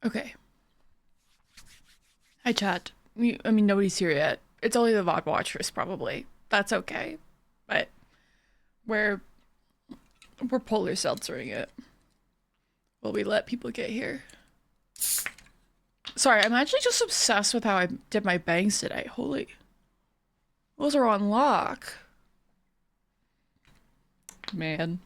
Okay. Hi, chat. I mean, nobody's here yet. It's only the VOD watchers, probably. That's okay. But we're polar seltzering it. Will we let people get here? Sorry, I'm actually just obsessed with how I did my bangs today. Holy. Those are on lock. Man.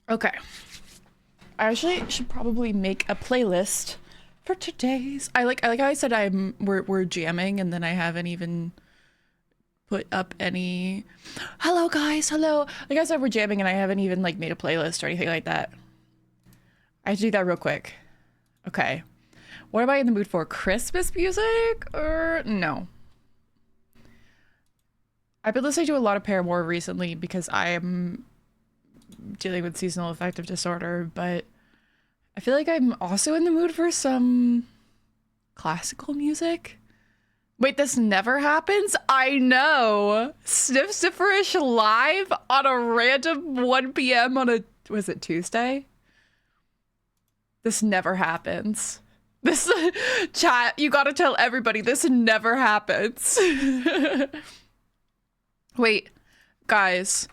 Okay. I actually should probably make a playlist for today's. I like how I said we're jamming and then I haven't even put up any. Hello guys, hello. Like I said, we're jamming and I haven't even like made a playlist or anything like that. I have to do that real quick. Okay. What am I in the mood for? Christmas music or no? I've been listening to a lot of Paramore recently because I am dealing with seasonal affective disorder, but I feel like I'm also in the mood for some classical music. Wait, this never happens? I know. Snifferish live on a random 1 p.m. on a, was it Tuesday? This never happens. This chat, you gotta tell everybody this never happens. Wait, guys.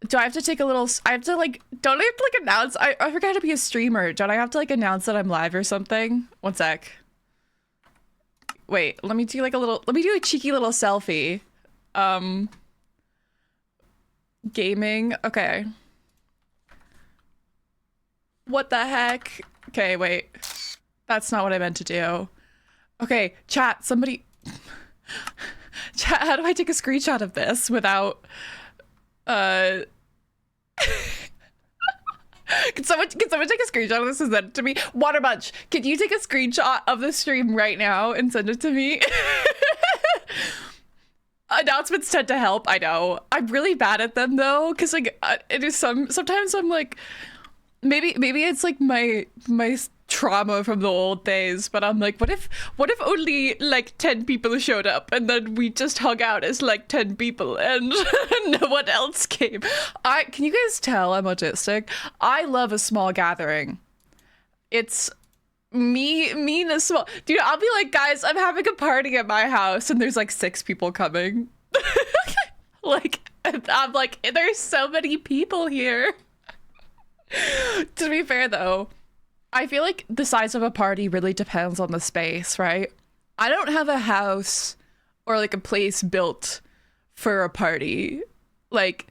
Do I have to take a little, I have to like, don't I have to like announce, I forgot to be a streamer. Don't I have to like announce that I'm live or something? One sec. Wait, let me do like a little, let me do a cheeky little selfie. Gaming, okay. What the heck? Okay, wait. That's not what I meant to do. Okay, chat, somebody, chat, how do I take a screenshot of this without, can someone take a screenshot of this and send it to me? Waterbunch, can you take a screenshot of the stream right now and send it to me? Announcements tend to help, I know. I'm really bad at them though, because like it is sometimes I'm like, maybe it's like my trauma from the old days, but I'm like, what if only like 10 people showed up and then we just hung out as like 10 people and no one else came? Can you guys tell I'm autistic? I love a small gathering. It's me in a small, dude, I'll be like, guys, I'm having a party at my house and there's like 6 people coming. Like, I'm like, there's so many people here. To be fair though, I feel like the size of a party really depends on the space, right? I don't have a house or like a place built for a party. Like,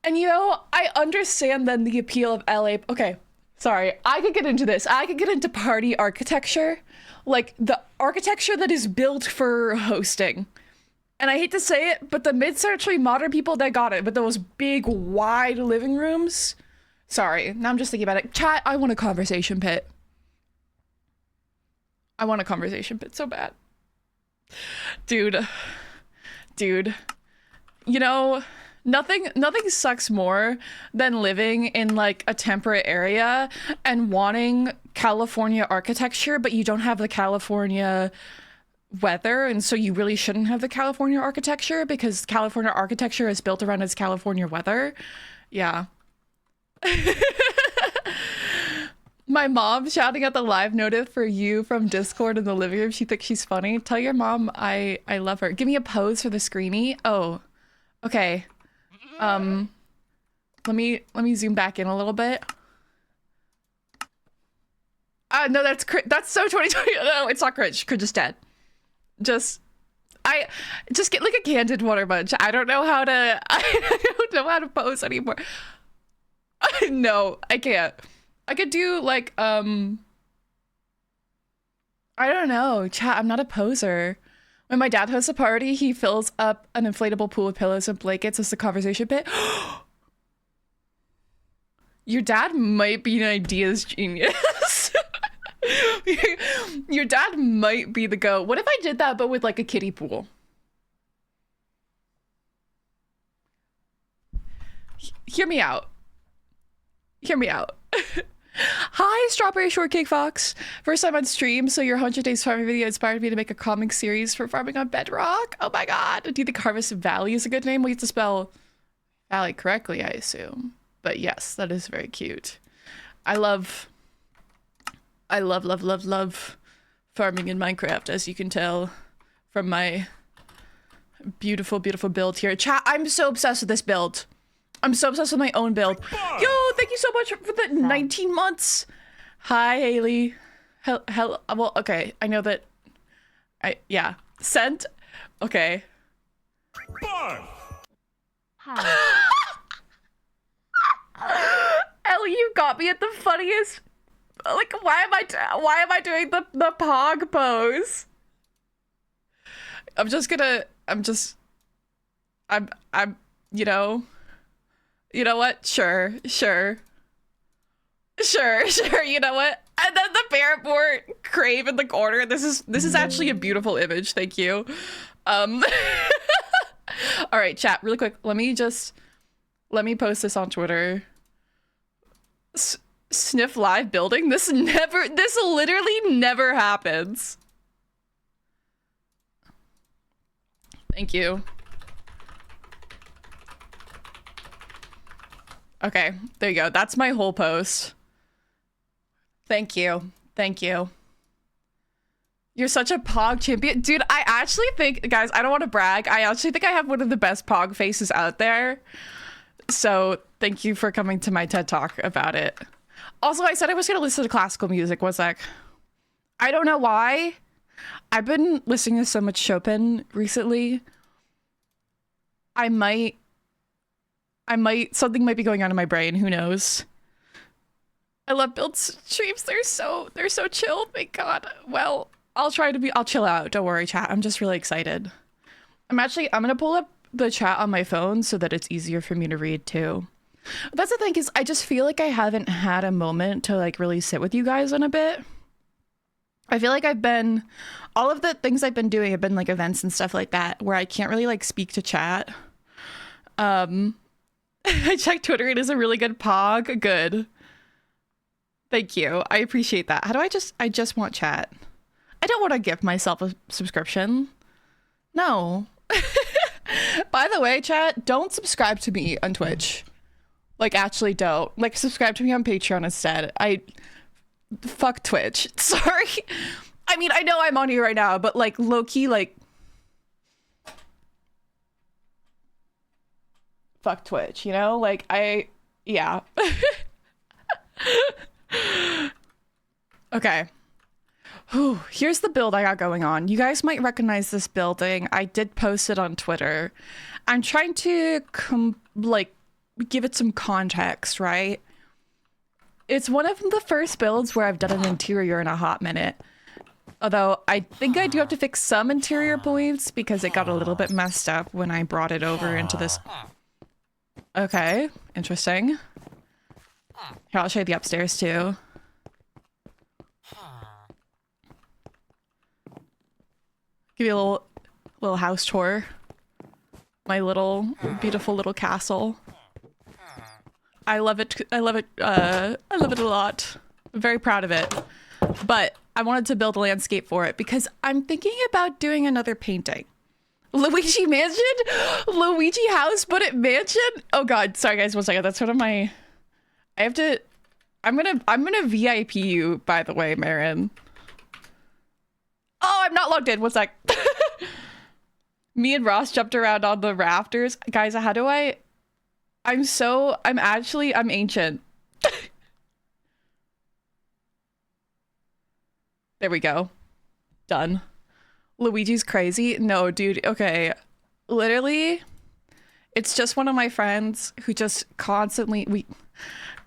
and you know, I understand then the appeal of LA. Okay, sorry, I could get into this. I could get into party architecture, like the architecture that is built for hosting. And I hate to say it, but the mid-century modern people, they got it. But those big, wide living rooms. Sorry, now I'm just thinking about it. Chat, I want a conversation pit. I want a conversation pit so bad. Dude. You know, nothing sucks more than living in like a temperate area and wanting California architecture, but you don't have the California weather, and so you really shouldn't have the California architecture because California architecture is built around its California weather. Yeah. My mom shouting at the live notif for you from Discord in the living room. She thinks she's funny. Tell your mom I love her. Give me a pose for the screeny. Oh, okay. Let me zoom back in a little bit. No, that's so 2020. No, it's not cringe. Cringe is dead. Just get like a candid water bunch. I don't know how to. I don't know how to pose anymore. No, I can't. I could do like I don't know, chat, I'm not a poser. When my dad hosts a party, he fills up an inflatable pool of pillows and blankets as the conversation pit. Your dad might be an ideas genius. Your dad might be the go. What if I did that but with like a kiddie pool? Hear me out. Hear me out. Hi, Strawberry Shortcake Fox. First time on stream, so your 100 Days Farming video inspired me to make a comic series for farming on Bedrock. Oh my god. Do you think Harvest Valley is a good name? We have to spell Valley correctly, I assume. But yes, that is very cute. I love, love farming in Minecraft, as you can tell from my beautiful, beautiful build here. Chat, I'm so obsessed with this build. I'm so obsessed with my own build. Yo, thank you so much for the 19 months. Hi, Haley. Hello. Well, okay. I know that. Yeah. Sent. Okay. Hi. Ellie, you got me at the funniest. Like, why am I doing the pog pose? You know what? Sure, you know what? And then the Barrymore crave in the corner. This is actually a beautiful image, thank you. All right, chat, really quick. Let me post this on Twitter. Sniff live building? This literally never happens. Thank you. Okay, there you go. That's my whole post. Thank you. Thank you. You're such a Pog champion. Dude, I actually think, guys, I don't want to brag. I actually think I have one of the best Pog faces out there. So thank you for coming to my TED Talk about it. Also, I said I was going to listen to classical music. One sec. I don't know why. I've been listening to so much Chopin recently. Something might be going on in my brain. Who knows? I love build streams. They're so chill. Thank God. Well, I'll chill out. Don't worry, chat. I'm just really excited. I'm gonna pull up the chat on my phone so that it's easier for me to read too. That's the thing, is I just feel like I haven't had a moment to like really sit with you guys in a bit. I feel like all of the things I've been doing have been like events and stuff like that where I can't really like speak to chat. I checked Twitter. It is a really good Pog. Good. Thank you. I appreciate that. How do I just want chat. I don't want to give myself a subscription. No. By the way, chat, don't subscribe to me on Twitch. Like, actually don't. Like, subscribe to me on Patreon instead. Fuck Twitch. Sorry. I mean, I know I'm on here right now, but like, low-key, like, fuck Twitch, you know? Like, yeah. Okay. Whew, here's the build I got going on. You guys might recognize this building. I did post it on Twitter. I'm trying to give it some context, right? It's one of the first builds where I've done an interior in a hot minute. Although I think I do have to fix some interior points because it got a little bit messed up when I brought it over into this. Okay, interesting. Here, I'll show you the upstairs too. Give you a little house tour. My little beautiful little castle. I love it. I love it a lot. I'm very proud of it. But I wanted to build a landscape for it because I'm thinking about doing another painting. Luigi Mansion? Luigi House, but it mansion? Oh god, sorry guys, one second. That's one of my... I'm gonna VIP you, by the way, Marin. Oh, I'm not logged in. One sec. Me and Ross jumped around on the rafters. Guys, how do I'm ancient. There we go. Done. Luigi's crazy. No, dude. Okay. Literally, it's just one of my friends who just constantly...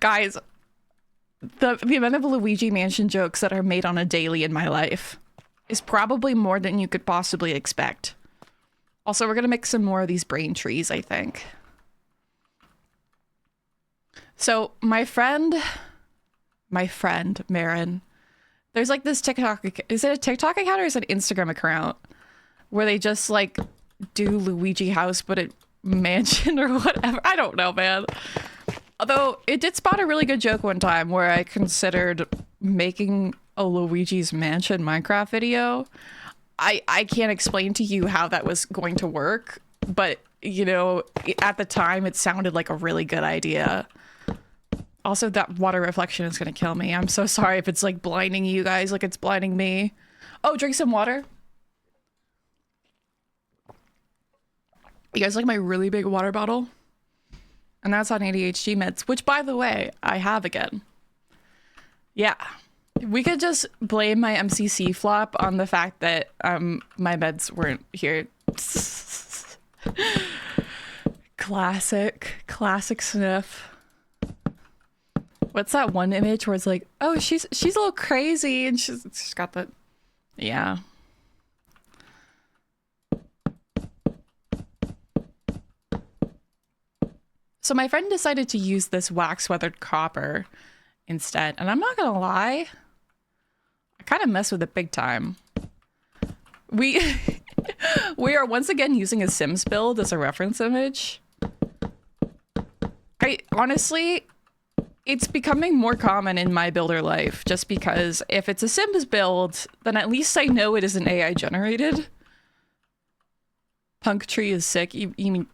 Guys, the amount of Luigi Mansion jokes that are made on a daily in my life is probably more than you could possibly expect. Also, we're gonna make some more of these brain trees, I think. So my friend Marin, there's like this TikTok, is it a TikTok account or is it an Instagram account where they just like do Luigi House but it mansion or whatever? I don't know, man. Although it did spot a really good joke one time where I considered making a Luigi's Mansion Minecraft video. I can't explain to you how that was going to work, but you know, at the time it sounded like a really good idea. Also, that water reflection is gonna kill me. I'm so sorry if it's like blinding you guys like it's blinding me. Oh, drink some water. You guys like my really big water bottle? And that's on ADHD meds, which by the way, I have again. Yeah. We could just blame my MCC flop on the fact that my meds weren't here. Classic sniff. What's that one image where it's like, oh, she's a little crazy and she's got the, yeah. So my friend decided to use this wax weathered copper instead, and I'm not gonna lie, I kind of mess with it big time. We are once again using a Sims build as a reference image. Honestly, it's becoming more common in my builder life just because if it's a Sims build, then at least I know it isn't AI generated. Punk tree is sick. You mean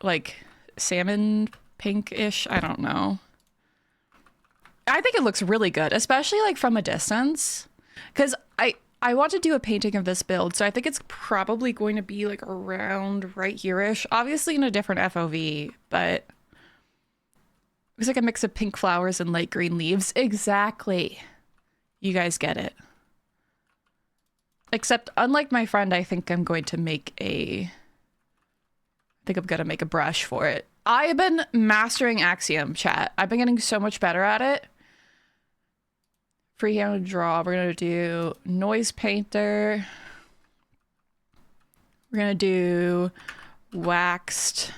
like salmon pink-ish? I don't know. I think it looks really good, especially like from a distance. Because I want to do a painting of this build, so I think it's probably going to be like around right here-ish. Obviously in a different FOV, but it's like a mix of pink flowers and light green leaves. Exactly. You guys get it. Except, unlike my friend, I think I'm going to make a brush for it. I have been mastering Axiom, chat. I've been getting so much better at it. Freehand draw. We're going to do noise painter. We're going to do waxed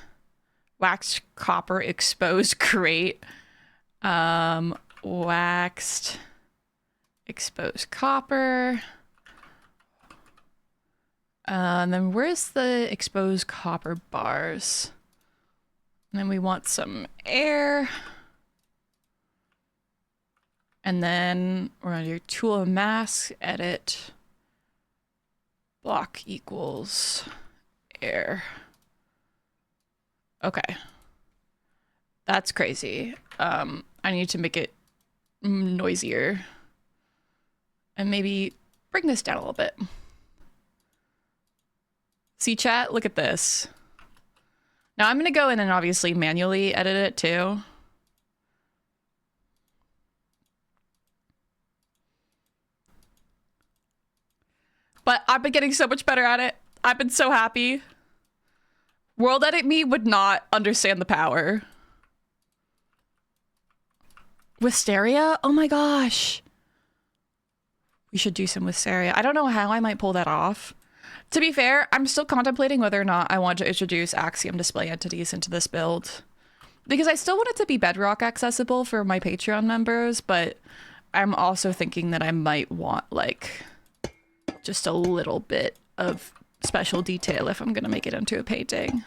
copper exposed grate. Waxed exposed copper. And then where's the exposed copper bars? And then we want some air. And then we're gonna do tool and mask, edit, block equals air. Okay. That's crazy. I need to make it noisier. And maybe bring this down a little bit. See, chat? Look at this. Now I'm going to go in and obviously manually edit it too. But I've been getting so much better at it. I've been so happy. World Edit me would not understand the power. Wisteria? Oh my gosh. We should do some Wisteria. I don't know how I might pull that off. To be fair, I'm still contemplating whether or not I want to introduce Axiom display entities into this build. Because I still want it to be Bedrock accessible for my Patreon members, but I'm also thinking that I might want, like, just a little bit of special detail if I'm gonna make it into a painting.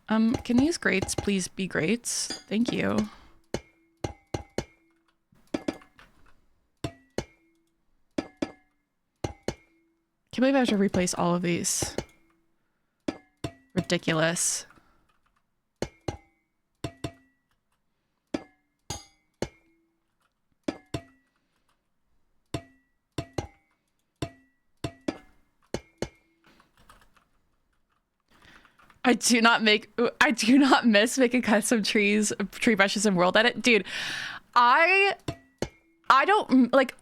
Can these grates please be grates? Thank you. Can't believe I have to replace all of these. Ridiculous. I do not miss making custom tree brushes in World Edit. Dude, I don't like.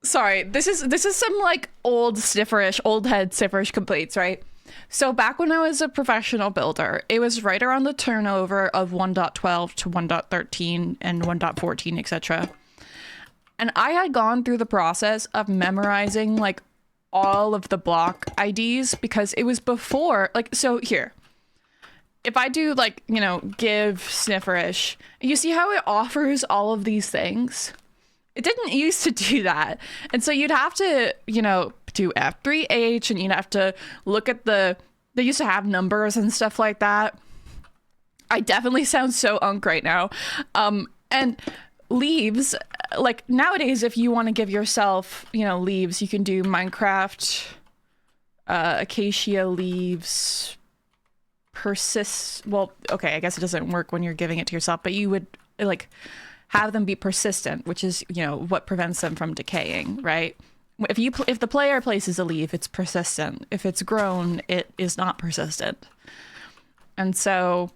Sorry, this is some like old head Snifferish complaints, right? So back when I was a professional builder, it was right around the turnover of 1.12 to 1.13 and 1.14, etc. And I had gone through the process of memorizing like all of the block IDs because it was before, like, so here, if I do like, you know, give Snifferish, you see how it offers all of these things? It didn't used to do that. And so you'd have to, you know, do F3H and you'd have to look at they used to have numbers and stuff like that. I definitely sound so unk right now. And leaves, like nowadays, if you want to give yourself, you know, leaves, you can do Minecraft, acacia leaves, persist. Well, okay, I guess it doesn't work when you're giving it to yourself, but you would like have them be persistent, which is, you know, what prevents them from decaying, right? If the player places a leaf, it's persistent. If it's grown, it is not persistent. And so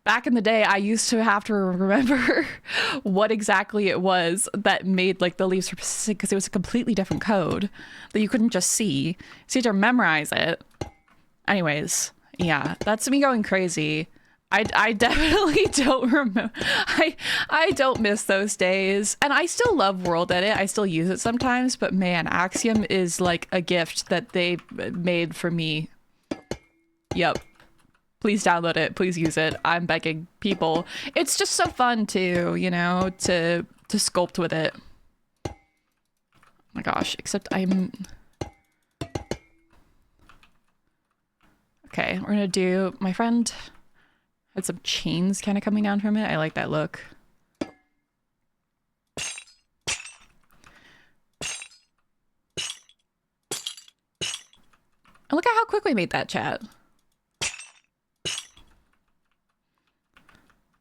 back in the day, I used to have to remember what exactly it was that made like the leaves persistent, because it was a completely different code that you couldn't just see. So you had to memorize it. Anyways, yeah, that's me going crazy. I definitely don't remember. I don't miss those days. And I still love World Edit. I still use it sometimes, but man, Axiom is like a gift that they made for me. Yep. Please download it. Please use it. I'm begging people. It's just so fun to, you know, to sculpt with it. Oh my gosh, except I'm... Okay, we're gonna do... My friend had some chains kind of coming down from it. I like that look. And look at how quick we made that, chat.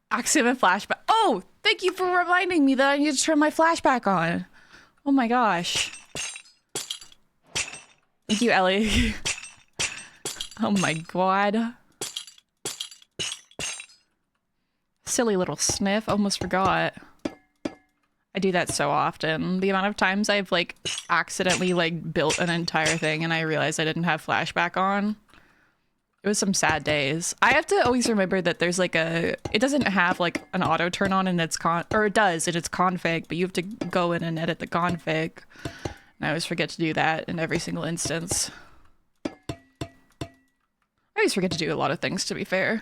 Axiom and flashback. Oh, thank you for reminding me that I need to turn my flashback on. Oh my gosh. Thank you, Ellie. Oh my god. Silly little sniff. Almost forgot. I do that so often. The amount of times I've like accidentally like built an entire thing and I realized I didn't have flashback on. It was some sad days. I have to always remember that there's like a... It doesn't have like an auto turn on in its or it does in its config, but you have to go in and edit the config. And I always forget to do that in every single instance. I always forget to do a lot of things, to be fair.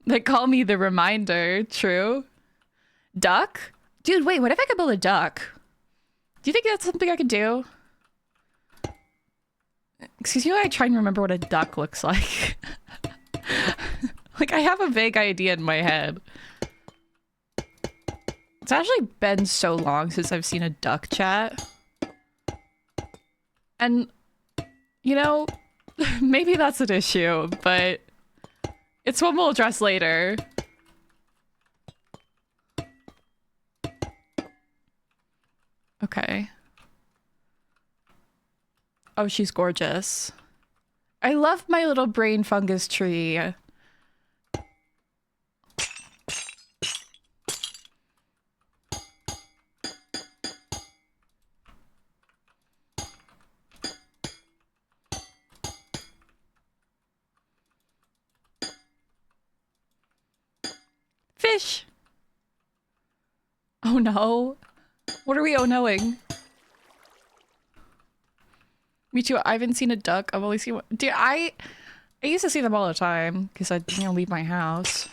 They call me the reminder. True. Duck? Dude, wait, what if I could build a duck? Do you think that's something I could do? Excuse me while I try and remember what a duck looks like. Like, I have a vague idea in my head. It's actually been so long since I've seen a duck, chat. And, you know, maybe that's an issue, but it's one we'll address later. Okay. Oh, she's gorgeous. I love my little brain fungus tree. Fish! Oh no. What are we oh-noing? Me too. I haven't seen a duck. I've only seen one. Dude, I used to see them all the time because I'd, you know, leave my house.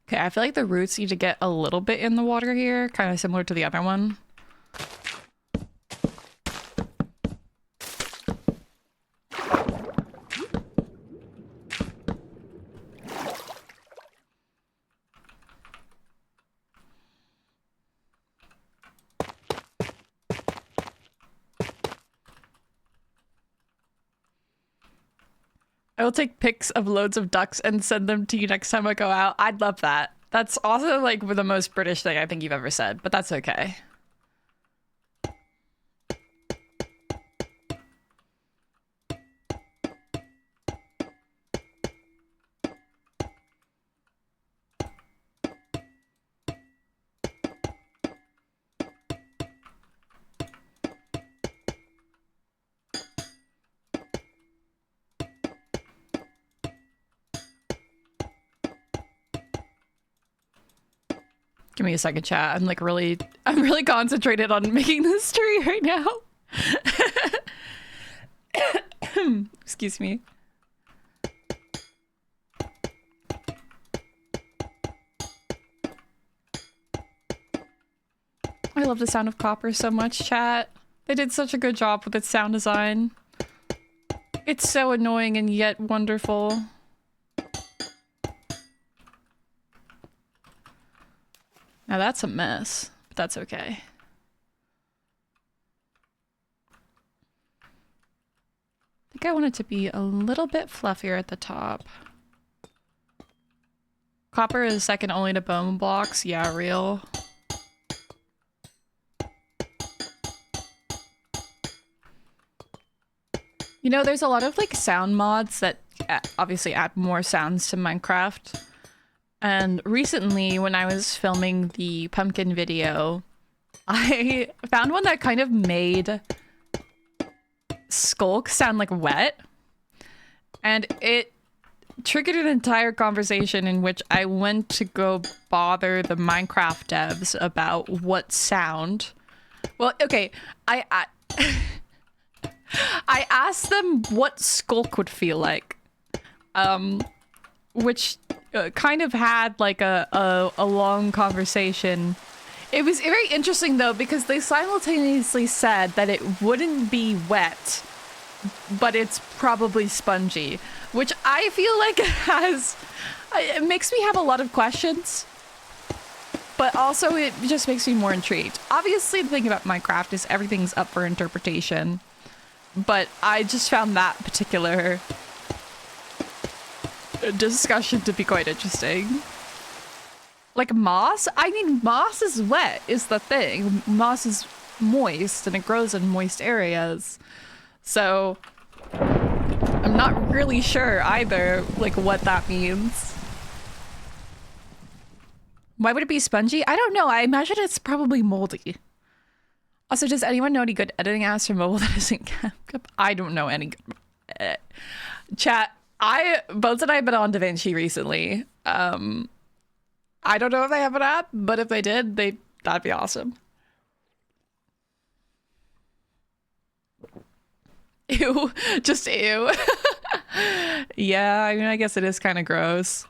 Okay, I feel like the roots need to get a little bit in the water here, kind of similar to the other one. I will take pics of loads of ducks and send them to you next time I go out. I'd love that. That's also like the most British thing I think you've ever said, but that's okay. Give me a second, chat. I'm really concentrated on making this tree right now. Excuse me. I love the sound of copper so much, chat. They did such a good job with its sound design. It's so annoying and yet wonderful. Now that's a mess, but that's okay. I think I want it to be a little bit fluffier at the top. Copper is second only to bone blocks. Yeah, real. You know, there's a lot of like sound mods that obviously add more sounds to Minecraft. And recently, when I was filming the pumpkin video, I found one that kind of made Skulk sound like wet. And it triggered an entire conversation in which I went to go bother the Minecraft devs about what sound. Well, okay, I asked them what Skulk would feel like, which kind of had like a long conversation. It was very interesting though, because they simultaneously said that it wouldn't be wet, but it's probably spongy, which I feel like it makes me have a lot of questions, but also it just makes me more intrigued. Obviously, the thing about Minecraft is everything's up for interpretation, but I just found that particular discussion to be quite interesting. Like moss? I mean, moss is wet is the thing. Moss is moist and it grows in moist areas. So I'm not really sure either, like what that means. Why would it be spongy? I don't know. I imagine it's probably moldy. Also, does anyone know any good editing apps for mobile that isn't CapCut? I don't know any good. Chat, Bones and I have been on DaVinci recently. I don't know if they have an app, but if they did, that'd be awesome. Ew, just ew. Yeah, I mean, I guess it is kind of gross.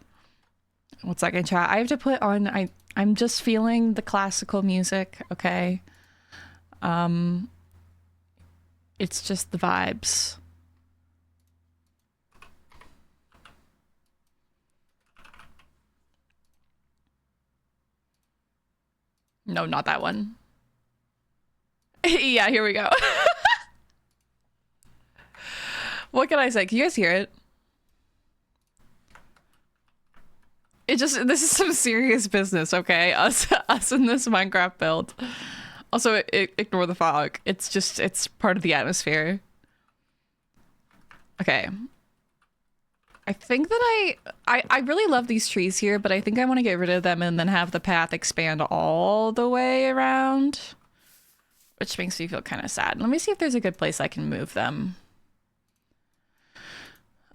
One second, chat. I have to put on, I'm just feeling the classical music, okay? It's just the vibes. No, not that one. Yeah, here we go. What can I say? Can you guys hear it? This is some serious business, okay? Us in this Minecraft build. Also, ignore the fog. It's part of the atmosphere. Okay. I think that I really love these trees here, but I think I want to get rid of them and then have the path expand all the way around, which makes me feel kind of sad. Let me see if there's a good place I can move them.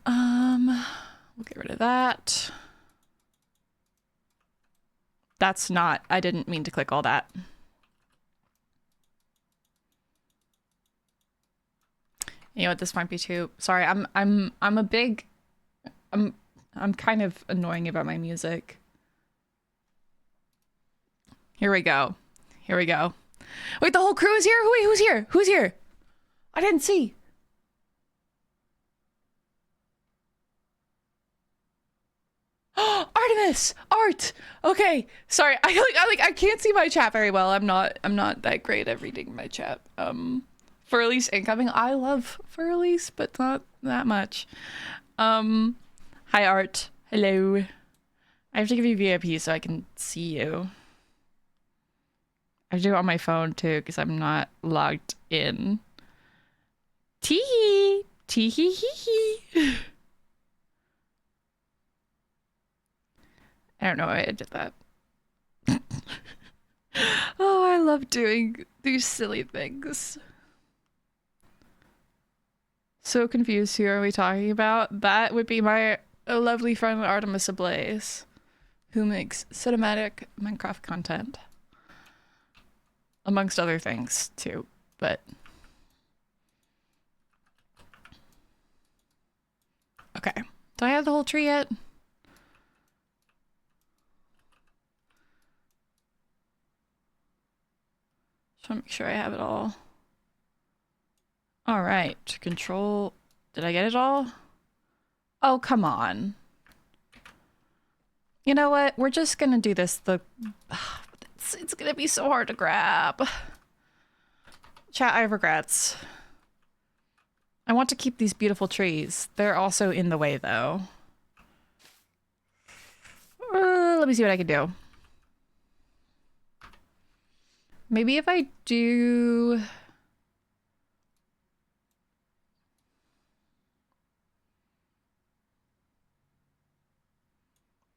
We'll get rid of that. That's not, I didn't mean to click all that. You know what, this might be too, sorry, I'm kind of annoying about my music. Here we go. Here we go. Wait, the whole crew is here? Wait, who's here? Who's here? I didn't see. Artemis! Art! Okay. Sorry. I can't see my chat very well. I'm not that great at reading my chat. Furley's incoming. I love Furley's, but not that much. Hi Art. Hello. I have to give you VIP so I can see you. I have to do it on my phone too because I'm not logged in. Tee tee hee hee. I don't know why I did that. Oh, I love doing these silly things. So confused. Who are we talking about? That would be my lovely friend Artemis Ablaze, who makes cinematic Minecraft content. Amongst other things, too. But... okay. Do I have the whole tree yet? Just want to make sure I have it all. All right, control. Did I get it all? Oh, come on. You know what? We're just gonna do this It's gonna be so hard to grab. Chat, I have regrets. I want to keep these beautiful trees. They're also in the way, though. Let me see what I can do. Maybe if I do...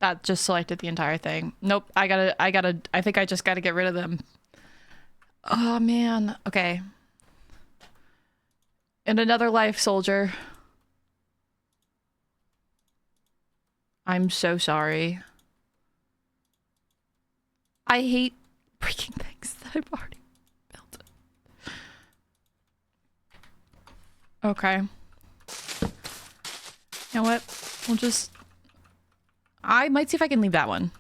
That just selected the entire thing. Nope, I think I just gotta get rid of them. Oh, man. Okay. In another life, soldier. I'm so sorry. I hate breaking things that I've already built. Okay. You know what? We'll just... I might see if I can leave that one.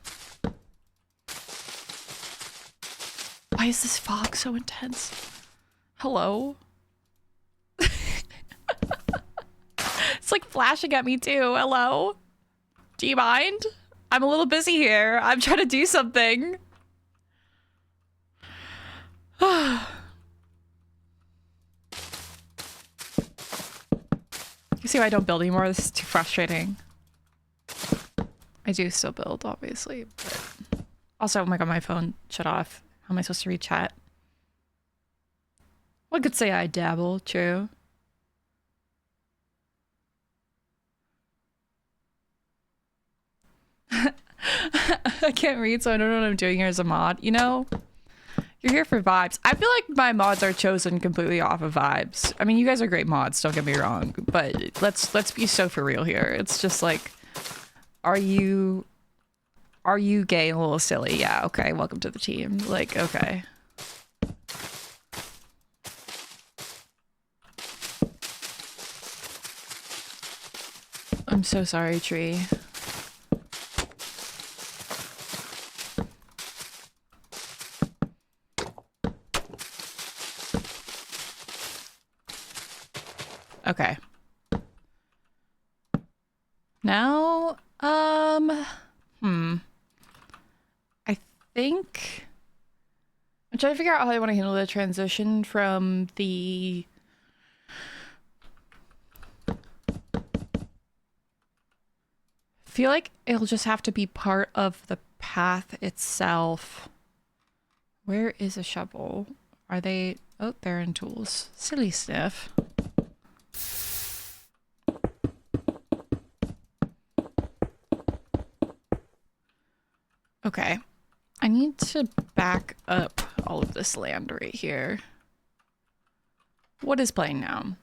Why is this fog so intense? Hello? It's like flashing at me too. Hello? Do you mind? I'm a little busy here. I'm trying to do something. You see why I don't build anymore? This is too frustrating. I do still build, obviously, but also, oh my god, my phone shut off. How am I supposed to read chat? One could say I dabble, true. I can't read, so I don't know what I'm doing here as a mod. You know, you're here for vibes. I feel like my mods are chosen completely off of vibes. I mean, you guys are great mods, don't get me wrong, but let's be so for real here. It's just like, are you gay and a little silly? Yeah, okay, welcome to the team. Like, okay. I'm so sorry, Tree. Okay. Now, I think I'm trying to figure out how I want to handle the transition from the feel like it'll just have to be part of the path itself. Where is a shovel? Are they? Oh, they're in tools. Silly Sniff. Okay. I need to back up all of this land right here. What is playing now?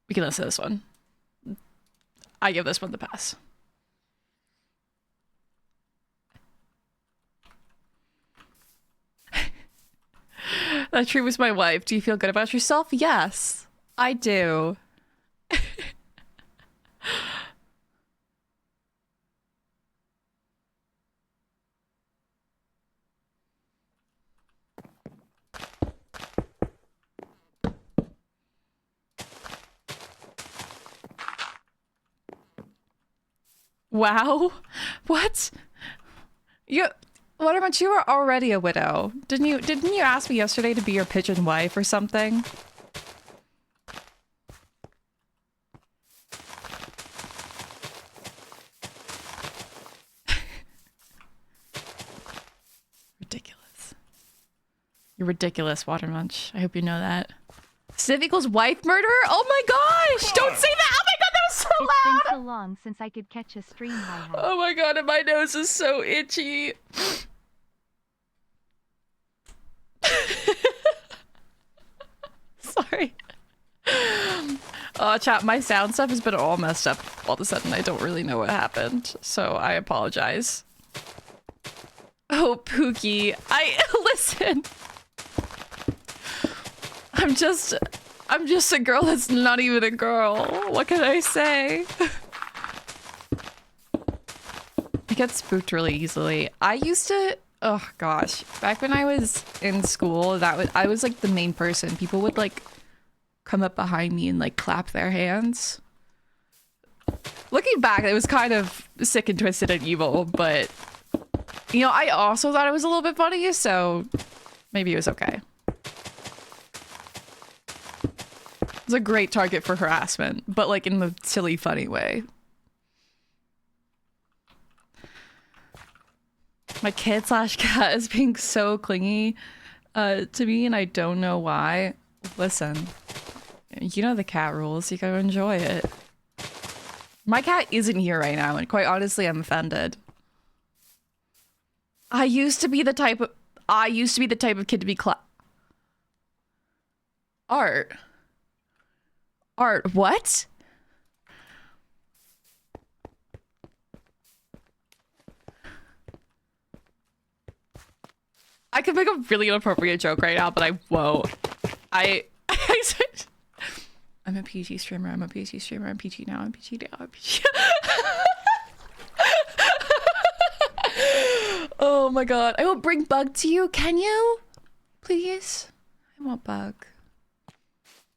We can listen to this one. I give this one the pass. That tree was my wife. Do you feel good about yourself? Yes, I do. Wow. What? What about you were already a widow? Didn't you ask me yesterday to be your pigeon wife or something? Ridiculous. You're ridiculous, Water Munch. I hope you know that. Civ equals wife murderer? Oh my gosh! Don't say that! Oh my god, that was so loud! It's been so long since I could catch a stream hi-hat. Oh my god, and my nose is so itchy. Sorry. Oh, chat, my sound stuff has been all messed up all of a sudden. I don't really know what happened, so I apologize. Oh, Pookie. Listen. I'm just a girl that's not even a girl. What can I say? I get spooked really easily. I used to, oh gosh, back when I was in school, I was like the main person. People would like come up behind me and like clap their hands. Looking back, it was kind of sick and twisted and evil, but you know, I also thought it was a little bit funny, so maybe it was okay. It was a great target for harassment, but like in the silly, funny way. My kid slash cat is being so clingy to me, and I don't know why. Listen, you know the cat rules. You gotta enjoy it. My cat isn't here right now, and quite honestly, I'm offended. I used to be the type of kid to be Art. Art, what? I could make a really inappropriate joke right now, but I won't. I said, I'm a PG streamer, I'm a PG streamer, I'm PG now, I'm PG now, I'm PG. Oh my god. I will bring Bug to you, can you? Please? I want Bug.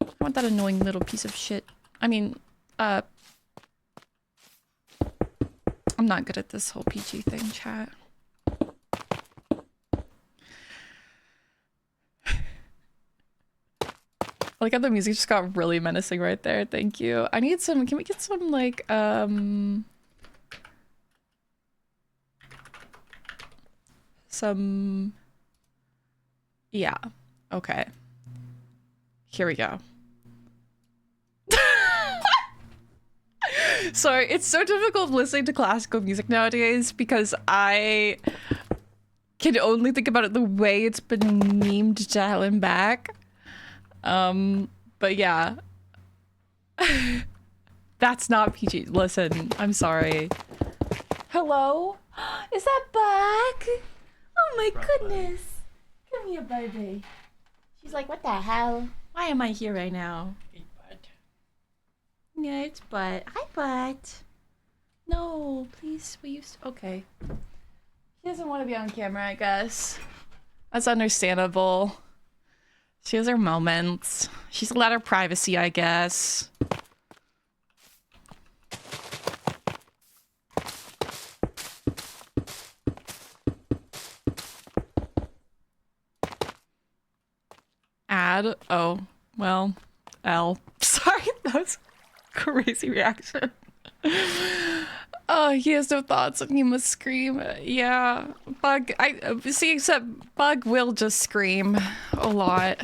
I want that annoying little piece of shit. I mean, I'm not good at this whole PG thing, chat. Like how the music just got really menacing right there. Thank you. I need some, can we get some like, yeah. Okay. Here we go. Sorry, it's so difficult listening to classical music nowadays because I can only think about it the way it's been memed to hell and back. But yeah. That's not PG. Listen, I'm sorry. Hello? Is that Bug? Oh my goodness. Come here, baby. She's like, what the hell? Why am I here right now? Hey, Bud. Yeah, it's Bud. Hi, Bud. No, please, will you... Okay. She doesn't want to be on camera, I guess. That's understandable. She has her moments. She's allowed her privacy, I guess. Add? Oh, well, L. Sorry, that was a crazy reaction. Oh, he has no thoughts and he must scream. Yeah, Bug, I see, except Bug will just scream a lot.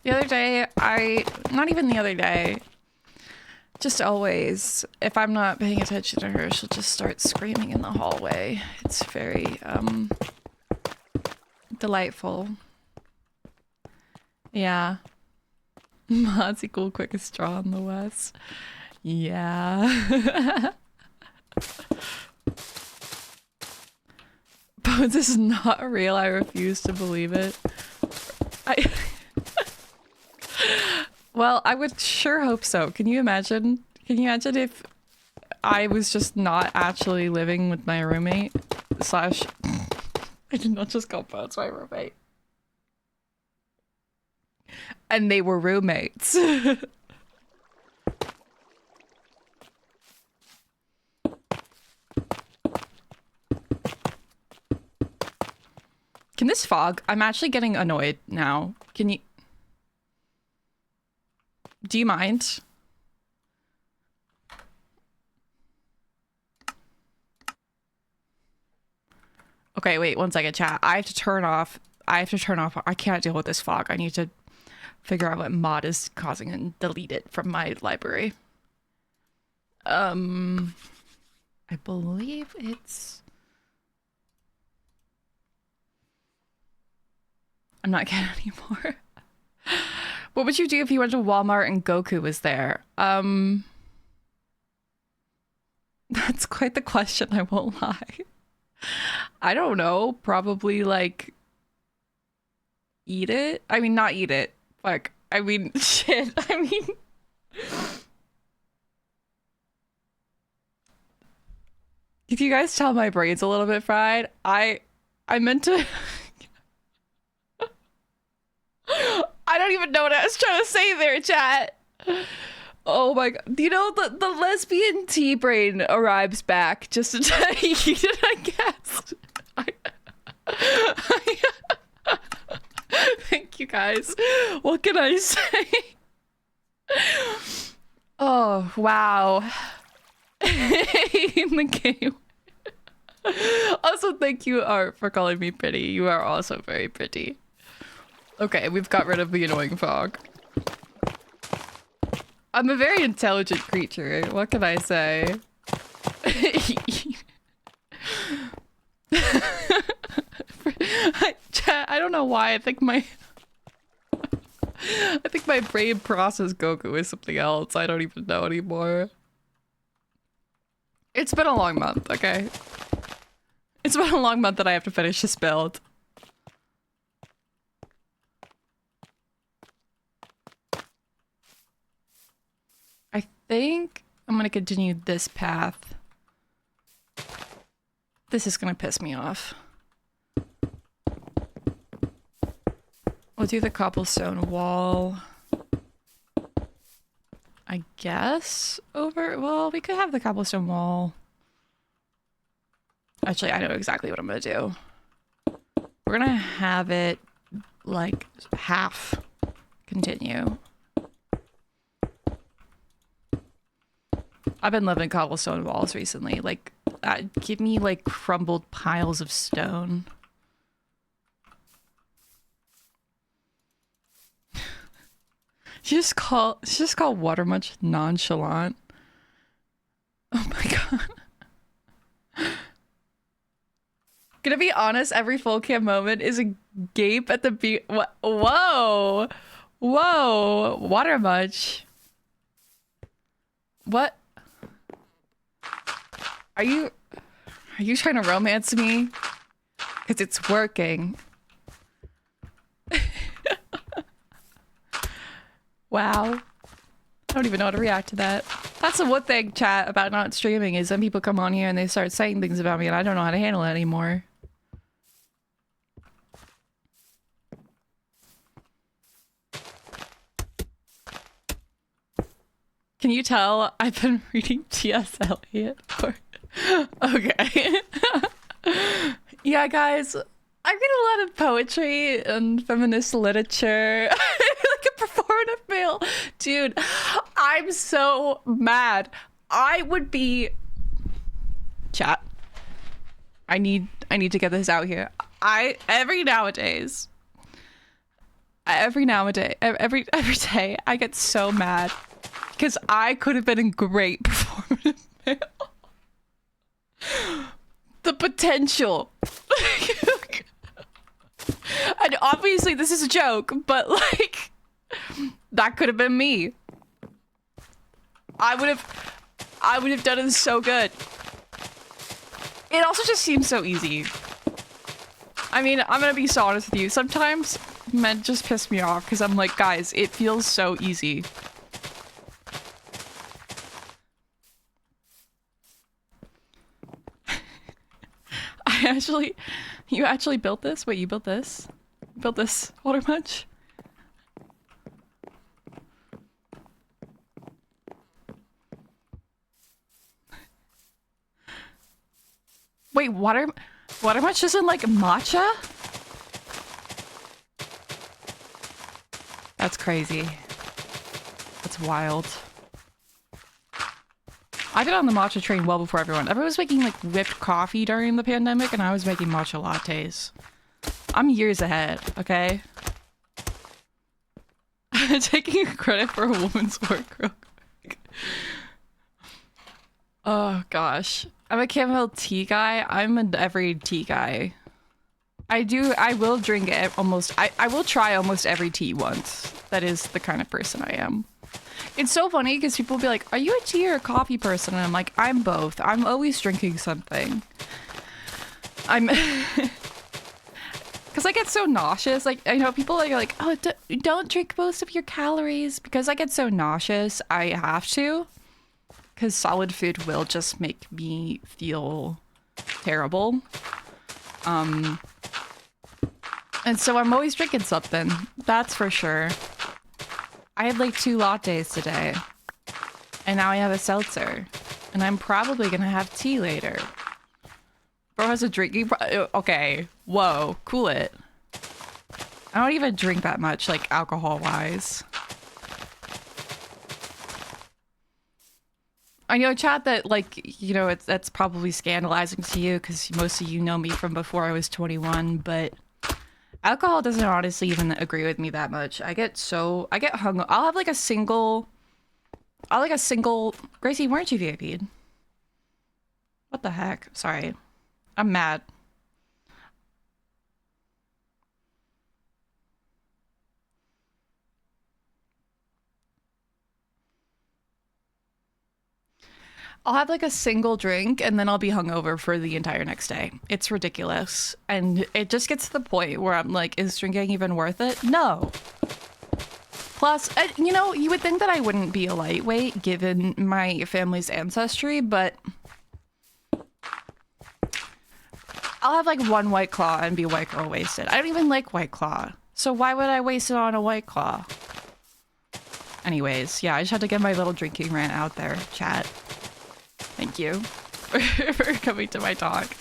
The other day, not even the other day, just always, if I'm not paying attention to her, she'll just start screaming in the hallway. It's very, delightful. Yeah. Mods equal quickest straw in the West. Yeah. Bones is not real. I refuse to believe it. Well, I would sure hope so. Can you imagine? Can you imagine if I was just not actually living with my roommate? Slash, I did not just call Bones my roommate. And they were roommates. Can this fog? I'm actually getting annoyed now. Can you... Do you mind? Okay, wait, 1 second, chat. I have to turn off... I can't deal with this fog. I need to figure out what mod is causing and delete it from my library. I believe it's... I'm not getting anymore. What would you do if you went to Walmart and Goku was there? That's quite the question, I won't lie. I don't know. Probably, like, eat it? I mean, not eat it. Like, I mean, shit. I mean... If you guys tell my brain's a little bit fried, I meant to... I don't even know what I was trying to say there, chat. Oh my god. You know, the lesbian tea brain arrives back just to tell you that I guessed. Thank you guys. What can I say? Oh, wow. In the game. Also, thank you, Art, for calling me pretty. You are also very pretty. Okay, we've got rid of the annoying fog. I'm a very intelligent creature. What can I say? Chat, I don't know why. I think my brain processed Goku is something else. I don't even know anymore. It's been a long month, okay? It's been a long month that I have to finish this build. I think I'm gonna continue this path. This is gonna piss me off. We'll do the cobblestone wall. I guess over, well, we could have the cobblestone wall. Actually, I know exactly what I'm gonna do. We're gonna have it like half continue. I've been loving cobblestone walls recently. Like, give me like crumbled piles of stone. She just called water much nonchalant. Oh my god. Gonna be honest, every full cam moment is a gape at the beat. Whoa! Whoa! Water much. What? Are you trying to romance me? Because it's working. Wow. I don't even know how to react to that. That's the one thing, chat, about not streaming is when people come on here and they start saying things about me and I don't know how to handle it anymore. Can you tell I've been reading T.S. Eliot? Okay. Yeah, guys, I read a lot of poetry and feminist literature. Like a performative male. Dude, I'm so mad. I would be... Chat. I need to get this out here. Every day, I get so mad. Because I could have been a great performative male. The potential. And obviously this is a joke, but like, that could have been me. I would have done it so good. It also just seems so easy. I mean, I'm gonna be so honest with you. Sometimes men just piss me off because I'm like, guys, it feels so easy. You actually built this? Wait, you built this? You built this water much? Wait, water much isn't like matcha? That's crazy. That's wild. I got on the matcha train well before everyone. Everyone was making like whipped coffee during the pandemic and I was making matcha lattes. I'm years ahead, okay? Taking credit for a woman's work real quick. Oh gosh. I'm a chamomile tea guy. I'm an every tea guy. I will drink it almost, I will try almost every tea once. That is the kind of person I am. It's so funny because people will be like, are you a tea or a coffee person? And I'm like, I'm both. I'm always drinking something. Because I get so nauseous. Like, I know people are like, oh, don't drink most of your calories. Because I get so nauseous, I have to. Because solid food will just make me feel terrible. And so I'm always drinking something. That's for sure. I had like 2 lattes today. And now I have a seltzer. And I'm probably gonna have tea later. Bro has a drinking okay. Whoa, cool it. I don't even drink that much, like, alcohol-wise. I know, chat, that, like, you know, that's probably scandalizing to you because most of you know me from before I was 21, but alcohol doesn't honestly even agree with me that much. I get hung. I'll have like a single. Gracie, weren't you VIP'd? What the heck? Sorry, I'm mad. I'll have like a single drink and then I'll be hungover for the entire next day. It's ridiculous. And it just gets to the point where I'm like, is drinking even worth it? No. Plus, you know, you would think that I wouldn't be a lightweight given my family's ancestry, but I'll have like one White Claw and be White Girl wasted. I don't even like White Claw. So why would I waste it on a White Claw? Anyways, yeah, I just had to get my little drinking rant out there, chat. Thank you for coming to my talk.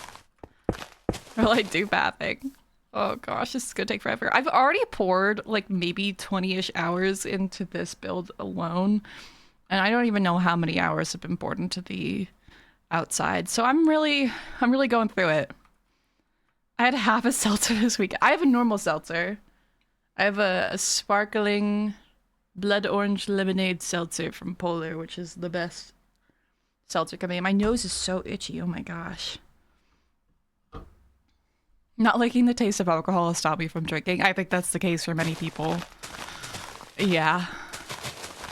While I do bathing. Oh gosh, this is gonna take forever. I've already poured like maybe 20-ish hours into this build alone. And I don't even know how many hours have been poured into the outside. So I'm really going through it. I had half a seltzer this week. I have a normal seltzer. I have a sparkling blood orange lemonade seltzer from Polar, which is the best seltzer coming. My nose is so itchy. Oh my gosh. Not liking the taste of alcohol will stop me from drinking. I think that's the case for many people. Yeah.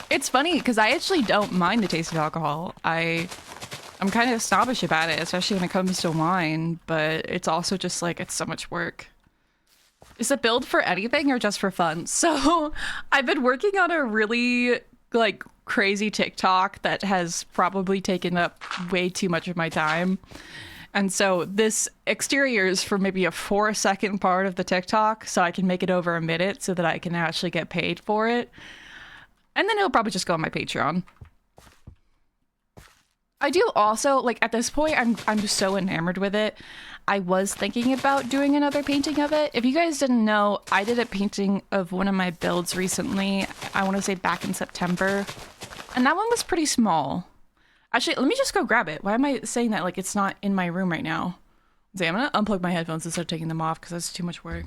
It's funny because I actually don't mind the taste of alcohol. I'm kind of snobbish about it, especially when it comes to wine, but it's also just like, it's so much work. Is the build for anything or just for fun? So I've been working on a really like crazy TikTok that has probably taken up way too much of my time. And so this exterior is for maybe a 4-second part of the TikTok, so I can make it over a minute so that I can actually get paid for it. And then it'll probably just go on my Patreon. I do also, like, at this point, I'm just so enamored with it. I was thinking about doing another painting of it. If you guys didn't know, I did a painting of one of my builds recently. I want to say back in September. And that one was pretty small. Actually, let me just go grab it. Why am I saying that like it's not in my room right now? I'm gonna unplug my headphones and start taking them off because that's too much work.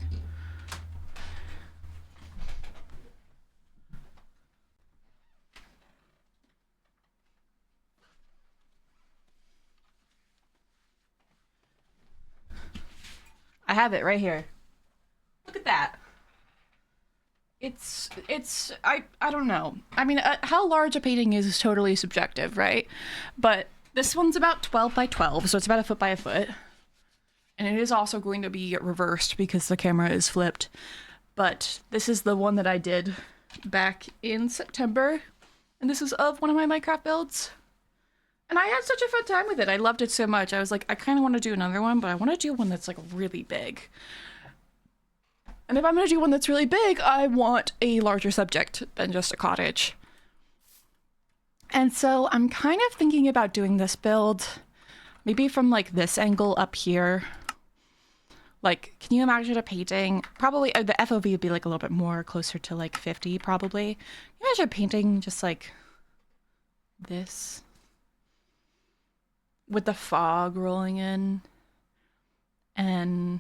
I have it right here. Look at that. I don't know. I mean, how large a painting is totally subjective, right? But this one's about 12 by 12, so it's about a foot by a foot. And it is also going to be reversed because the camera is flipped. But this is the one that I did back in September. And this is of one of my Minecraft builds. And I had such a fun time with it. I loved it so much. I was like, I kind of want to do another one, but I want to do one that's like really big. And if I'm going to do one that's really big, I want a larger subject than just a cottage. And so I'm kind of thinking about doing this build maybe from like this angle up here. Like, can you imagine a painting? Probably the FOV would be like a little bit more closer to like 50 probably. Can you imagine a painting just like this? With the fog rolling in. And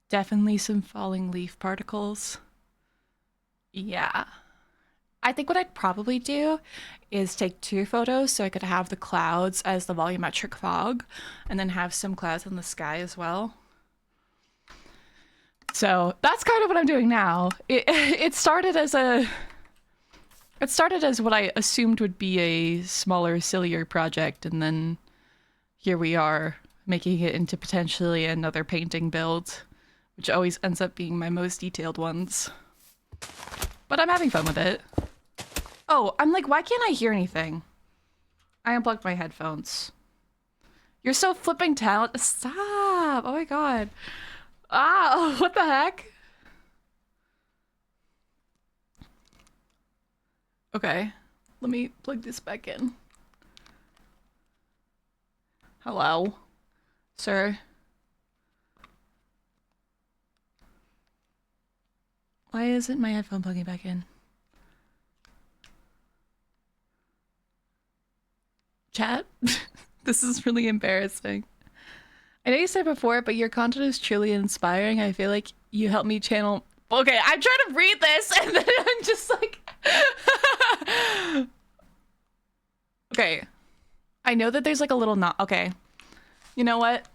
definitely some falling leaf particles. Yeah. I think what I'd probably do is take 2 photos so I could have the clouds as the volumetric fog and then have some clouds in the sky as well. So that's kind of what I'm doing now. It started as what I assumed would be a smaller, sillier project, and then here we are making it into potentially another painting build, which always ends up being my most detailed ones. But I'm having fun with it. Oh, I'm like, why can't I hear anything? I unplugged my headphones. You're so flipping talented. Stop! Oh my god. Ah, what the heck? Okay. Let me plug this back in. Hello, sir. Why isn't my headphone plugging back in? Chat? This is really embarrassing. I know you said before, but your content is truly inspiring. I feel like you helped me channel... Okay, I'm trying to read this and then I'm just like... Okay. I know that there's like a little knot. Okay. You know what?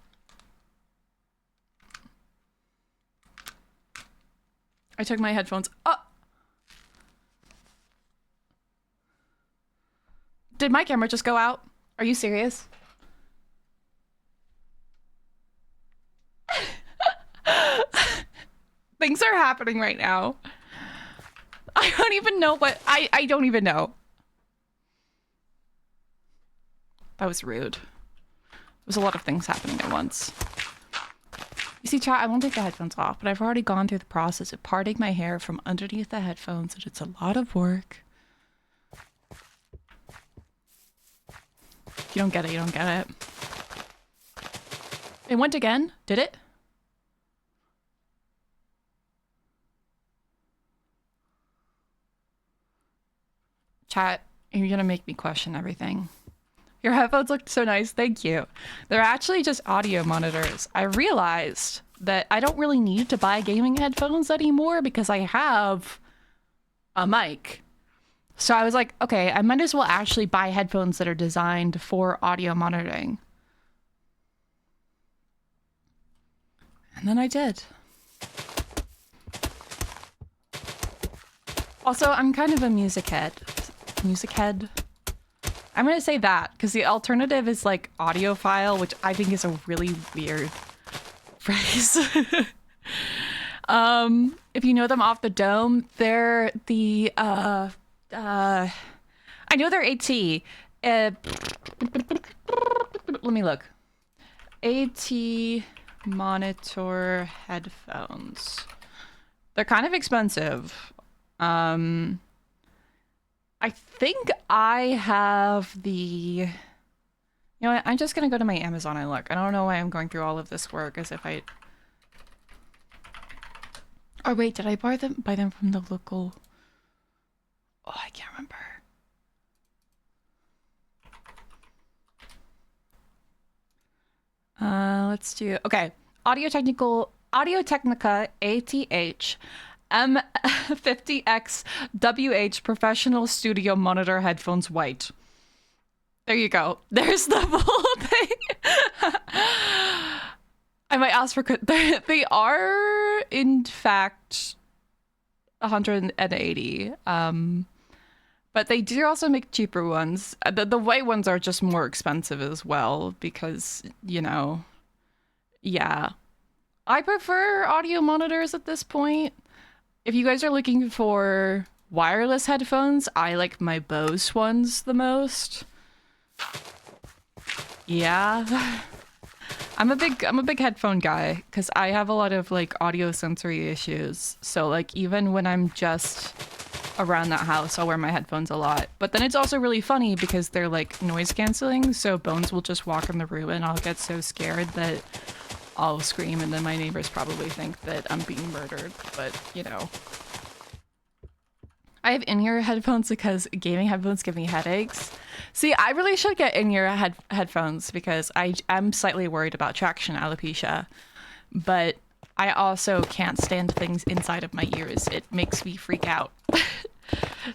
I took my headphones. Oh! Did my camera just go out? Are you serious? Things are happening right now. I don't even know what... I don't even know. That was rude. There's a lot of things happening at once. You see, chat, I won't take the headphones off, but I've already gone through the process of parting my hair from underneath the headphones, and it's a lot of work. If you don't get it, you don't get it. It went again? Did it? Chat, you're gonna make me question everything. Your headphones look so nice, thank you. They're actually just audio monitors. I realized that I don't really need to buy gaming headphones anymore because I have a mic. So I was like, okay, I might as well actually buy headphones that are designed for audio monitoring. And then I did. Also, I'm kind of a music head. I'm gonna say that because the alternative is like audiophile, which I think is a really weird phrase. If you know them off the dome, they're the I know they're AT. Let me look. AT monitor headphones. They're kind of expensive. I think I have the... You know what? I'm just gonna go to my Amazon and look. I don't know why I'm going through all of this work as if I... Oh wait, did I buy them from the local... Oh, I can't remember. Let's do... Okay. Audio-Technica ATH M50X WH Professional Studio Monitor Headphones White. There you go. There's the full thing. I might ask for... They are, in fact, 180. But they do also make cheaper ones. The white ones are just more expensive as well because, you know, yeah. I prefer audio monitors at this point. If you guys are looking for wireless headphones, I like my Bose ones the most. Yeah. I'm a big headphone guy because I have a lot of like audio sensory issues. So like even when I'm just around that house, I'll wear my headphones a lot. But then it's also really funny because they're like noise canceling. So Bones will just walk in the room and I'll get so scared that I'll scream and then my neighbors probably think that I'm being murdered. But you know. I have in-ear headphones because gaming headphones give me headaches. See, I really should get in-ear headphones because I'm slightly worried about traction alopecia, but I also can't stand things inside of my ears. It makes me freak out.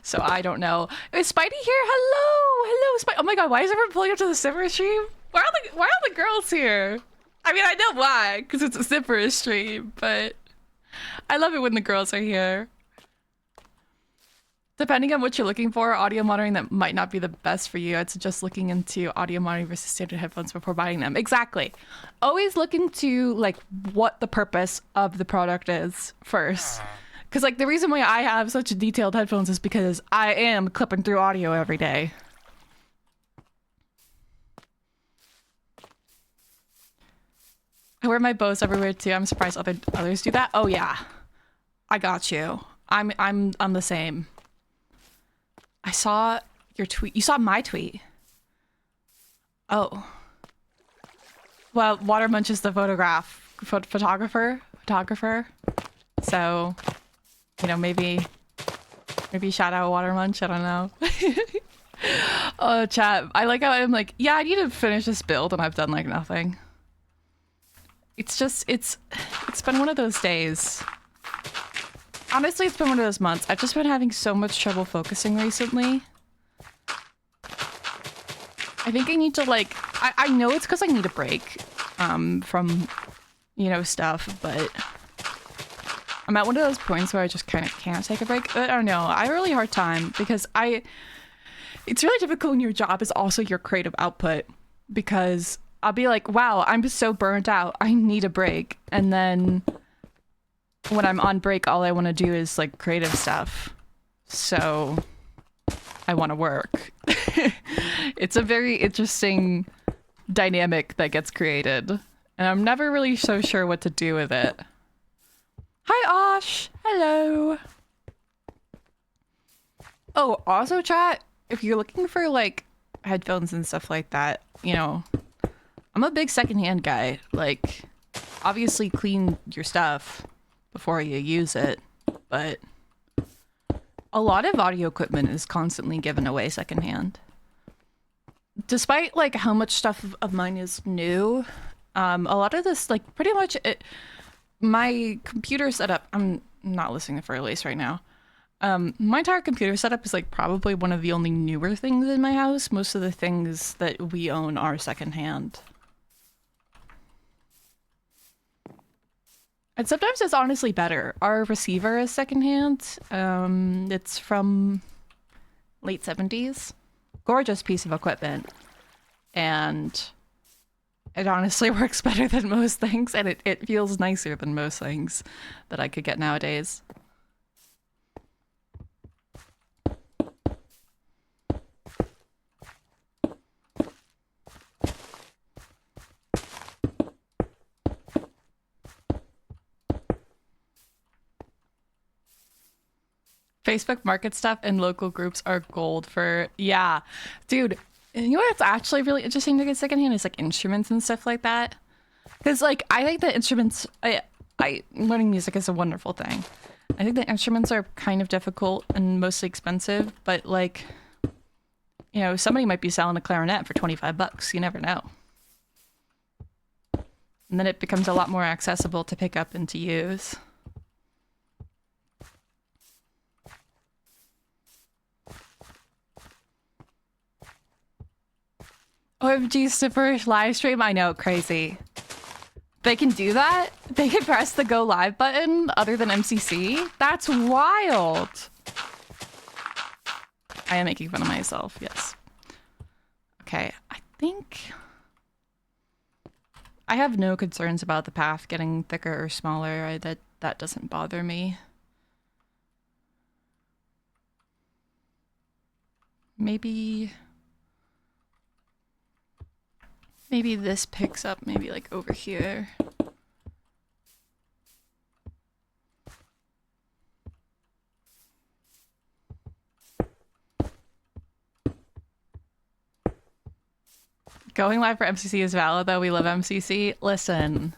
So I don't know. Is Spidey here? Hello, Spidey. Oh my god, why is everyone pulling up to the Snifferish stream? Why are the girls here? I mean, I know why, because it's a Snifferish stream, but I love it when the girls are here. Depending on what you're looking for, audio monitoring that might not be the best for you. I'd suggest looking into audio monitoring versus standard headphones before buying them. Exactly. Always look into like what the purpose of the product is first. Because like the reason why I have such detailed headphones is because I am clipping through audio every day. I wear my Bose everywhere too. I'm surprised others do that. Oh yeah, I got you. I'm the same. I saw Your tweet. You saw my tweet. Oh. Well, Watermunch is the photographer. So, you know, maybe shout out Watermunch. I don't know. Oh, chat. I like how I'm like, yeah, I need to finish this build, and I've done like nothing. It's just, it's been one of those days. Honestly, it's been one of those months. I've just been having so much trouble focusing recently. I think I need to like, I know it's because I need a break from, you know, stuff, but I'm at one of those points where I just kind of can't take a break. But I don't know. I have a really hard time because it's really difficult when your job is also your creative output, because I'll be like, wow, I'm just so burnt out. I need a break. And then when I'm on break, all I want to do is like creative stuff. So I want to work. It's a very interesting dynamic that gets created, and I'm never really so sure what to do with it. Hi, Osh. Hello. Oh, also chat, if you're looking for like headphones and stuff like that, you know, I'm a big secondhand guy. Like, obviously clean your stuff before you use it, but a lot of audio equipment is constantly given away secondhand. Despite like how much stuff of mine is new, a lot of this, like pretty much my computer setup, I'm not listening to Fairlace right now. My entire computer setup is like probably one of the only newer things in my house. Most of the things that we own are secondhand. And sometimes it's honestly better. Our receiver is secondhand. It's from late 70s. Gorgeous piece of equipment. And it honestly works better than most things, and it feels nicer than most things that I could get nowadays. Facebook market stuff and local groups are gold for, yeah. Dude, you know what's actually really interesting to get secondhand is like instruments and stuff like that. Because like, I think that instruments, learning music is a wonderful thing. I think the instruments are kind of difficult and mostly expensive, but like, you know, somebody might be selling a clarinet for 25 bucks. You never know. And then it becomes a lot more accessible to pick up and to use. OMG, Snifferish live stream. I know, crazy. They can do that? They can press the go live button other than MCC? That's wild. I am making fun of myself, yes. Okay, I think I have no concerns about the path getting thicker or smaller. That doesn't bother me. Maybe this picks up maybe like over here. Going live for MCC is valid though. We love MCC. Listen,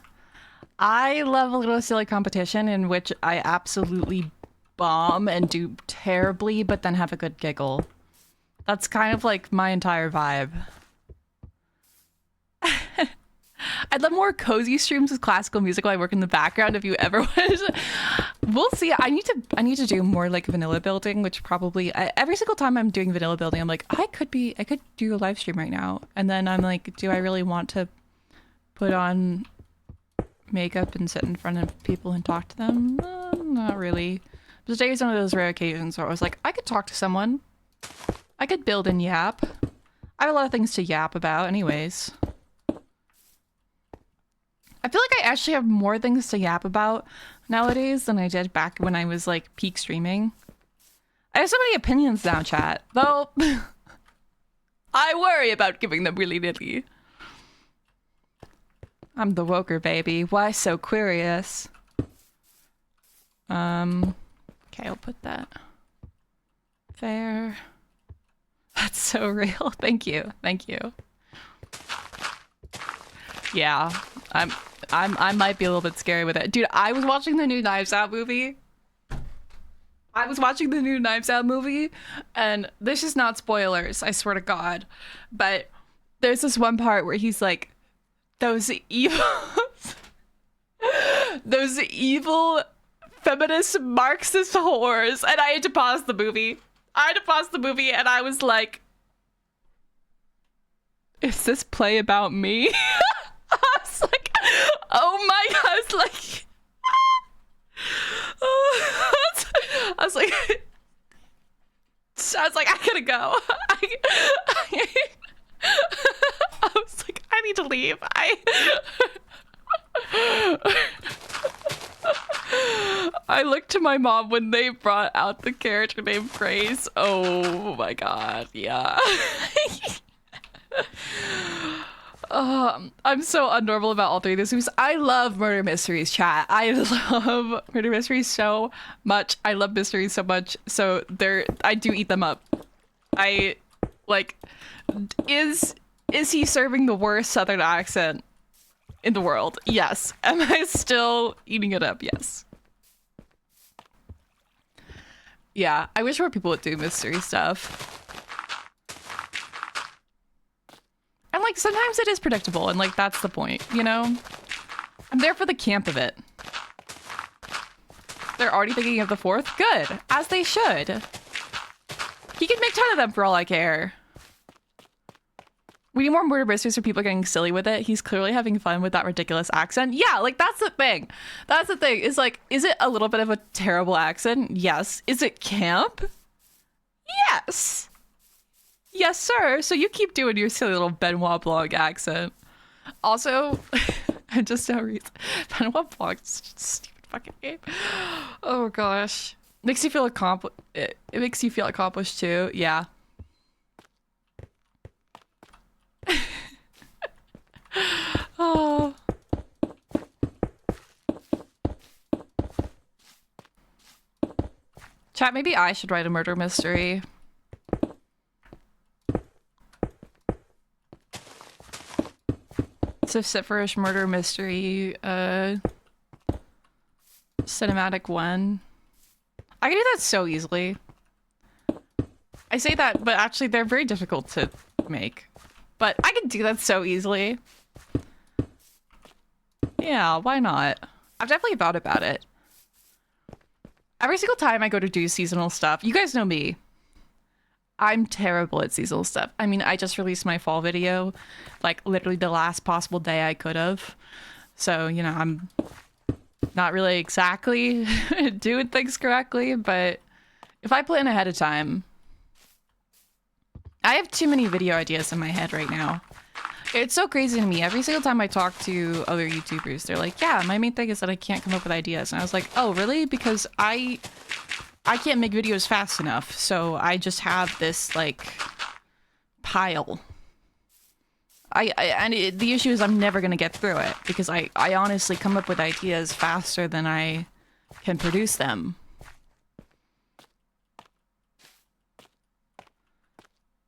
I love a little silly competition in which I absolutely bomb and do terribly, but then have a good giggle. That's kind of like my entire vibe. I'd love more cozy streams with classical music while I work in the background if you ever would. We'll see. I need to do more like vanilla building, which probably every single time I'm doing vanilla building, I'm like, I could do a live stream right now. And then I'm like, do I really want to put on makeup and sit in front of people and talk to them? Not really. But today is one of those rare occasions where I was like, I could talk to someone. I could build and yap. I have a lot of things to yap about anyways. I feel like I actually have more things to yap about nowadays than I did back when I was like peak streaming. I have so many opinions now, chat, though. I worry about giving them willy-nilly. I'm the woker, baby. Why so curious? Okay, I'll put that there. That's so real. Thank you. Thank you. Yeah, I might be a little bit scary with it. Dude, I was watching the new Knives Out movie. And this is not spoilers, I swear to God. But there's this one part where he's like, those evil those evil feminist Marxist whores. And I had to pause the movie. And I was like, is this play about me? I was like, oh my God. I was like, I gotta go. I was like, I need to leave. I looked to my mom when they brought out the character named Grace. Oh my God, yeah. I'm so unnormal about all three of these movies. I love murder mysteries, chat. I love murder mysteries so much. I love mysteries so much. So I do eat them up. I like, is he serving the worst Southern accent in the world? Yes. Am I still eating it up? Yes. Yeah, I wish more people would do mystery stuff. And like sometimes it is predictable, and like that's the point, you know? I'm there for the camp of it. They're already thinking of the fourth? Good, as they should. He can make 10 of them for all I care. We need more murder mysteries for people getting silly with it. He's clearly having fun with that ridiculous accent. Yeah, like that's the thing. That's the thing. Is like, is it a little bit of a terrible accent? Yes. Is it camp? Yes. Yes, sir. So you keep doing your silly little Benoit Blanc accent. Also, I just now read Benoit Blanc is such a stupid fucking game. Oh gosh. Makes you feel it makes you feel accomplished too. Yeah. Oh. Chat, maybe I should write a murder mystery. It's a Snifferish murder mystery, cinematic one. I can do that so easily. I say that, but actually they're very difficult to make. But I can do that so easily. Yeah, why not? I've definitely thought about it. Every single time I go to do seasonal stuff, you guys know me. I'm terrible at seasonal stuff. I mean, I just released my fall video, like literally the last possible day I could have. So, you know, I'm not really exactly doing things correctly, but if I plan ahead of time, I have too many video ideas in my head right now. It's so crazy to me. Every single time I talk to other YouTubers, they're like, yeah, my main thing is that I can't come up with ideas. And I was like, oh, really? Because I can't make videos fast enough, so I just have this like pile. The issue is I'm never gonna get through it because I honestly come up with ideas faster than I can produce them.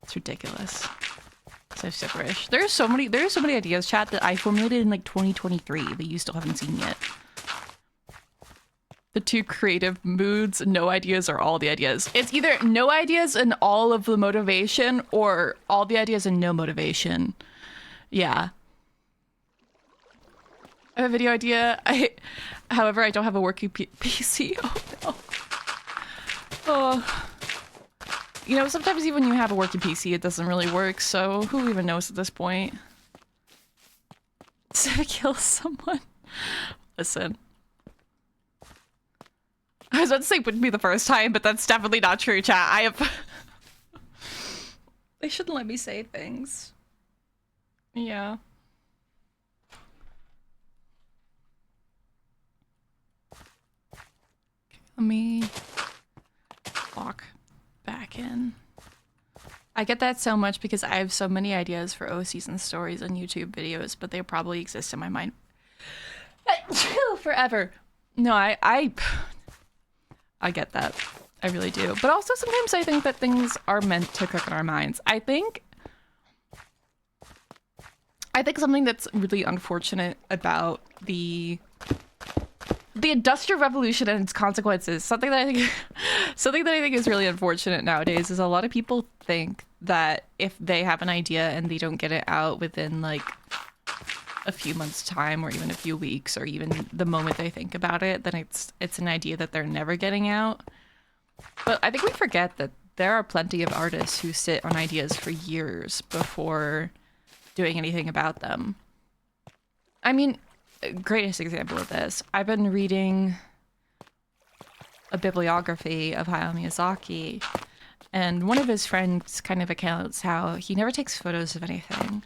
It's ridiculous. So Snifferish. There's so many ideas, chat, that I formulated in like 2023 that you still haven't seen yet. The two creative moods, no ideas or all the ideas. It's either no ideas and all of the motivation or all the ideas and no motivation. Yeah. I have a video idea. However, I don't have a working PC. Oh no. Oh. You know, sometimes even when you have a working PC, it doesn't really work, so who even knows at this point? To kill someone. Listen. I was about to say wouldn't be the first time, but that's definitely not true, chat. I have... They shouldn't let me say things. Yeah. Okay, let me walk back in. I get that so much because I have so many ideas for O-season stories and YouTube videos, but they probably exist in my mind forever. No, I get that. I really do. But also sometimes I think that things are meant to cook in our minds. I think something that's really unfortunate about the Industrial Revolution and its consequences, something that I think is really unfortunate nowadays, is a lot of people think that if they have an idea and they don't get it out within like a few months' time or even a few weeks or even the moment they think about it, then it's an idea that they're never getting out. But I think we forget that there are plenty of artists who sit on ideas for years before doing anything about them. I mean, greatest example of this, I've been reading a bibliography of Hayao Miyazaki, and one of his friends kind of accounts how he never takes photos of anything.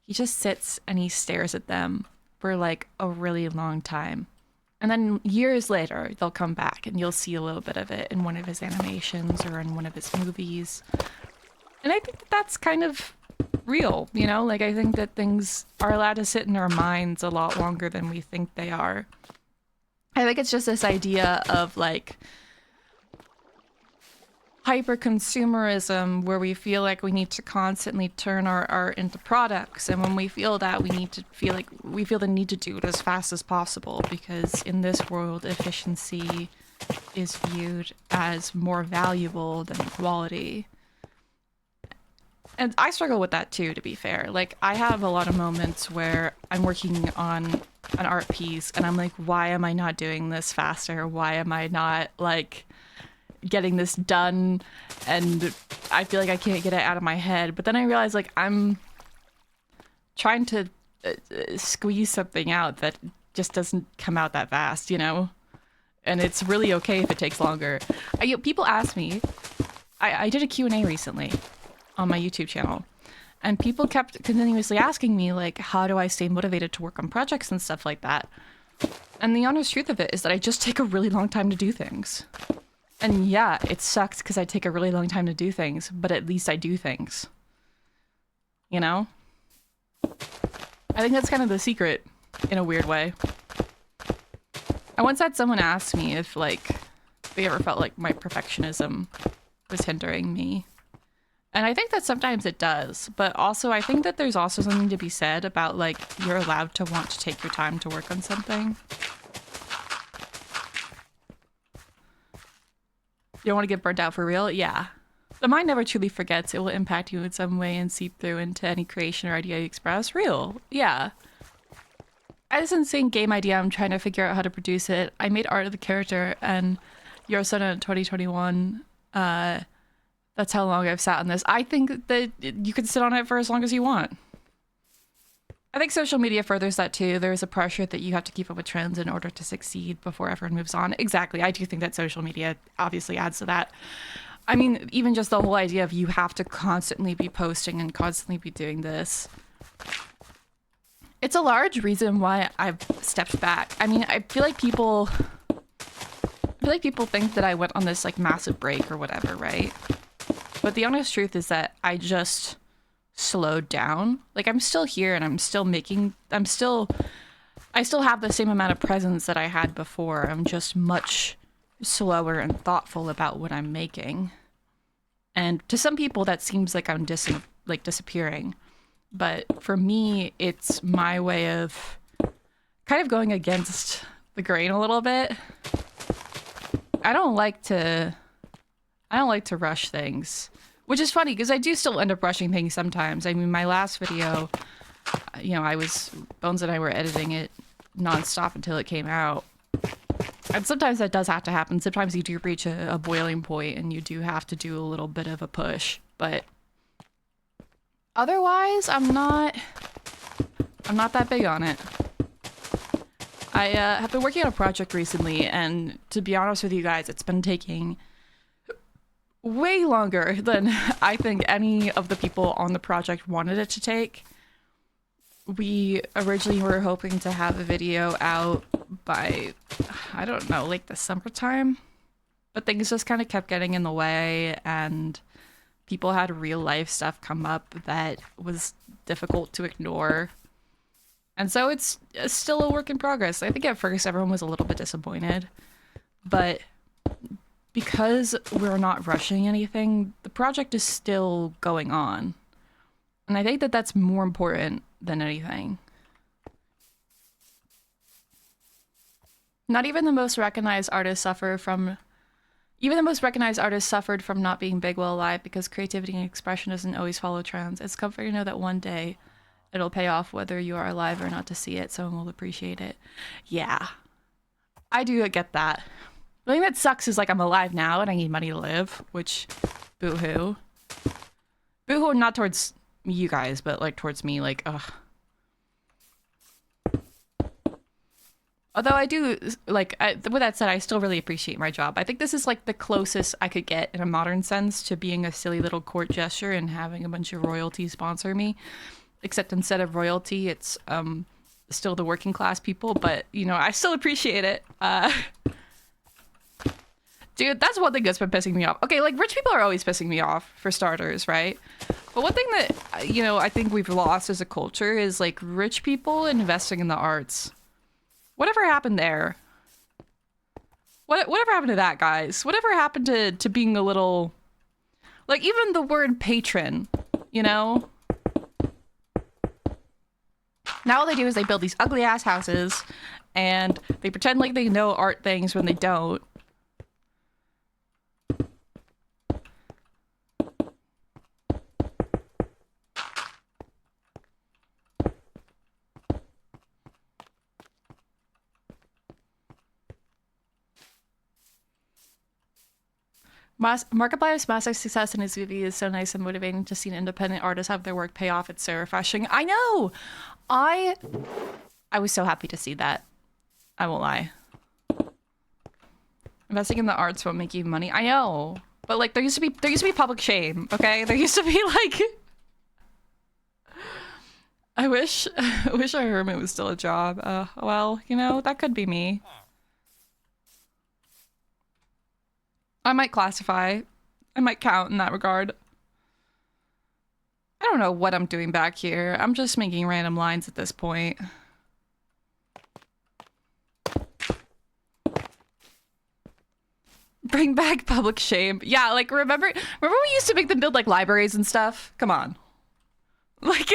He just sits and he stares at them for like a really long time. And then years later, they'll come back and you'll see a little bit of it in one of his animations or in one of his movies. And I think that that's kind of real, you know? Like, I think that things are allowed to sit in our minds a lot longer than we think they are. I think it's just this idea of, like, hyper-consumerism where we feel like we need to constantly turn our art into products, and when we feel that, we feel the need to do it as fast as possible, because in this world, efficiency is viewed as more valuable than quality. And I struggle with that too, to be fair. Like, I have a lot of moments where I'm working on an art piece and I'm like, why am I not doing this faster? Why am I not, like, getting this done? And I feel like I can't get it out of my head. But then I realize, like, I'm trying to squeeze something out that just doesn't come out that fast, you know? And it's really okay if it takes longer. People ask me, I did a Q&A recently on my YouTube channel, and people kept continuously asking me, like, how do I stay motivated to work on projects and stuff like that? And the honest truth of it is that I just take a really long time to do things. And yeah, it sucks because I take a really long time to do things, but at least I do things. You know? I think that's kind of the secret, in a weird way. I once had someone ask me if, like, they ever felt like my perfectionism was hindering me. And I think that sometimes it does, but also I think that there's also something to be said about, like, you're allowed to want to take your time to work on something. You don't want to get burnt out for real? Yeah. The mind never truly forgets. It will impact you in some way and seep through into any creation or idea you express. Real. Yeah. I had this insane game idea. I'm trying to figure out how to produce it. I made art of the character, and Eurosona in 2021, that's how long I've sat on this. I think that you can sit on it for as long as you want. I think social media furthers that too. There's a pressure that you have to keep up with trends in order to succeed before everyone moves on. Exactly. I do think that social media obviously adds to that. I mean, even just the whole idea of you have to constantly be posting and constantly be doing this. It's a large reason why I've stepped back. I mean, I feel like people think that I went on this, like, massive break or whatever, right? But the honest truth is that I just slowed down. Like, I'm still here and I still have the same amount of presence that I had before. I'm just much slower and thoughtful about what I'm making. And to some people that seems like I'm disappearing. But for me, it's my way of kind of going against the grain a little bit. I don't like to rush things, which is funny because I do still end up rushing things sometimes. I mean, my last video, you know, Bones and I were editing it nonstop until it came out. And sometimes that does have to happen. Sometimes you do reach a boiling point and you do have to do a little bit of a push, but otherwise I'm not that big on it. I have been working on a project recently, and to be honest with you guys, it's been taking way longer than I think any of the people on the project wanted it to take. We originally were hoping to have a video out by, I don't know, like the summertime, but things just kind of kept getting in the way, and people had real life stuff come up that was difficult to ignore. And so it's still a work in progress. I think at first everyone was a little bit disappointed, but because we're not rushing anything, the project is still going on. And I think that that's more important than anything. Not even the most recognized artists suffer from... Even the most recognized artists suffered from not being big while alive because creativity and expression doesn't always follow trends. It's comforting to know that one day it'll pay off whether you are alive or not to see it. Someone will appreciate it. Yeah. I do get that. The thing that sucks is, like, I'm alive now and I need money to live, which, boo-hoo. Boo-hoo not towards you guys, but, like, towards me, like, ugh. Although I do, like, with that said, I still really appreciate my job. I think this is, like, the closest I could get in a modern sense to being a silly little court gesture and having a bunch of royalty sponsor me. Except instead of royalty, it's still the working class people, but, you know, I still appreciate it. Dude, that's one thing that's been pissing me off. Okay, like, rich people are always pissing me off, for starters, right? But one thing that, you know, I think we've lost as a culture is, like, rich people investing in the arts. Whatever happened there? Whatever happened to that, guys? Whatever happened to being a little... Like, even the word patron, you know? Now all they do is they build these ugly-ass houses, and they pretend like they know art things when they don't. Markiplier's massive success in his movie is so nice and motivating to see an independent artist have their work pay off. It's so refreshing. I know! I was so happy to see that. I won't lie. Investing in the arts won't make you money. I know. But, like, there used to be public shame, okay? There used to be, like... I wish our hermit was still a job. Well, you know, that could be me. I might classify. I might count in that regard. I don't know what I'm doing back here. I'm just making random lines at this point. Bring back public shame. Yeah, like, remember we used to make them build, like, libraries and stuff? Come on. Like...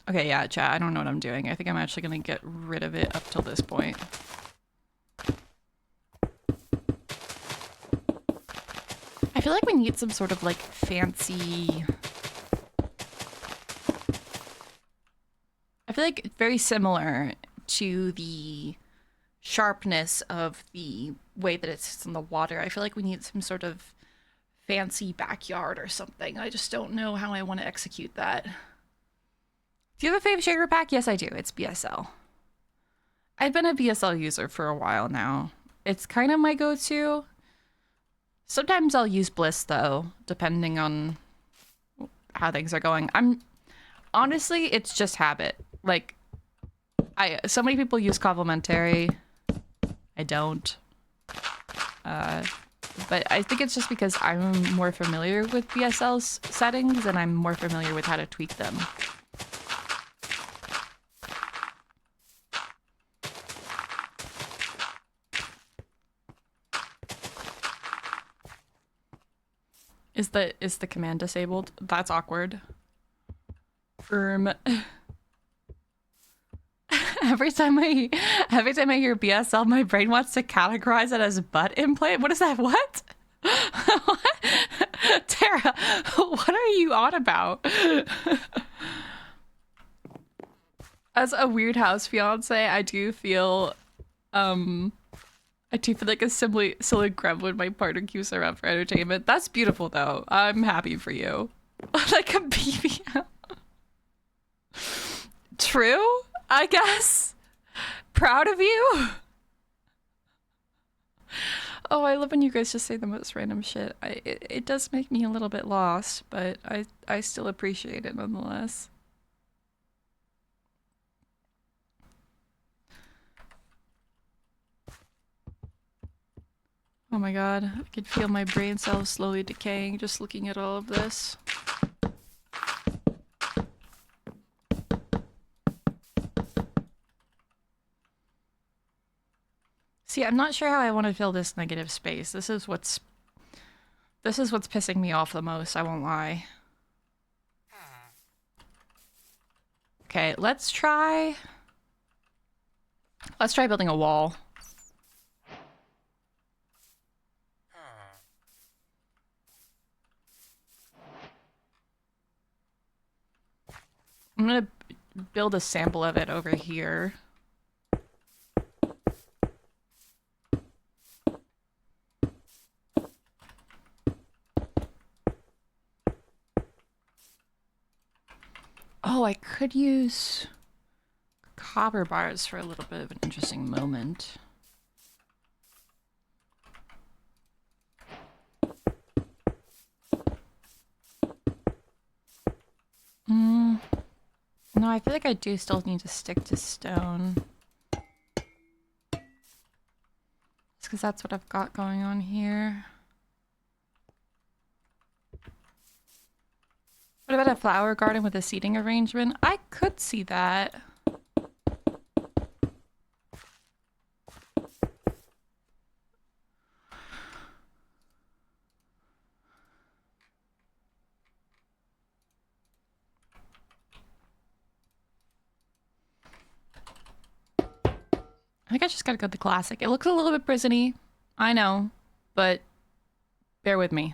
Okay, yeah, chat, I don't know what I'm doing. I think I'm actually gonna get rid of it up till this point. I feel like we need some sort of, like, fancy... I feel like it's very similar to the sharpness of the way that it sits in the water. I feel like we need some sort of fancy backyard or something. I just don't know how I want to execute that. Do you have a fave shader pack? Yes, I do. It's BSL. I've been a BSL user for a while now. It's kind of my go-to. Sometimes I'll use Bliss, though, depending on how things are going. Honestly, it's just habit. Like, so many people use Complementary. I don't. But I think it's just because I'm more familiar with BSL's settings and I'm more familiar with how to tweak them. Is the command disabled? That's awkward. Every time I hear BSL, my brain wants to categorize it as butt implant. What is that? What? What? Tara, what are you on about? As a Weird House fiance, I do feel like a silly gremlin when my partner keeps her around for entertainment. That's beautiful, though. I'm happy for you. Like a BBM. True, I guess. Proud of you. Oh, I love when you guys just say the most random shit. It does make me a little bit lost, but I still appreciate it nonetheless. Oh my god, I could feel my brain cells slowly decaying just looking at all of this. See, I'm not sure how I want to fill this negative space. This is what's pissing me off the most, I won't lie. Okay, let's try building a wall. I'm gonna build a sample of it over here. Oh, I could use copper bars for a little bit of an interesting moment. No, I feel like I do still need to stick to stone. It's because that's what I've got going on here. What about a flower garden with a seating arrangement? I could see that. I think I just gotta go with the classic. It looks a little bit prisony, I know, but bear with me.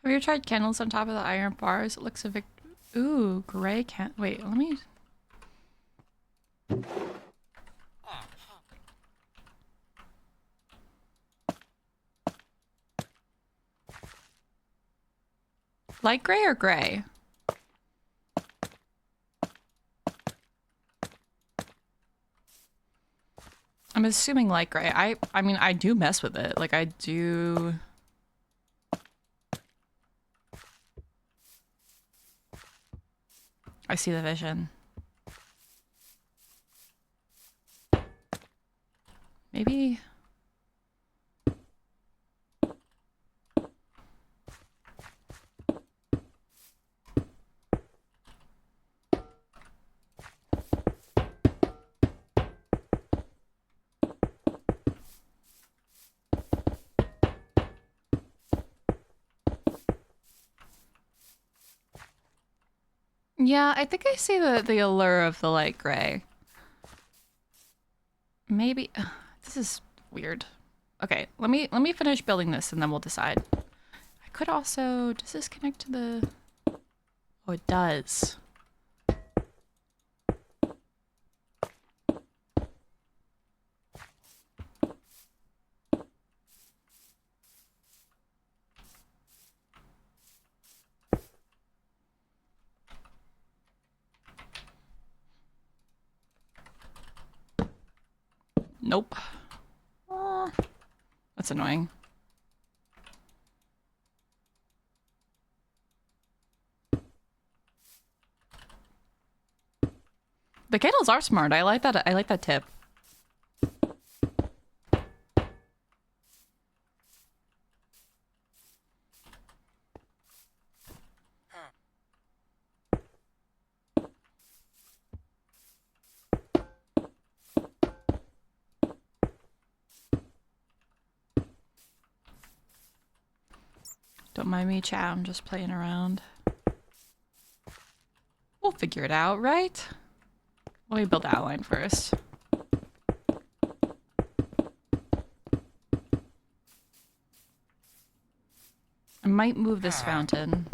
Have you tried candles on top of the iron bars? It looks a bit... Ooh, gray can... Wait, let me... Light gray or gray? I'm assuming light gray. I mean, I do mess with it. Like, I do... I see the vision. Maybe... Yeah, I think I see the allure of the light gray. Maybe this is weird. Okay, let me finish building this and then we'll decide. I could also, does this connect to the... Oh, it does. Nope. That's annoying. The candles are smart. I like that. I like that tip. Don't mind me, chat. I'm just playing around. We'll figure it out, right? Let me build the outline first. I might move this fountain.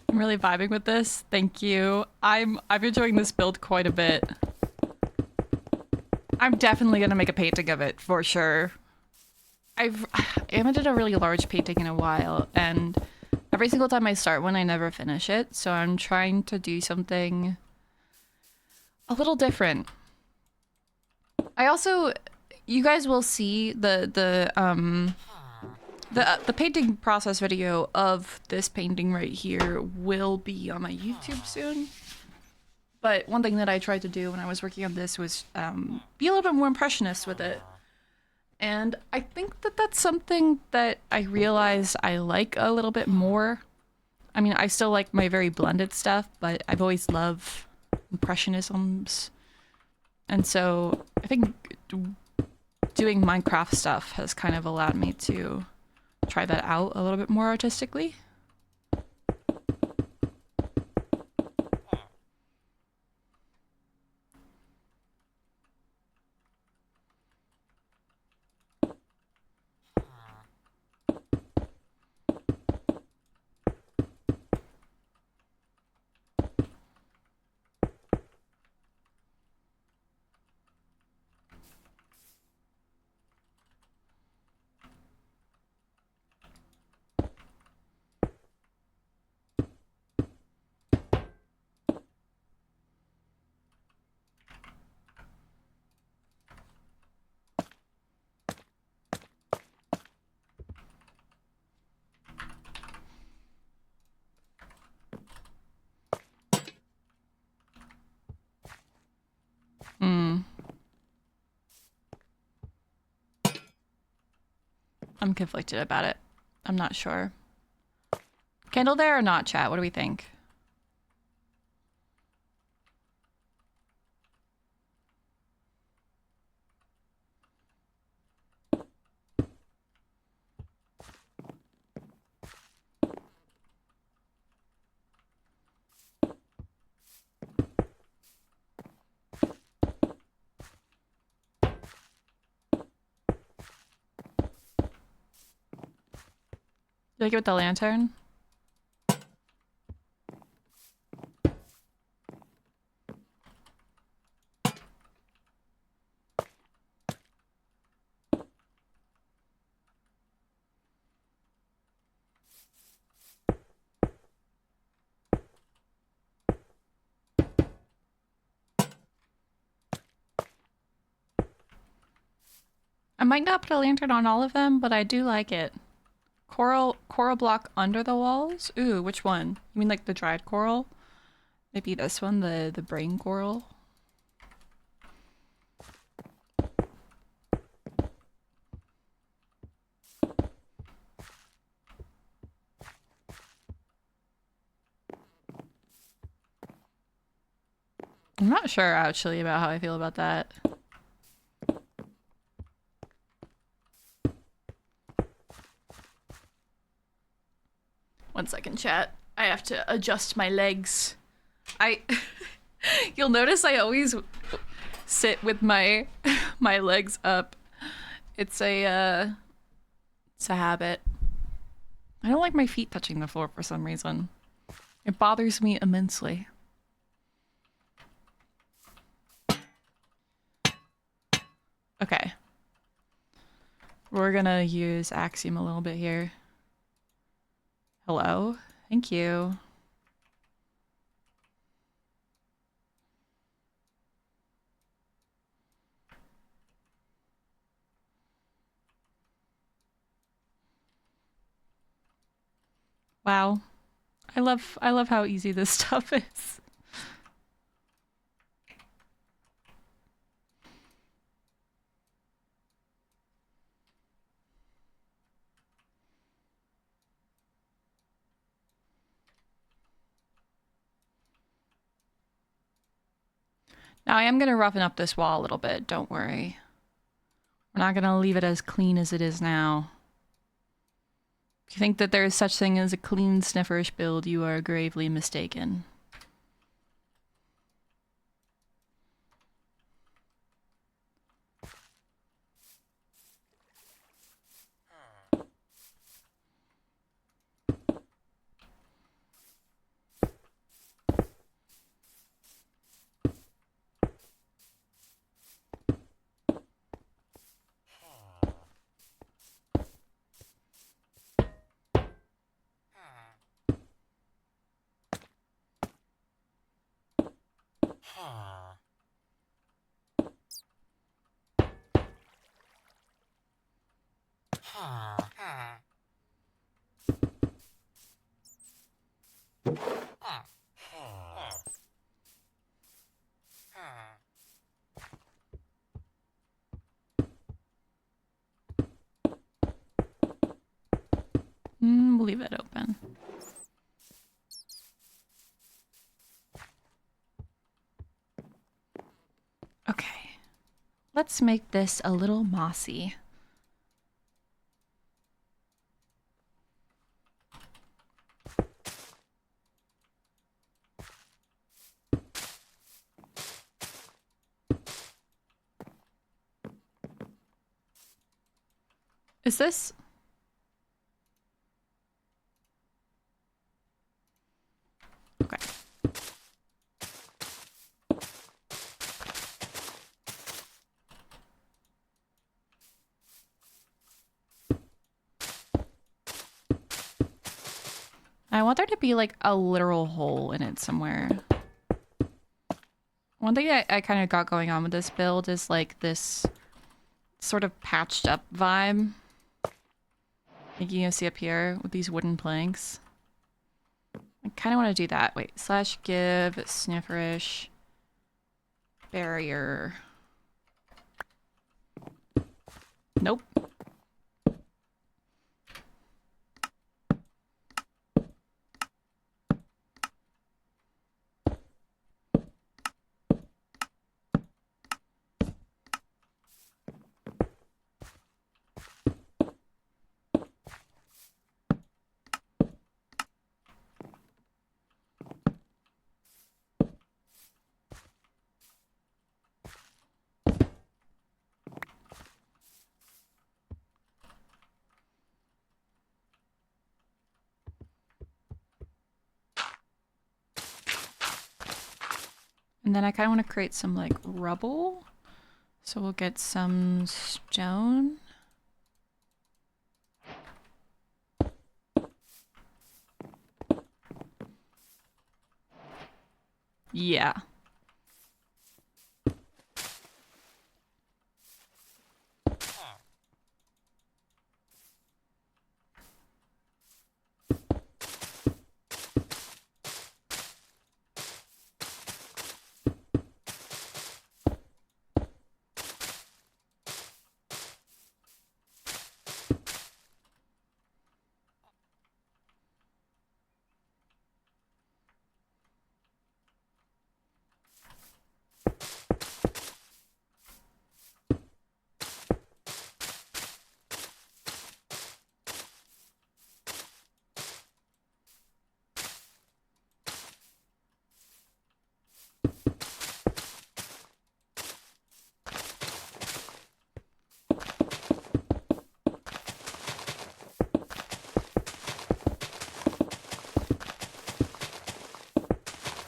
I'm really vibing with this. Thank you. I'm enjoying this build quite a bit. I'm definitely gonna make a painting of it for sure. I haven't did a really large painting in a while, and every single time I start one, I never finish it. So I'm trying to do something a little different. I also, you guys will see the painting process video of this painting right here will be on my YouTube soon. But one thing that I tried to do when I was working on this was be a little bit more impressionist with it. And I think that that's something that I realize I like a little bit more. I mean, I still like my very blended stuff, but I've always loved impressionisms. And so I think doing Minecraft stuff has kind of allowed me to try that out a little bit more artistically. I'm conflicted about it. I'm not sure. Candle there or not, chat? What do we think? You like it with the lantern? I might not put a lantern on all of them, but I do like it. Coral block under the walls? Ooh, which one? You mean like the dried coral? Maybe this one, the brain coral? I'm not sure actually about how I feel about that. One second, chat. I have to adjust my legs. You'll notice I always sit with my legs up. It's a habit. I don't like my feet touching the floor for some reason. It bothers me immensely. Okay. We're gonna use Axiom a little bit here. Hello? Thank you. Wow. I love how easy this stuff is. Now I am going to roughen up this wall a little bit, don't worry. We're not going to leave it as clean as it is now. If you think that there is such thing as a clean Snifferish build, you are gravely mistaken. We'll leave it open. Okay. Let's make this a little mossy. Is this? Okay. I want there to be like a literal hole in it somewhere. One thing I kind of got going on with this build is like this sort of patched up vibe. Like you can see up here with these wooden planks. I kind of want to do that. Wait, slash give Snifferish barrier. Nope. And then I kind of want to create some like rubble. So we'll get some stone. Yeah.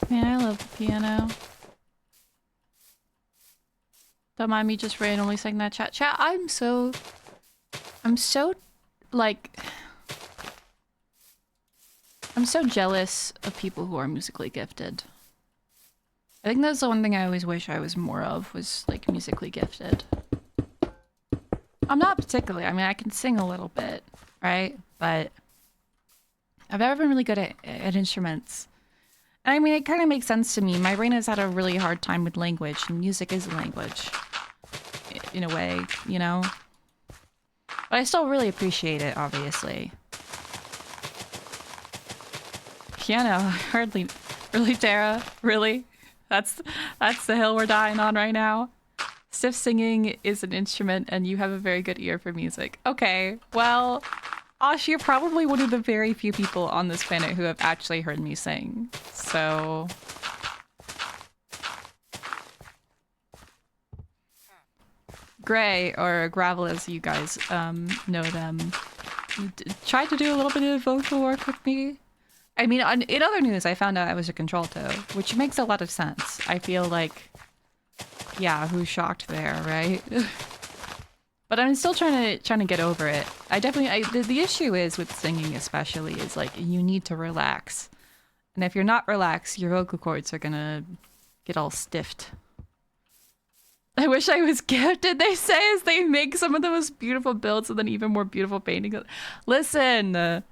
Man, I love the piano. Don't mind me just randomly saying that chat. Chat, I'm so like, I'm so jealous of people who are musically gifted. I think that's the one thing I always wish I was more of, was like musically gifted. I'm not particularly, I mean, I can sing a little bit, right? But I've never been really good at instruments. And I mean, it kind of makes sense to me. My brain has had a really hard time with language, and music is a language. In a way, you know? But I still really appreciate it, obviously. Piano, hardly. Really, Tara? Really? That's the hill we're dying on right now? Stiff singing is an instrument, and you have a very good ear for music. Okay, well... Ash, you're probably one of the very few people on this planet who have actually heard me sing. So... Gray, or Gravel as you guys know them, tried to do a little bit of vocal work with me. I mean, in other news, I found out I was a contralto, which makes a lot of sense. I feel like, yeah, who's shocked there, right? But I'm still trying to get over it. I definitely, the issue is with singing especially is like, you need to relax. And if you're not relaxed, your vocal cords are gonna get all stiffed. I wish I was gifted, they say, as they make some of the most beautiful builds and then even more beautiful paintings. Listen! I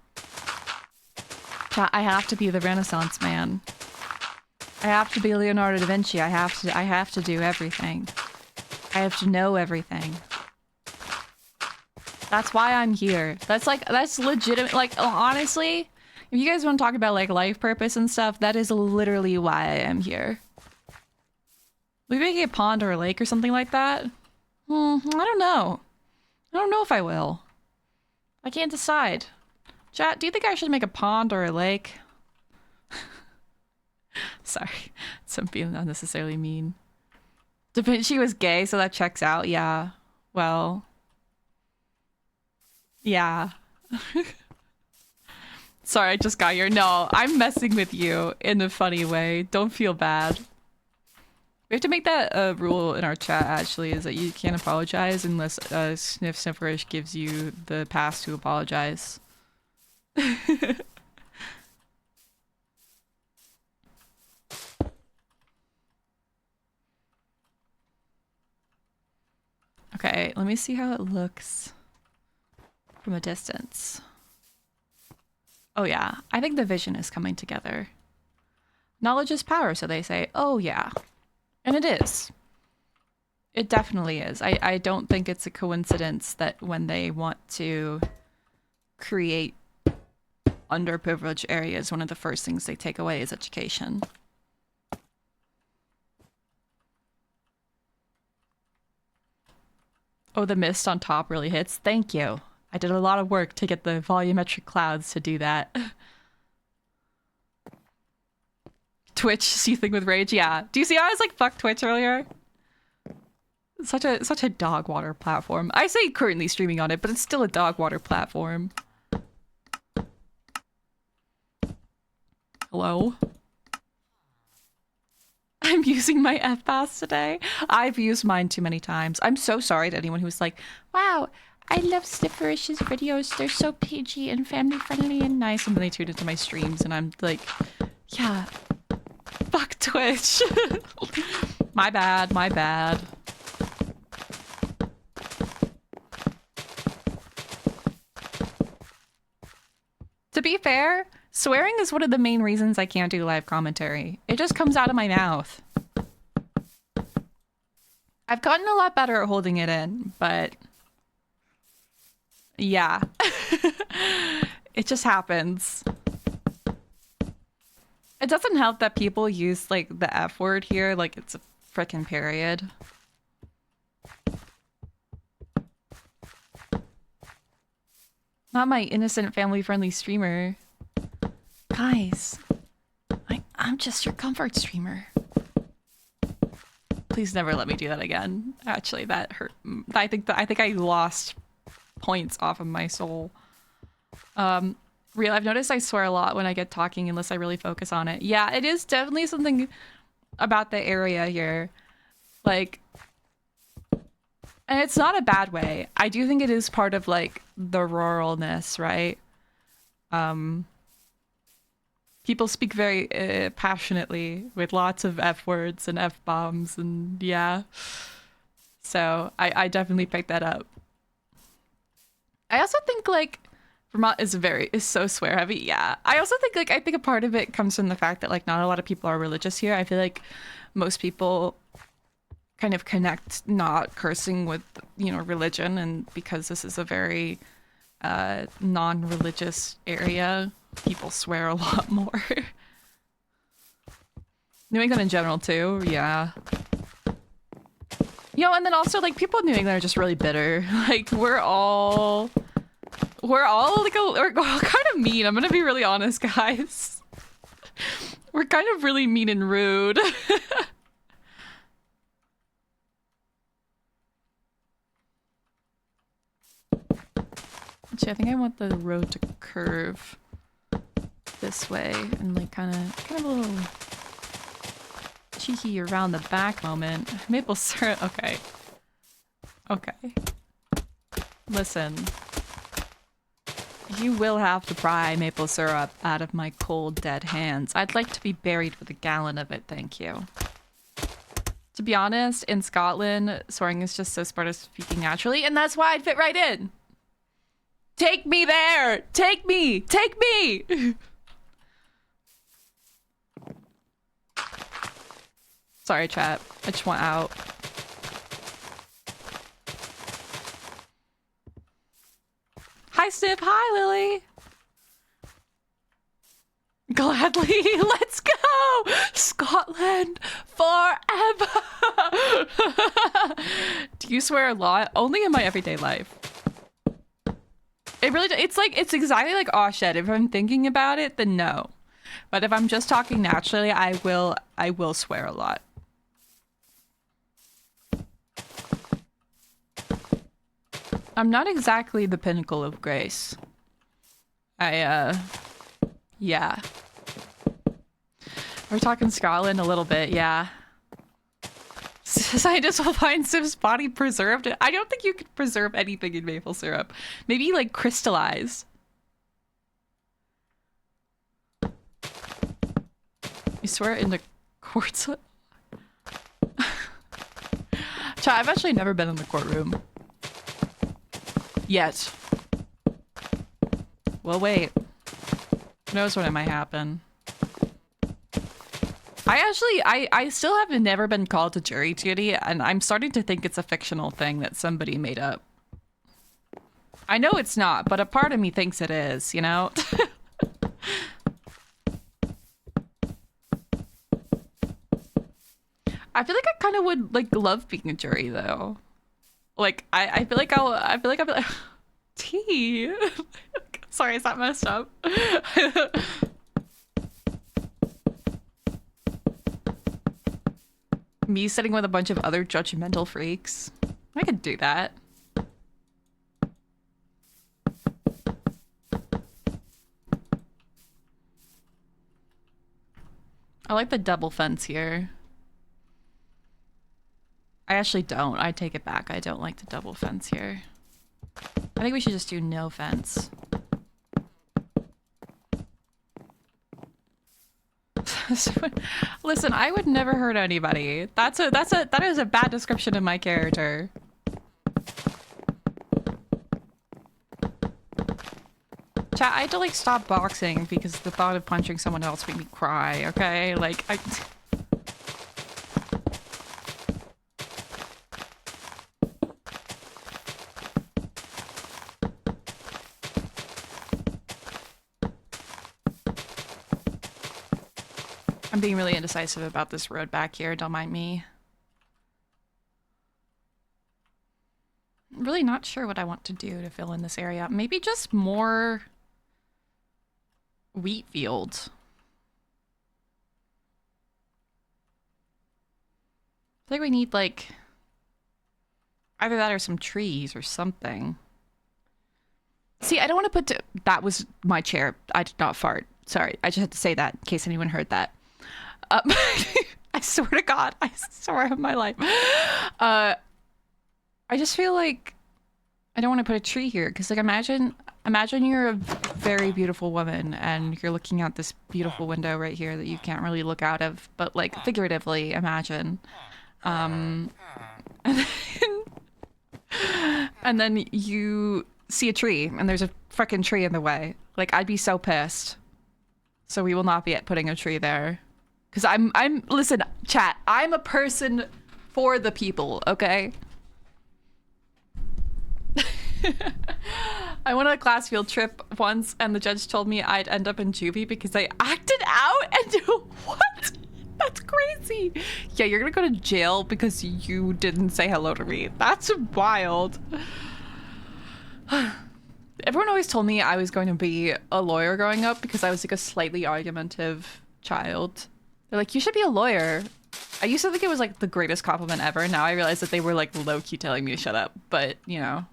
have to be the Renaissance man. I have to be Leonardo da Vinci. I have to do everything. I have to know everything. That's why I'm here. That's legitimate. Like, honestly, if you guys want to talk about like life purpose and stuff, that is literally why I am here. We make a pond or a lake or something like that? I don't know. I don't know if I will. I can't decide. Chat, do you think I should make a pond or a lake? Sorry, I'm being unnecessarily mean. Da Vinci was gay, so that checks out. Yeah. Well. Yeah. Sorry, I just got here. No, I'm messing with you in a funny way. Don't feel bad. We have to make that a rule in our chat, actually, is that you can't apologize unless Snifferish gives you the pass to apologize. Okay, let me see how it looks from a distance. Oh yeah, I think the vision is coming together. Knowledge is power, so they say. Oh yeah. And it is. It definitely is. I don't think it's a coincidence that when they want to create underprivileged areas, one of the first things they take away is education. Oh, the mist on top really hits. Thank you. I did a lot of work to get the volumetric clouds to do that. Twitch seething with rage. Yeah. Do you see how I was like, fuck Twitch earlier? Such a dog water platform. I say currently streaming on it, but it's still a dog water platform. Hello? I'm using my F-Pass today. I've used mine too many times. I'm so sorry to anyone who's like, wow, I love Snifferish's videos. They're so PG and family friendly and nice. And then they tune into my streams and I'm like, yeah, fuck Twitch. My bad, my bad. To be fair, swearing is one of the main reasons I can't do live commentary. It just comes out of my mouth. I've gotten a lot better at holding it in, but yeah. It just happens. It doesn't help that people use like the F word here like it's a frickin' period. Not my innocent family-friendly streamer. Guys, I'm just your comfort streamer. Please never let me do that again. Actually, that hurt. I think I lost points off of my soul. Real, I've noticed I swear a lot when I get talking unless I really focus on it. Yeah, it is definitely something about the area here. Like, and it's not a bad way. I do think it is part of like the ruralness, right? People speak very passionately with lots of F words and F bombs and yeah. So I definitely picked that up. I also think like Vermont is so swear heavy. Yeah. I also think like I think a part of it comes from the fact that like not a lot of people are religious here. I feel like most people kind of connect not cursing with, you know, religion, and because this is a very non-religious area, people swear a lot more. New England in general too, yeah. You know, and then also like people in New England are just really bitter. Like we're all like we're all kind of mean. I'm gonna be really honest, guys. We're kind of really mean and rude. Actually, I think I want the road to curve this way and like kind of a little cheeky around the back moment. Maple syrup. Okay. Okay. Listen. You will have to pry maple syrup out of my cold, dead hands. I'd like to be buried with a gallon of it, thank you. To be honest, in Scotland, swearing is just so part of speaking naturally, and that's why I'd fit right in. Take me there! Take me! Take me! Sorry, chat. I just want out. Hi, Sniff. Hi, Lily. Gladly. Let's go! Scotland forever! Do you swear a lot? Only in my everyday life. It really, it's exactly like, oh shit, if I'm thinking about it, then no. But if I'm just talking naturally, I will swear a lot. I'm not exactly the pinnacle of grace. Yeah. We're talking Scotland a little bit, yeah. Scientists will find Sif's body preserved. I don't think you could preserve anything in maple syrup. Maybe like crystallize. You swear in the courts? Chat, I've actually never been in the courtroom. Yet. Well, wait. Who knows when it might happen? I still have never been called to jury duty, and I'm starting to think it's a fictional thing that somebody made up. I know it's not, but a part of me thinks it is, you know? I feel like I kind of would like love being a jury though. Like I feel like I'll be like tea. Sorry, is that messed up? Me sitting with a bunch of other judgmental freaks. I could do that. I like the double fence here. I actually don't. I take it back. I don't like the double fence here. I think we should just do no fence. Listen, I would never hurt anybody. That is a bad description of my character. Chat, I had to like stop boxing because the thought of punching someone else made me cry, okay? Like I'm being really indecisive about this road back here, don't mind me. I'm really not sure what I want to do to fill in this area. Maybe just more wheat fields. I think we need like either that or some trees or something. See, I don't want to put that was my chair. I did not fart. Sorry, I just had to say that in case anyone heard that. I swear to God, I swear on my life. I just feel like I don't want to put a tree here because, like, imagine you're a very beautiful woman and you're looking out this beautiful window right here that you can't really look out of, but like figuratively imagine. And then you see a tree and there's a freaking tree in the way. Like, I'd be so pissed. So we will not be putting a tree there. Because listen, chat, I'm a person for the people, okay? I went on a class field trip once and the judge told me I'd end up in juvie because I acted out and what? That's crazy. Yeah, you're gonna go to jail because you didn't say hello to me. That's wild. Everyone always told me I was going to be a lawyer growing up because I was like a slightly argumentative child. They're like, you should be a lawyer. I used to think it was like the greatest compliment ever. Now I realize that they were like low-key telling me to shut up, but you know.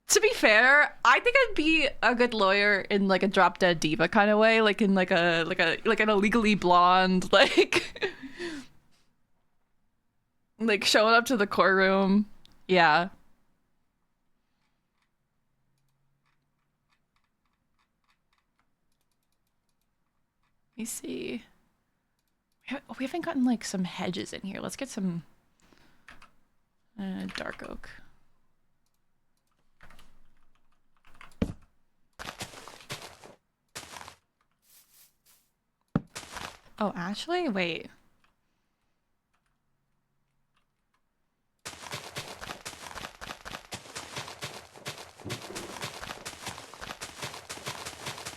To be fair, I think I'd be a good lawyer in like a Drop Dead Diva kind of way, like in like an illegally blonde, like like showing up to the courtroom. Yeah. Let me see. We haven't gotten like some hedges in here. Let's get some dark oak. Oh, actually, wait.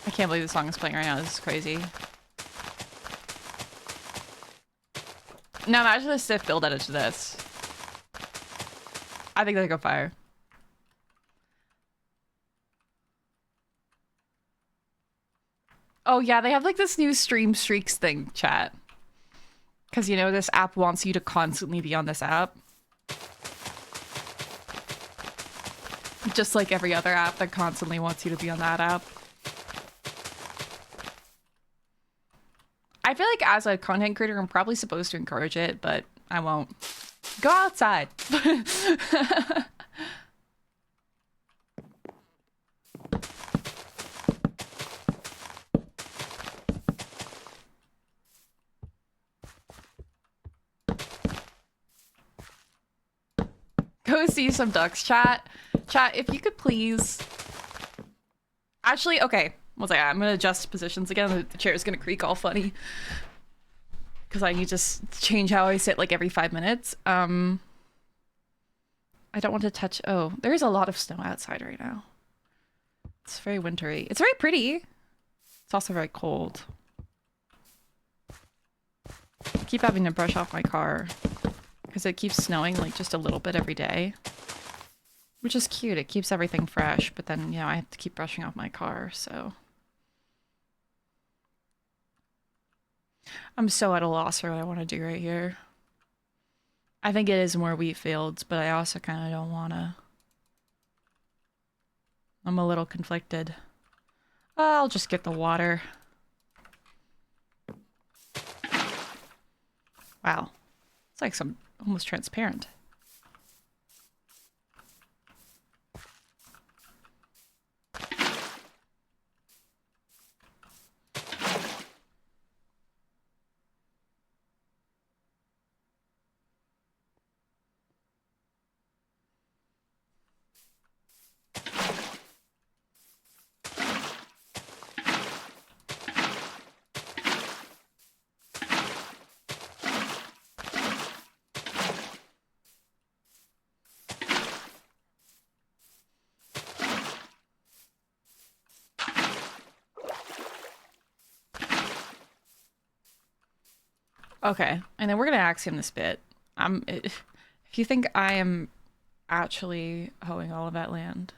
I can't believe the song is playing right now. This is crazy. Now imagine a stiff build edit to this. I think that'd go fire. Oh yeah, they have like this new stream streaks thing, chat. Because you know this app wants you to constantly be on this app. Just like every other app that constantly wants you to be on that app. I feel like as a content creator, I'm probably supposed to encourage it, but I won't. Go outside. Go see some ducks, chat. Chat, if you could please... Actually, okay. One second, I'm gonna adjust positions again. The chair is gonna creak all funny. Because I need to change how I sit like every 5 minutes. I don't want to touch... Oh, there's a lot of snow outside right now. It's very wintry. It's very pretty. It's also very cold. I keep having to brush off my car. Because it keeps snowing like just a little bit every day. Which is cute. It keeps everything fresh. But then, you know, I have to keep brushing off my car, so... I'm so at a loss for what I want to do right here. I think it is more wheat fields, but I also kind of don't want to. I'm a little conflicted. I'll just get the water. Wow. It's like some almost transparent. Okay, and then we're gonna axiom this bit. If you think I am actually hoeing all of that land.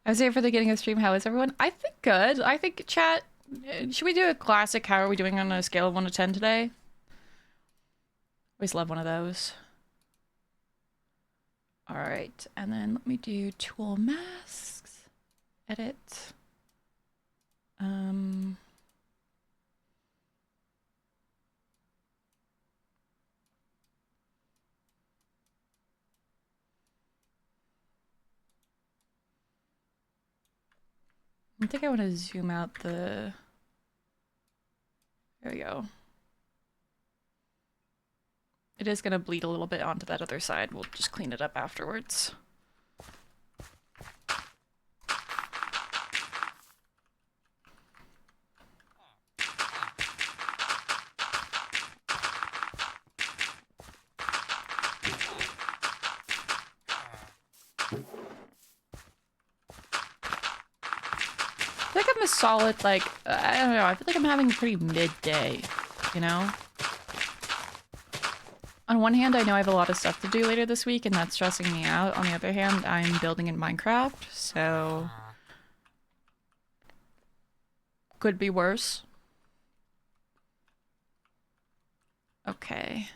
I was here for the beginning of the stream. How is everyone? I think good. I think chat. Should we do a classic? How are we doing on a scale of 1 to 10 today? Always love one of those. All right, and then let me do tool masks. Edit. I think I want to zoom out the... There we go. it is gonna bleed a little bit onto that other side. We'll just clean it up afterwards. I feel like I'm a solid, like, I don't know, I feel like I'm having a pretty midday, you know? On one hand, I know I have a lot of stuff to do later this week, and that's stressing me out. On the other hand, I'm building in Minecraft, so... could be worse. Okay.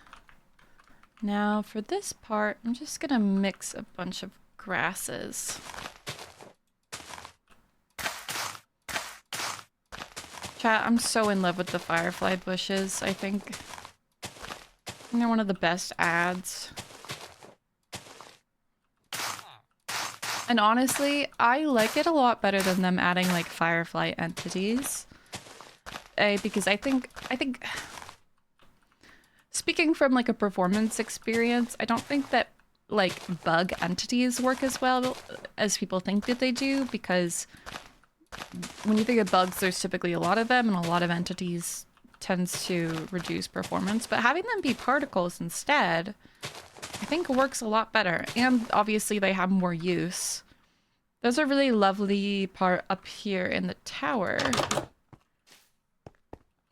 Now, for this part, I'm just gonna mix a bunch of grasses. Chat, I'm so in love with the firefly bushes, I think. They're one of the best ads. And honestly, I like it a lot better than them adding like firefly entities. Because I think speaking from like a performance experience, I don't think that like bug entities work as well as people think that they do, because when you think of bugs, there's typically a lot of them, and a lot of entities tends to reduce performance, but having them be particles instead, I think works a lot better. And obviously they have more use. There's a really lovely part up here in the tower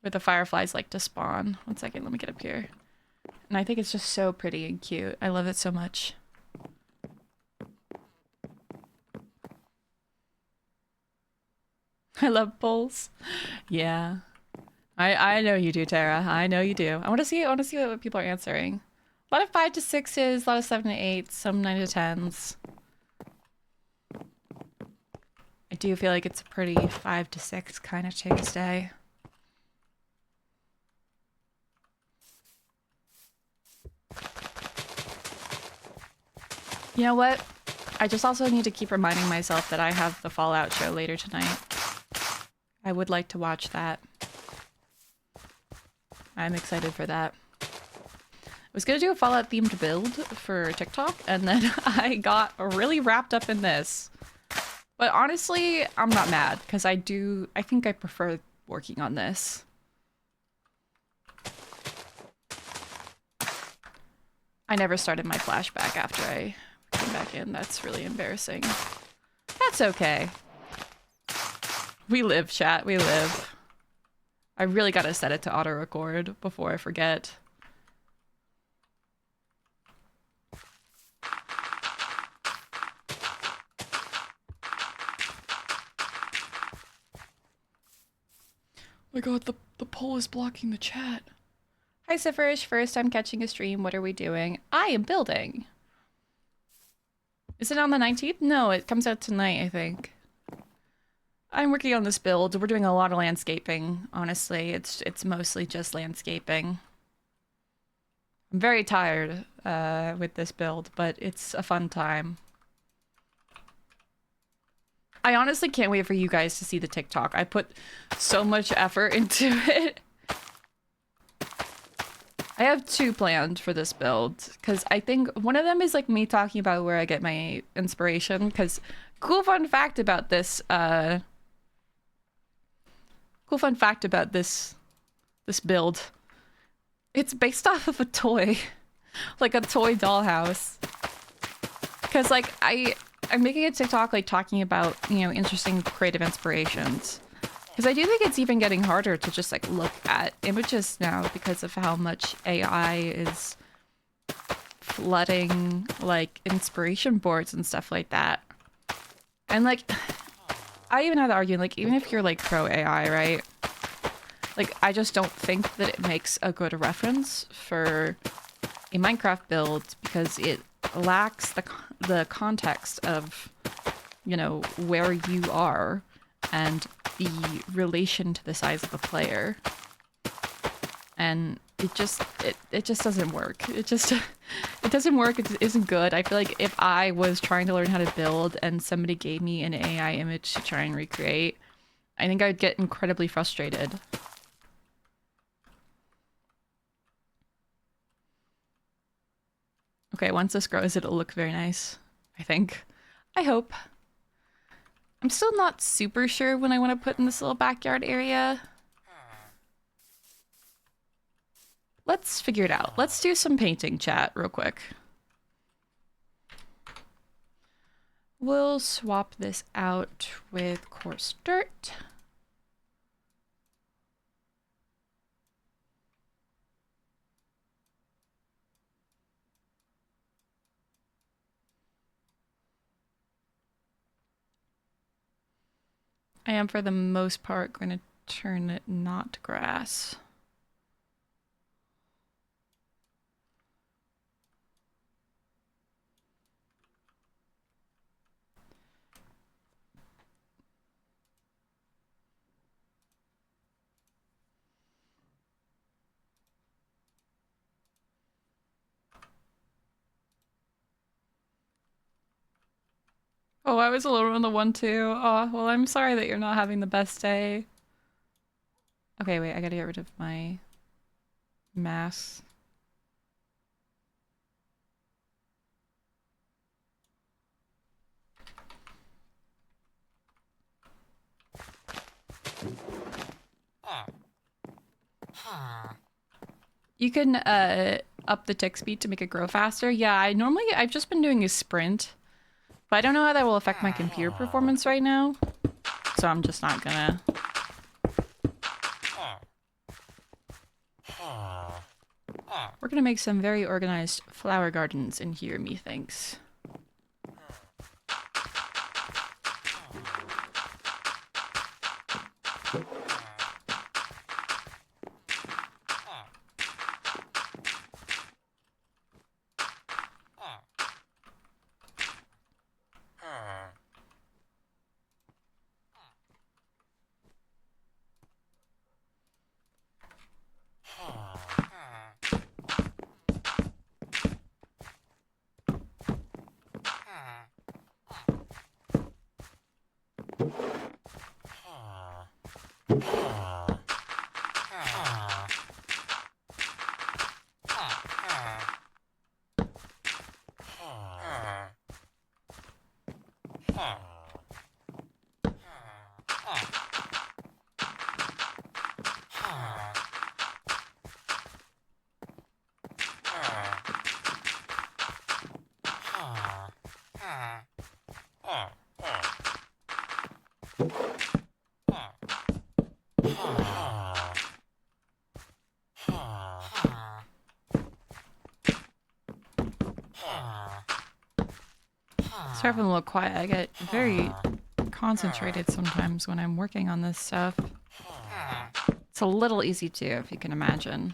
where the fireflies like to spawn. One second, let me get up here. And I think it's just so pretty and cute. I love it so much. I love polls. Yeah. I know you do, Tara. I know you do. I want to see what people are answering. A lot of 5 to 6s, a lot of 7 to 8s, some 9 to 10s. I do feel like it's a pretty 5 to 6 kind of Tuesday. You know what? I just also need to keep reminding myself that I have the Fallout show later tonight. I would like to watch that. I'm excited for that. I was gonna do a Fallout themed build for TikTok, and then I got really wrapped up in this. But honestly, I'm not mad, because I think I prefer working on this. I never started my flashback after I came back in. That's really embarrassing. That's okay. We live, chat. We live. I really gotta set it to auto-record before I forget. Oh my god, the poll is blocking the chat. Hi Snifferish, first time catching a stream. What are we doing? I am building. Is it on the 19th? No, it comes out tonight, I think. I'm working on this build. We're doing a lot of landscaping, honestly. It's mostly just landscaping. I'm very tired with this build, but it's a fun time. I honestly can't wait for you guys to see the TikTok. I put so much effort into it. I have 2 planned for this build, because I think one of them is like me talking about where I get my inspiration, because cool fun fact about this build. It's based off of a toy. Like a toy dollhouse. Because like I'm making a TikTok like talking about, you know, interesting creative inspirations. Because I do think it's even getting harder to just like look at images now because of how much AI is flooding like inspiration boards and stuff like that. And like, I even had to argue, like, even if you're like pro AI, right? Like, I just don't think that it makes a good reference for a Minecraft build because it lacks the context of, you know, where you are and the relation to the size of the player. And it just doesn't work. It doesn't work. It isn't good. I feel like if I was trying to learn how to build and somebody gave me an AI image to try and recreate, I think I'd get incredibly frustrated. Okay, once this grows, it'll look very nice, I think. I hope. I'm still not super sure when I want to put in this little backyard area. Let's figure it out. Let's do some painting chat real quick. We'll swap this out with coarse dirt. I am, for the most part, going to turn it not grass. Oh, I was a little on the one too. Oh, well, I'm sorry that you're not having the best day. Okay, wait, I gotta get rid of my mask. You can up the tick speed to make it grow faster. Yeah, I've just been doing a sprint, but I don't know how that will affect my computer performance right now. So I'm just not gonna. We're gonna make some very organized flower gardens in here, methinks. Sorry if I'm a little quiet. I get very concentrated sometimes when I'm working on this stuff. It's a little easy too, if you can imagine.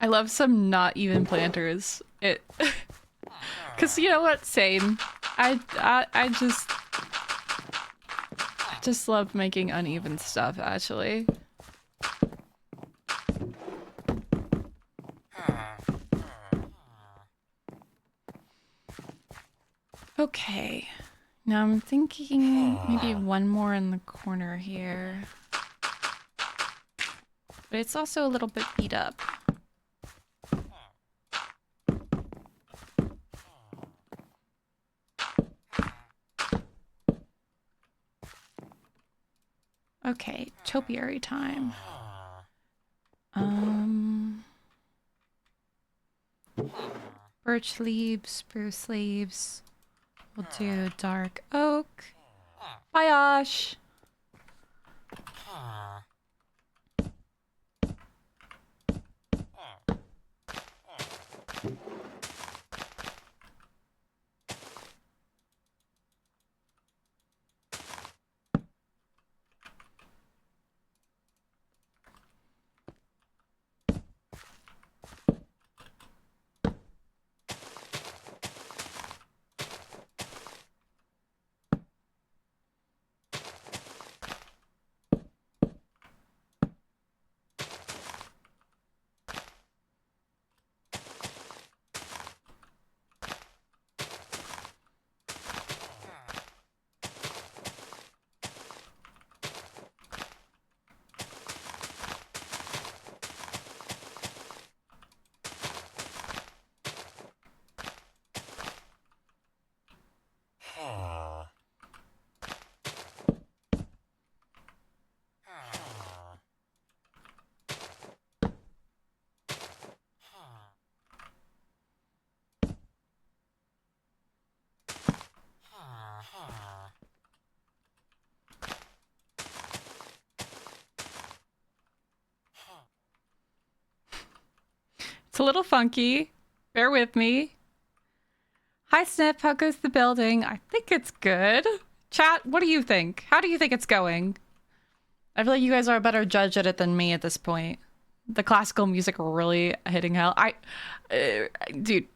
I love some not even planters. Cause you know what? Same. I just love making uneven stuff, actually. Okay. Now I'm thinking maybe one more in the corner here. But it's also a little bit beat up. Okay, topiary time. Birch leaves, spruce leaves. We'll do dark oak. Bye, Ash. It's a little funky. Bear with me. Hi, Sniff. How goes the building? I think it's good. Chat, what do you think? How do you think it's going? I feel like you guys are a better judge at it than me at this point. The classical music really hitting hell. Dude.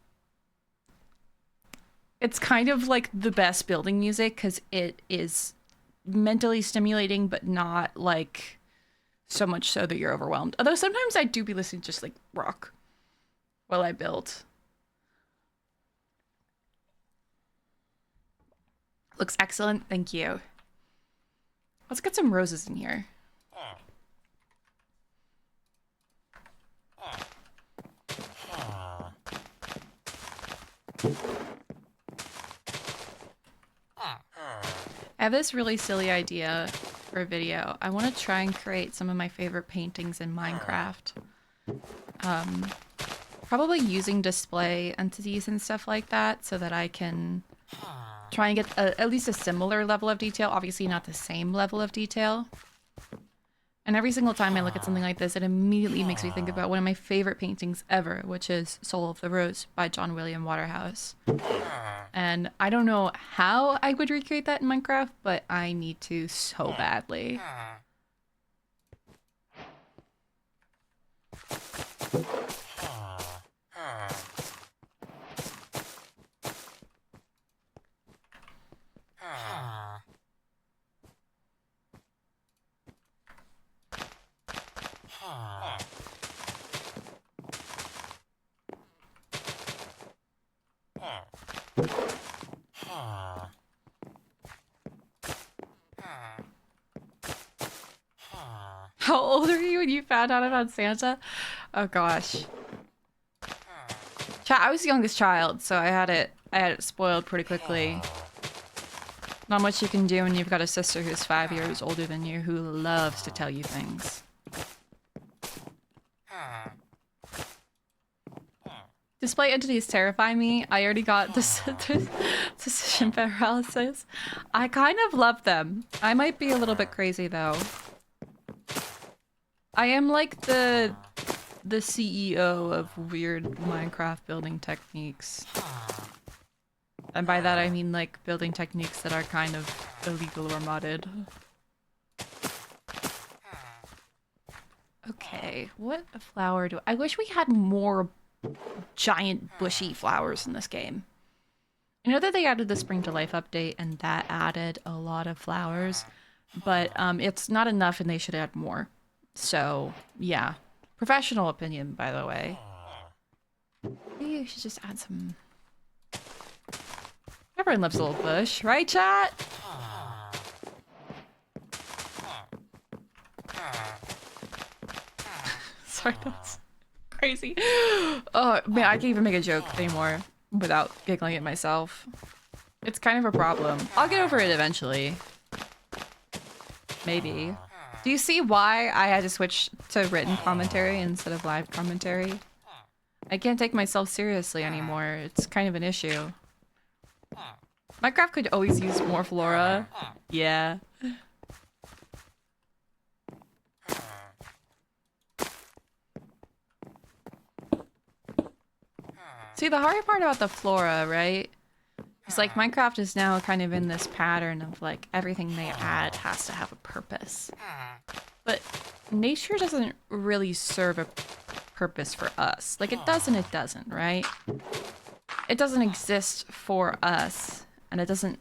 It's kind of like the best building music because it is mentally stimulating, but not like so much so that you're overwhelmed. Although sometimes I do be listening to just like rock while I build. Looks excellent. Thank you. Let's get some roses in here. I have this really silly idea for a video. I want to try and create some of my favorite paintings in Minecraft. Probably using display entities and stuff like that so that I can try and get at least a similar level of detail. Obviously not the same level of detail. And every single time I look at something like this, it immediately makes me think about one of my favorite paintings ever, which is Soul of the Rose by John William Waterhouse. And I don't know how I would recreate that in Minecraft, but I need to so badly. How old are you when you found out about Santa? Oh gosh. I was the youngest child, so I had it spoiled pretty quickly. Not much you can do when you've got a sister who's 5 years older than you who loves to tell you things. Display entities terrify me. I already got this decision paralysis. I kind of love them. I might be a little bit crazy though. I am like the CEO of weird Minecraft building techniques. And by that I mean like building techniques that are kind of illegal or modded. Okay, what flower do I wish we had more giant bushy flowers in this game. I know that they added the Spring to Life update and that added a lot of flowers, but it's not enough and they should add more. So, yeah. Professional opinion, by the way. Maybe you should just add some... Everyone loves a little bush, right, chat? Sorry, that's crazy. Oh, man, I can't even make a joke anymore without giggling at myself. It's kind of a problem. I'll get over it eventually. Maybe. Do you see why I had to switch to written commentary instead of live commentary? I can't take myself seriously anymore. It's kind of an issue. Minecraft could always use more flora. Yeah. See, the hard part about the flora, right? It's like Minecraft is now kind of in this pattern of like everything they add has to have a purpose. But nature doesn't really serve a purpose for us. Like it does and it doesn't, right? It doesn't exist for us and it doesn't,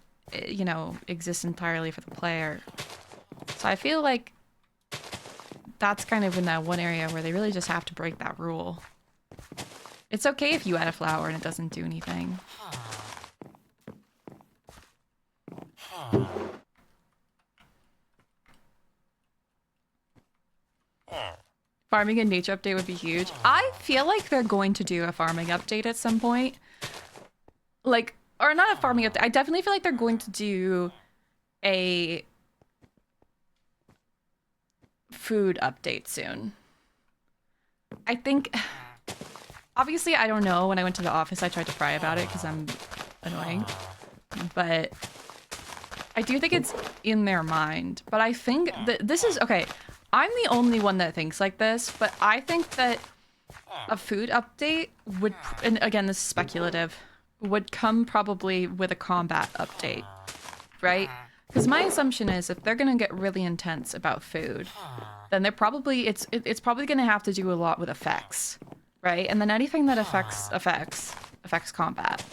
you know, exist entirely for the player. So I feel like that's kind of in that one area where they really just have to break that rule. It's okay if you add a flower and it doesn't do anything. Farming and nature update would be huge. I feel like they're going to do a farming update at some point. Like, or not a farming update. I definitely feel like they're going to do a food update soon. I think, obviously I don't know. When I went to the office, I tried to pry about it because I'm annoying. But I do think it's in their mind. But I think that this is, okay, I'm the only one that thinks like this, but I think that a food update would, and again, this is speculative, would come probably with a combat update, right? Because my assumption is if they're gonna get really intense about food, then they're probably, it's probably gonna have to do a lot with effects, right? And then anything that affects combat.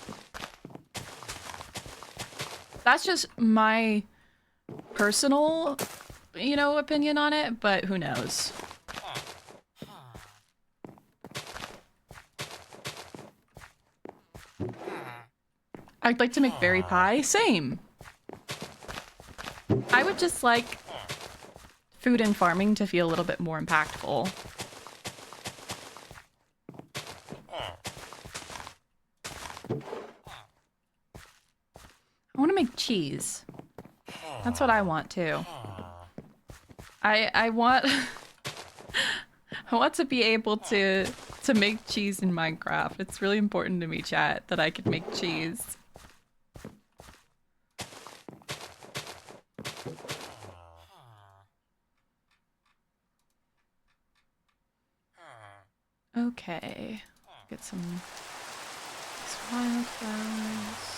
That's just my personal, you know, opinion on it, but who knows? I'd like to make berry pie. Same. I would just like food and farming to feel a little bit more impactful. I want to make cheese. That's what I want too. I want I want to be able to make cheese in Minecraft. It's really important to me, chat, that I can make cheese. Okay. Get some wildflowers.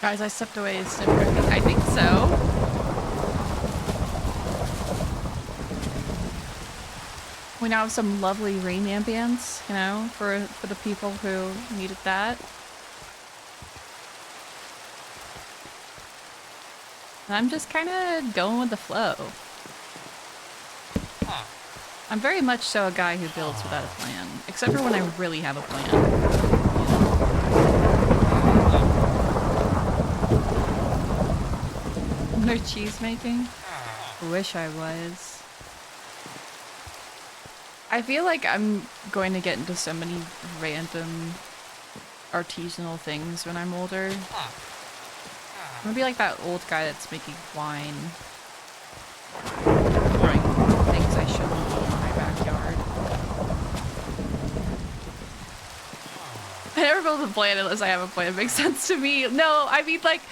Guys, I stepped away. Is Snifferish? I think so. We now have some lovely rain ambience, you know, for the people who needed that. And I'm just kind of going with the flow. I'm very much so a guy who builds without a plan, except for when I really have a plan. No cheese making? I wish I was. I feel like I'm going to get into so many random artisanal things when I'm older. I'm gonna be like that old guy that's making wine. Growing things I shouldn't in my backyard. I never build a plan unless I have a plan. It makes sense to me. No, I mean like...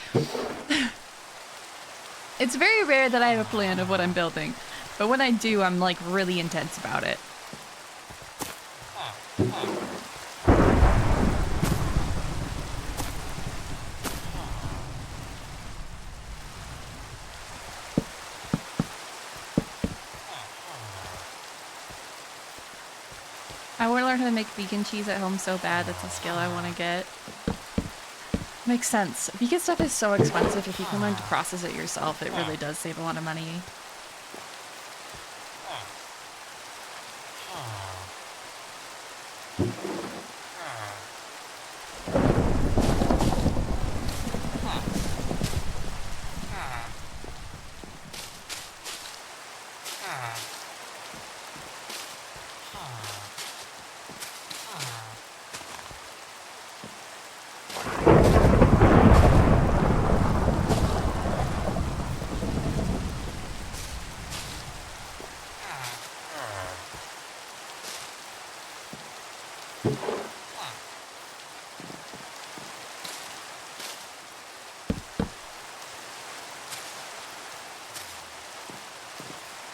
It's very rare that I have a plan of what I'm building, but when I do, I'm like really intense about it. I want to learn how to make vegan cheese at home so bad. That's a skill I want to get. Makes sense. Vegan stuff is so expensive. If you can learn to process it yourself, it really does save a lot of money.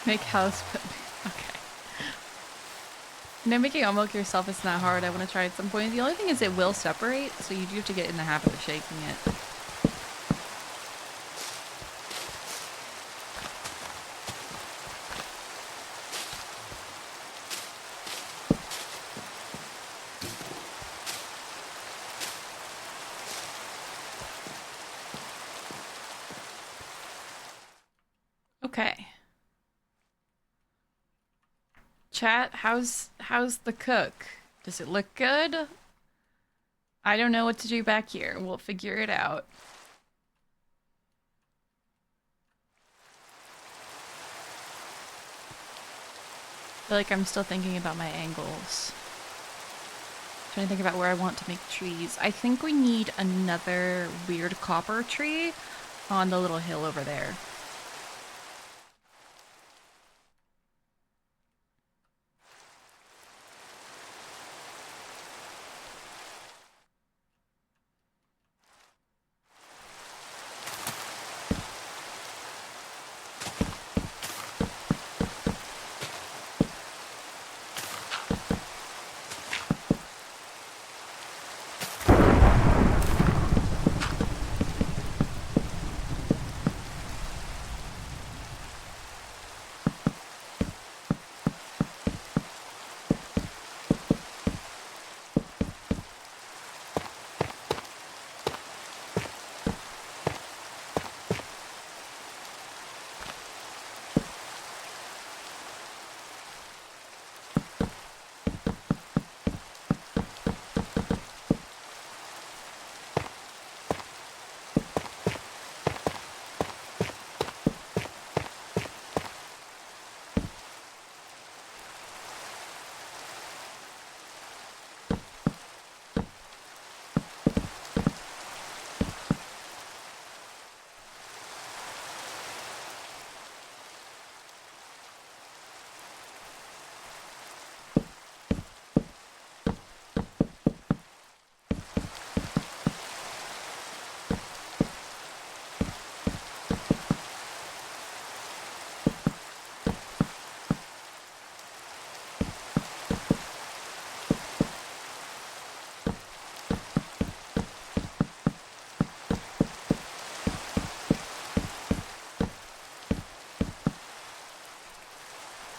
Make house put okay. No, making almond milk yourself is not hard. I want to try at some point. The only thing is it will separate, so you do have to get in the habit of shaking it. Okay. Chat, how's the cook? Does it look good? I don't know what to do back here. We'll figure it out. I feel like I'm still thinking about my angles. Trying to think about where I want to make trees. I think we need another weird copper tree on the little hill over there.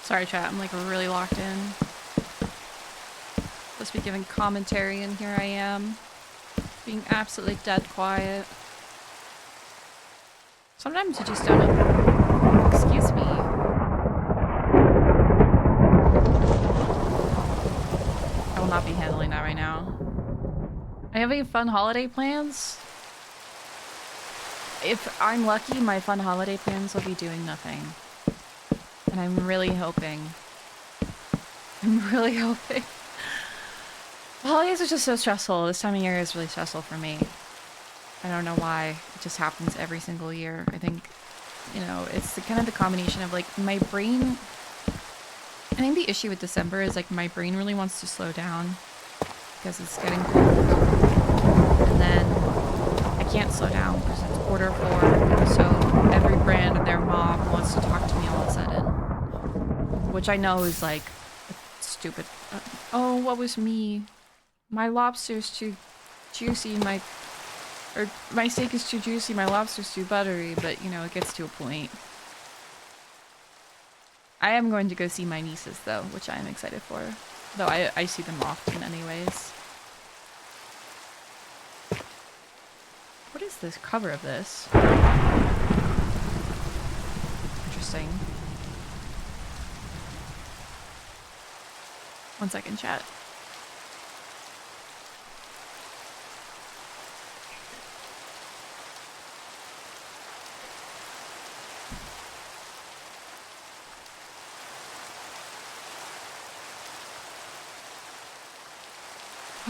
Sorry, chat. I'm like really locked in. Supposed to be giving commentary, and here I am, being absolutely dead quiet. Sometimes you just don't know. Excuse me. I will not be handling that right now. Are you having fun holiday plans? If I'm lucky, my fun holiday plans will be doing nothing. And I'm really hoping. Holidays are just so stressful. This time of year is really stressful for me. I don't know why. It just happens every single year. I think, you know, it's kind of the combination of like my brain. I think the issue with December is like my brain really wants to slow down because it's getting cold. And then I can't slow down because it's Q4. So every brand and their mom wants to talk to me all of a sudden. Which I know is like stupid. Oh, what was me? My lobster's too juicy. My steak is too juicy. My lobster's too buttery. But you know, it gets to a point. I am going to go see my nieces though, which I am excited for. Though I see them often anyways. What is this cover of this? Interesting. 1 second, chat.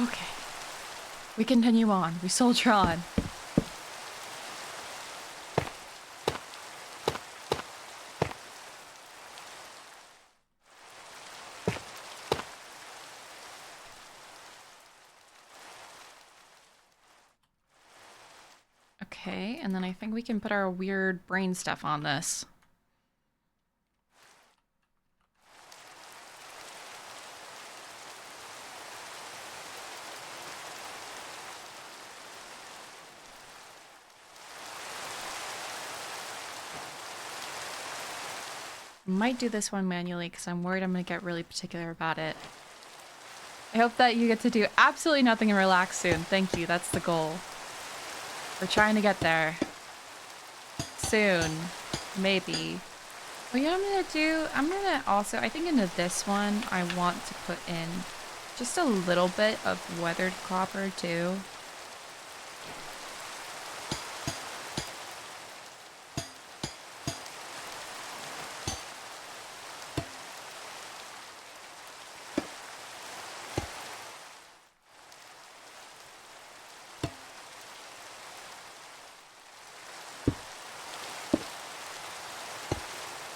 Okay. We continue on. We soldier on. Okay, and then I think we can put our weird brain stuff on this. Might do this one manually because I'm worried I'm going to get really particular about it. I hope that you get to do absolutely nothing and relax soon. Thank you. That's the goal. We're trying to get there. Soon. Maybe. Well, you know what I'm going to do? I'm going to also, I think into this one, I want to put in just a little bit of weathered copper too.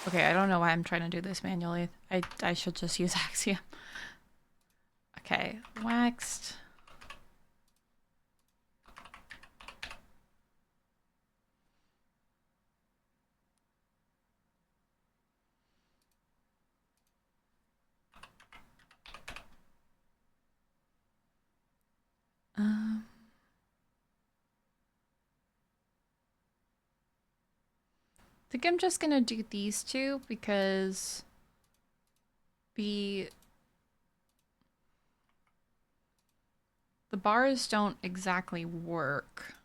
Okay, I don't know why I'm trying to do this manually. I should just use Axiom. Okay, waxed. I think I'm just gonna do these two because the bars don't exactly work.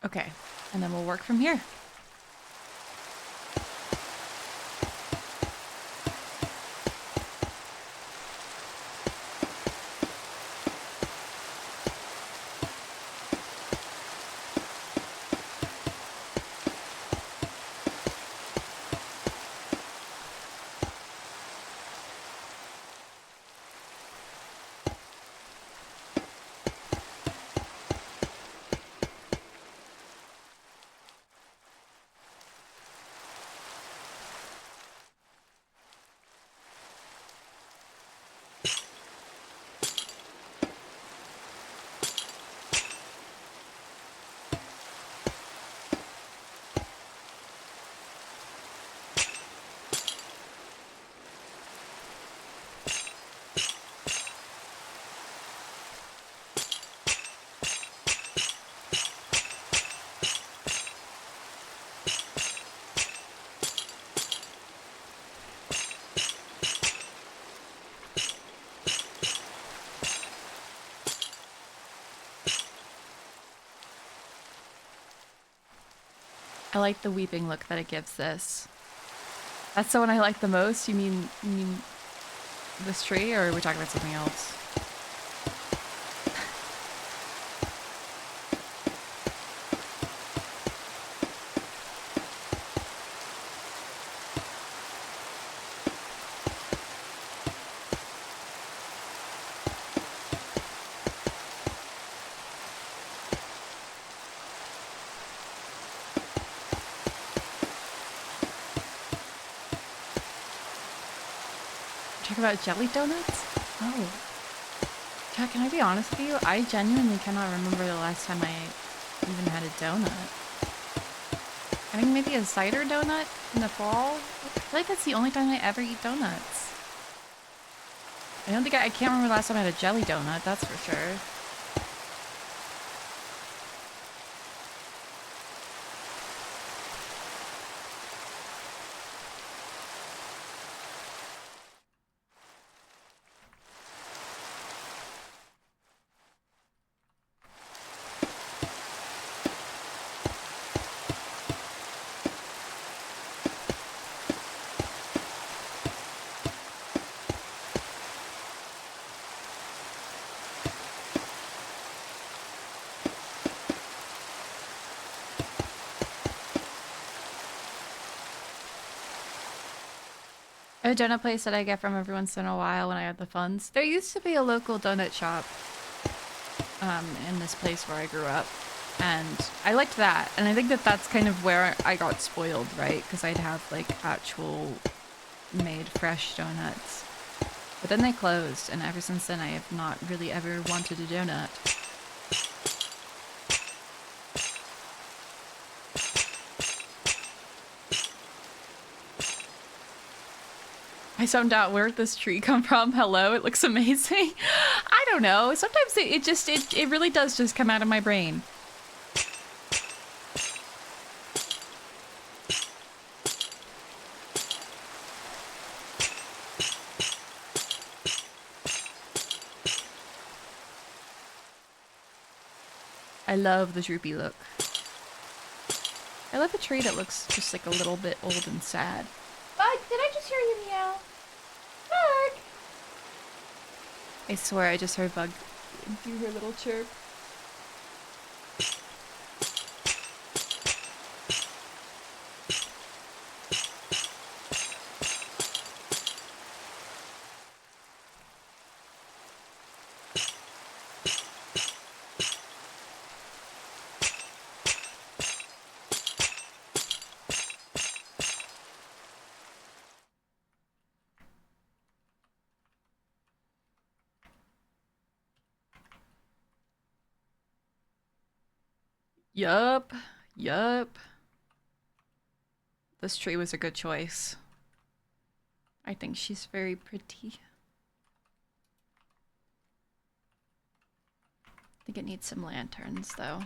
Okay, and then we'll work from here. I like the weeping look that it gives this. That's the one I like the most? You mean this tree, or are we talking about something else? Talk about jelly donuts? Oh. Jack, can I be honest with you? I genuinely cannot remember the last time I even had a donut. I think maybe a cider donut in the fall? I feel like that's the only time I ever eat donuts. I can't remember the last time I had a jelly donut, that's for sure. A donut place that I get from every once in a while when I have the funds. There used to be a local donut shop in this place where I grew up, and I liked that. And I think that that's kind of where I got spoiled, right? Because I'd have like actual made fresh donuts. But then they closed, and ever since then I have not really ever wanted a donut. I zoned out. Where'd this tree come from? Hello, it looks amazing. I don't know. Sometimes it really does just come out of my brain. I love the droopy look. I love a tree that looks just like a little bit old and sad. Bug, did I just hear you meow? Bug! I swear I just heard Bug do her little chirp. Yup. Yup. This tree was a good choice. I think she's very pretty. I think it needs some lanterns, though.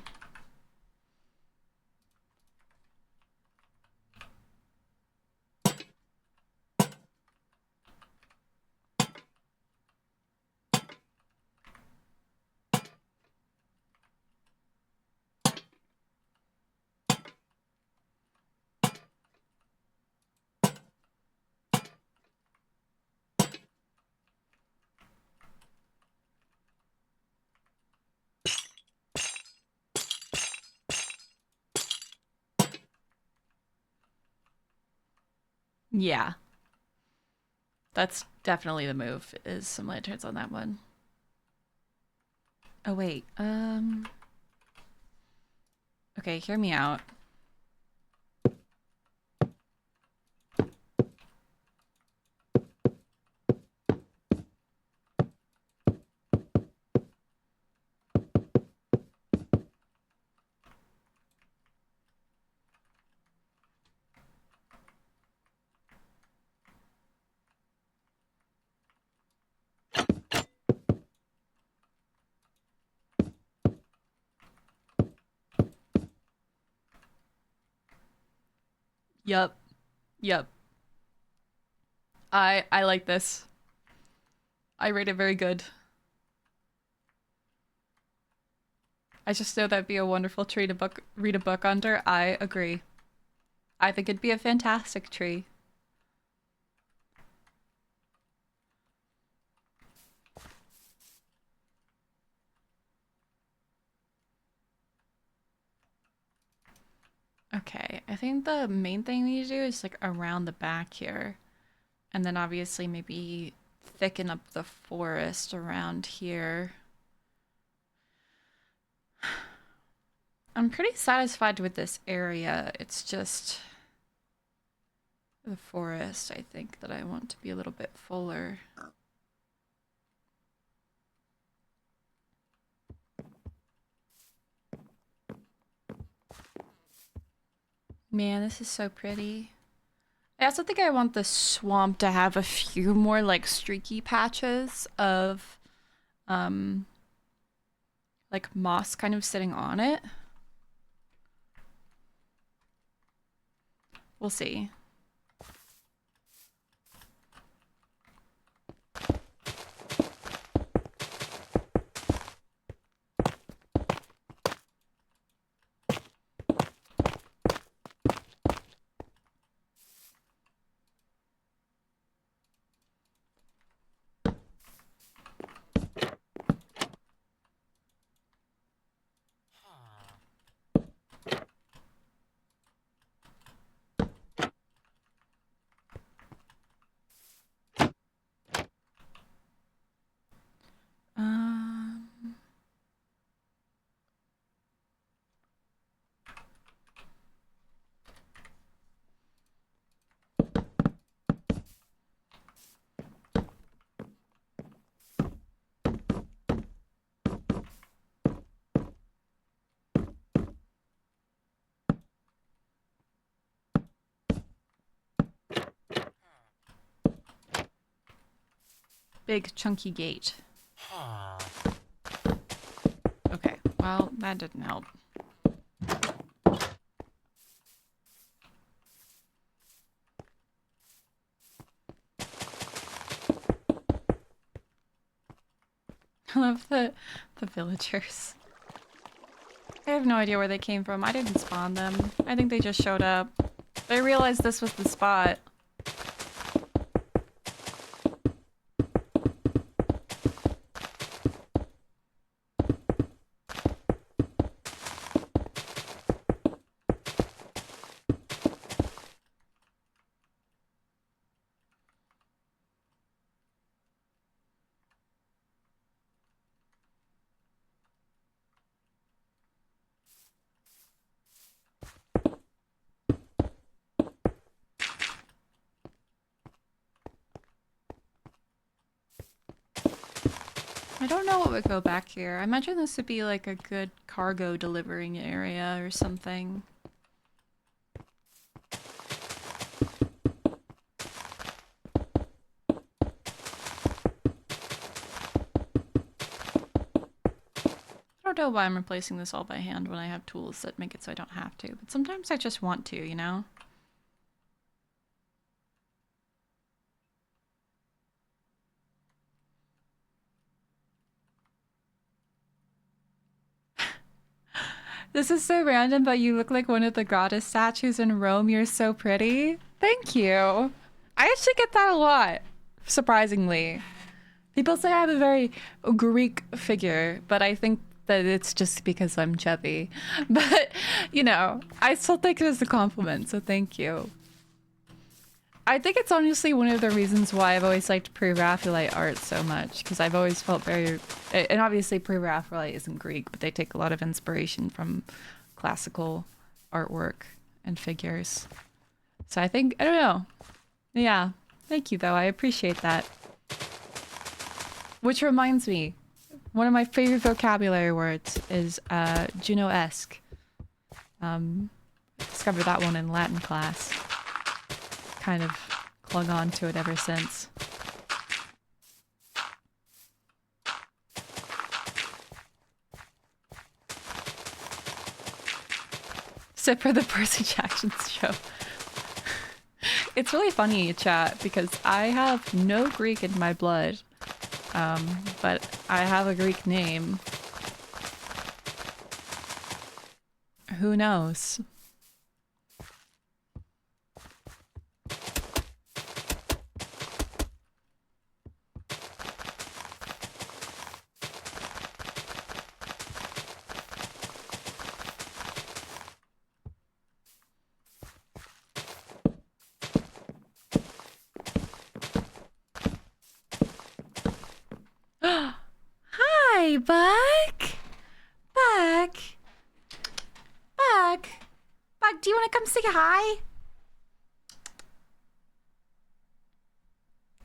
Yeah. That's definitely the move, is some lanterns on that one. Oh, wait. Okay, hear me out. Yup. Yup. I like this. I rate it very good. I just know that'd be a wonderful tree to read a book under. I agree. I think it'd be a fantastic tree. Okay, I think the main thing we need to do is like around the back here. And then obviously maybe thicken up the forest around here. I'm pretty satisfied with this area. It's just... The forest, I think that I want to be a little bit fuller. Man, this is so pretty. I also think I want the swamp to have a few more like streaky patches of like moss kind of sitting on it. We'll see. Big chunky gate. Okay, well, that didn't help. I love the villagers. I have no idea where they came from. I didn't spawn them. I think they just showed up. They realized this was the spot. I don't know what would go back here. I imagine this would be like a good cargo delivering area or something. I don't know why I'm replacing this all by hand when I have tools that make it so I don't have to, but sometimes I just want to, you know? This is so random, but you look like one of the goddess statues in Rome. You're so pretty. Thank you. I actually get that a lot, surprisingly. People say I have a very Greek figure, but I think that it's just because I'm chubby. But, you know, I still think it is a compliment, so thank you. I think it's honestly one of the reasons why I've always liked pre-Raphaelite art so much, because I've always felt very... And obviously pre-Raphaelite isn't Greek, but they take a lot of inspiration from classical artwork and figures. So I think, I don't know. Yeah, thank you though, I appreciate that. Which reminds me, one of my favorite vocabulary words is Juno-esque. Discovered that one in Latin class. Kind of clung on to it ever since. Sit for the Percy Jackson show. It's really funny, chat, because I have no Greek in my blood, but I have a Greek name. Who knows? Hi, Buck. Buck. Buck. Buck, do you want to come say hi?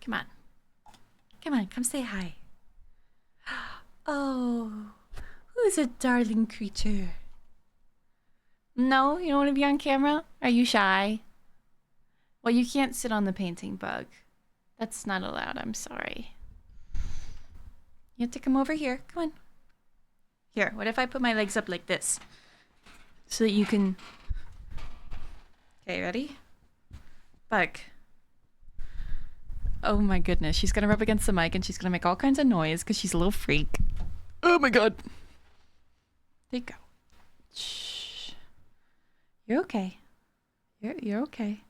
Come on. Come on, come say hi. Oh, who's a darling creature? No, you don't want to be on camera? Are you shy? Well, you can't sit on the painting, Bug. That's not allowed, I'm sorry. You have to come over here. Come on. Here, what if I put my legs up like this? So that you can... Okay, ready? Bug. Oh my goodness, she's gonna rub against the mic and she's gonna make all kinds of noise because she's a little freak. Oh my god. There you go. Shh. You're okay. You're okay.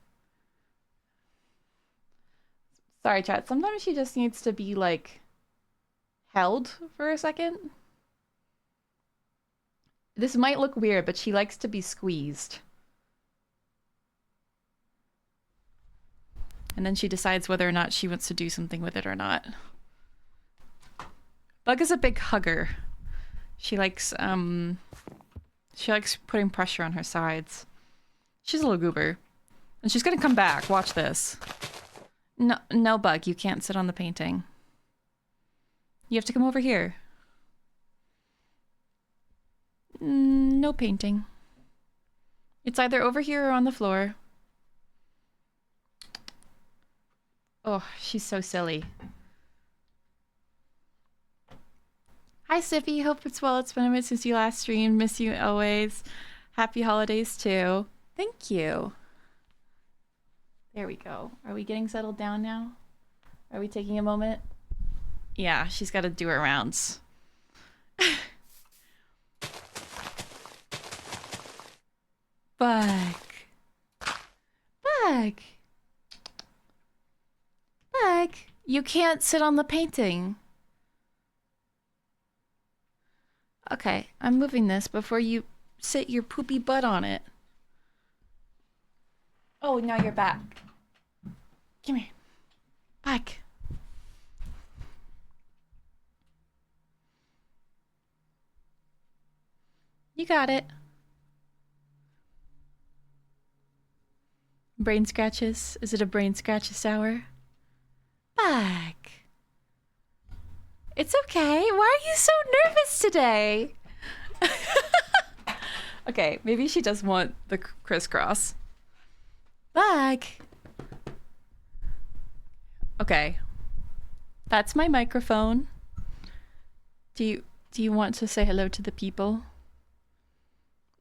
Sorry, chat. Sometimes she just needs to be, like, held for a second. This might look weird, but she likes to be squeezed. And then she decides whether or not she wants to do something with it or not. Bug is a big hugger. She likes putting pressure on her sides. She's a little goober. And she's gonna come back. Watch this. No, Bug, you can't sit on the painting. You have to come over here. No painting. It's either over here or on the floor. Oh, she's so silly. Hi, Sippy. Hope it's well. It's been a minute since you last streamed. Miss you always. Happy holidays, too. Thank you. There we go. Are we getting settled down now? Are we taking a moment? Yeah, she's got to do her rounds. Bug. Bug. Bug. You can't sit on the painting. Okay, I'm moving this before you sit your poopy butt on it. Oh, now you're back. Come here. Back. You got it. Brain scratches? Is it a brain scratches hour? Back. It's okay. Why are you so nervous today? Okay, maybe she does want the crisscross. Back. Okay. That's my microphone. Do you want to say hello to the people?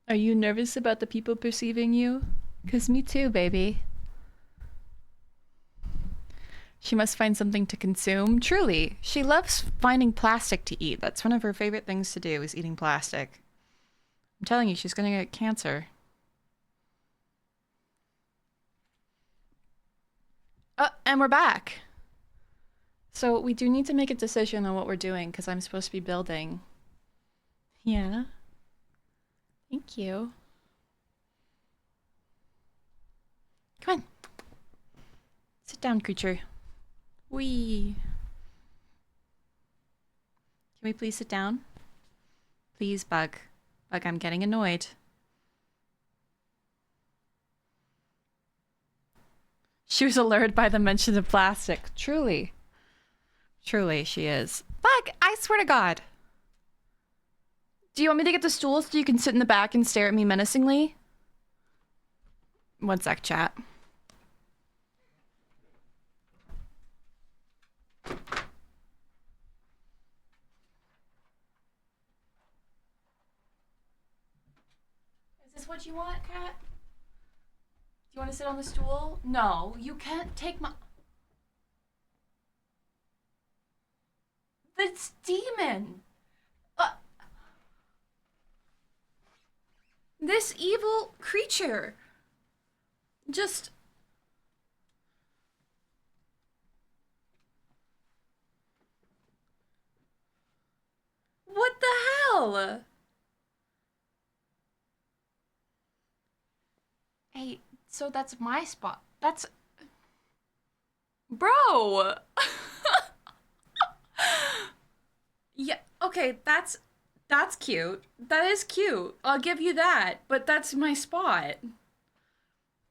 Are you nervous about the people perceiving you? 'Cause me too, baby. She must find something to consume. Truly, she loves finding plastic to eat. That's one of her favorite things to do, is eating plastic. I'm telling you, she's gonna get cancer. And we're back. So we do need to make a decision on what we're doing, because I'm supposed to be building. Yeah. Thank you. Come on. Sit down, creature. Wee. Can we please sit down? Please, Bug. Bug, I'm getting annoyed. She was alerted by the mention of plastic. Truly. Truly, she is. Bug, I swear to God. Do you want me to get the stool so you can sit in the back and stare at me menacingly? One sec, chat. Is this what you want, Kat? Do you want to sit on the stool? No, you can't take my... It's demon! This evil creature just... What the hell? Hey, so that's my spot. That's... Bro! Yeah, okay, that's cute. That is cute. I'll give you that, but that's my spot.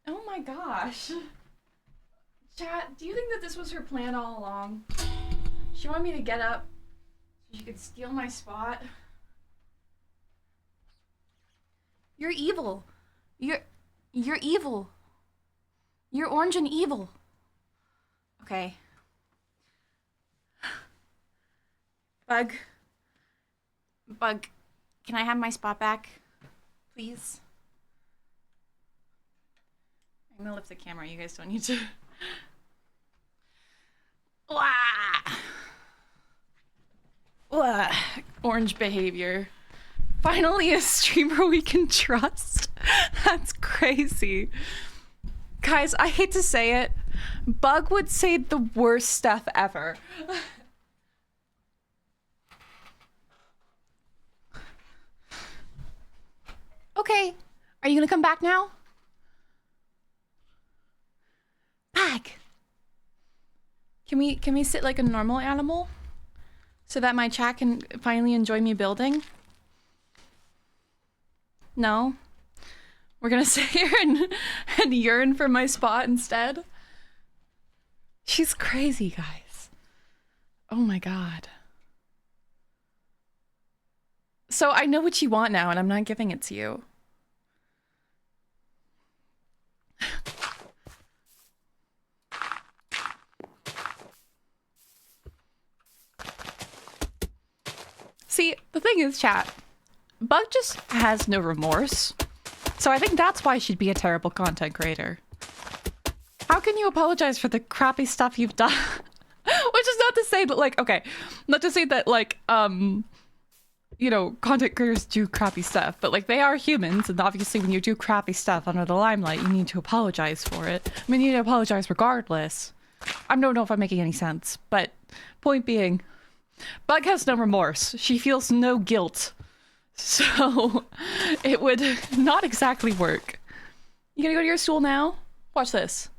Oh my gosh. Chat, do you think that this was her plan all along? She wanted me to get up so she could steal my spot. You're evil. You're evil. You're orange and evil. Okay. Bug, can I have my spot back? Please? I'm gonna lift the camera, you guys don't need to. Wah! Wah! Orange behavior. Finally a streamer we can trust. That's crazy. Guys, I hate to say it. Bug would say the worst stuff ever. Okay, are you gonna come back now? Back. Can we sit like a normal animal? So that my chat can finally enjoy me building? No? We're gonna sit here and yearn for my spot instead? She's crazy, guys. Oh my god. So I know what you want now, and I'm not giving it to you. See, the thing is, chat, Bug just has no remorse. So I think that's why she'd be a terrible content creator. How can you apologize for the crappy stuff you've done? Which is not to say that, like, okay, not to say that, like, you know, content creators do crappy stuff, but like they are humans, and obviously when you do crappy stuff under the limelight, you need to apologize for it. I mean, you need to apologize regardless. I don't know if I'm making any sense, but point being, Bug has no remorse. She feels no guilt. So it would not exactly work. You gonna go to your stool now? Watch this.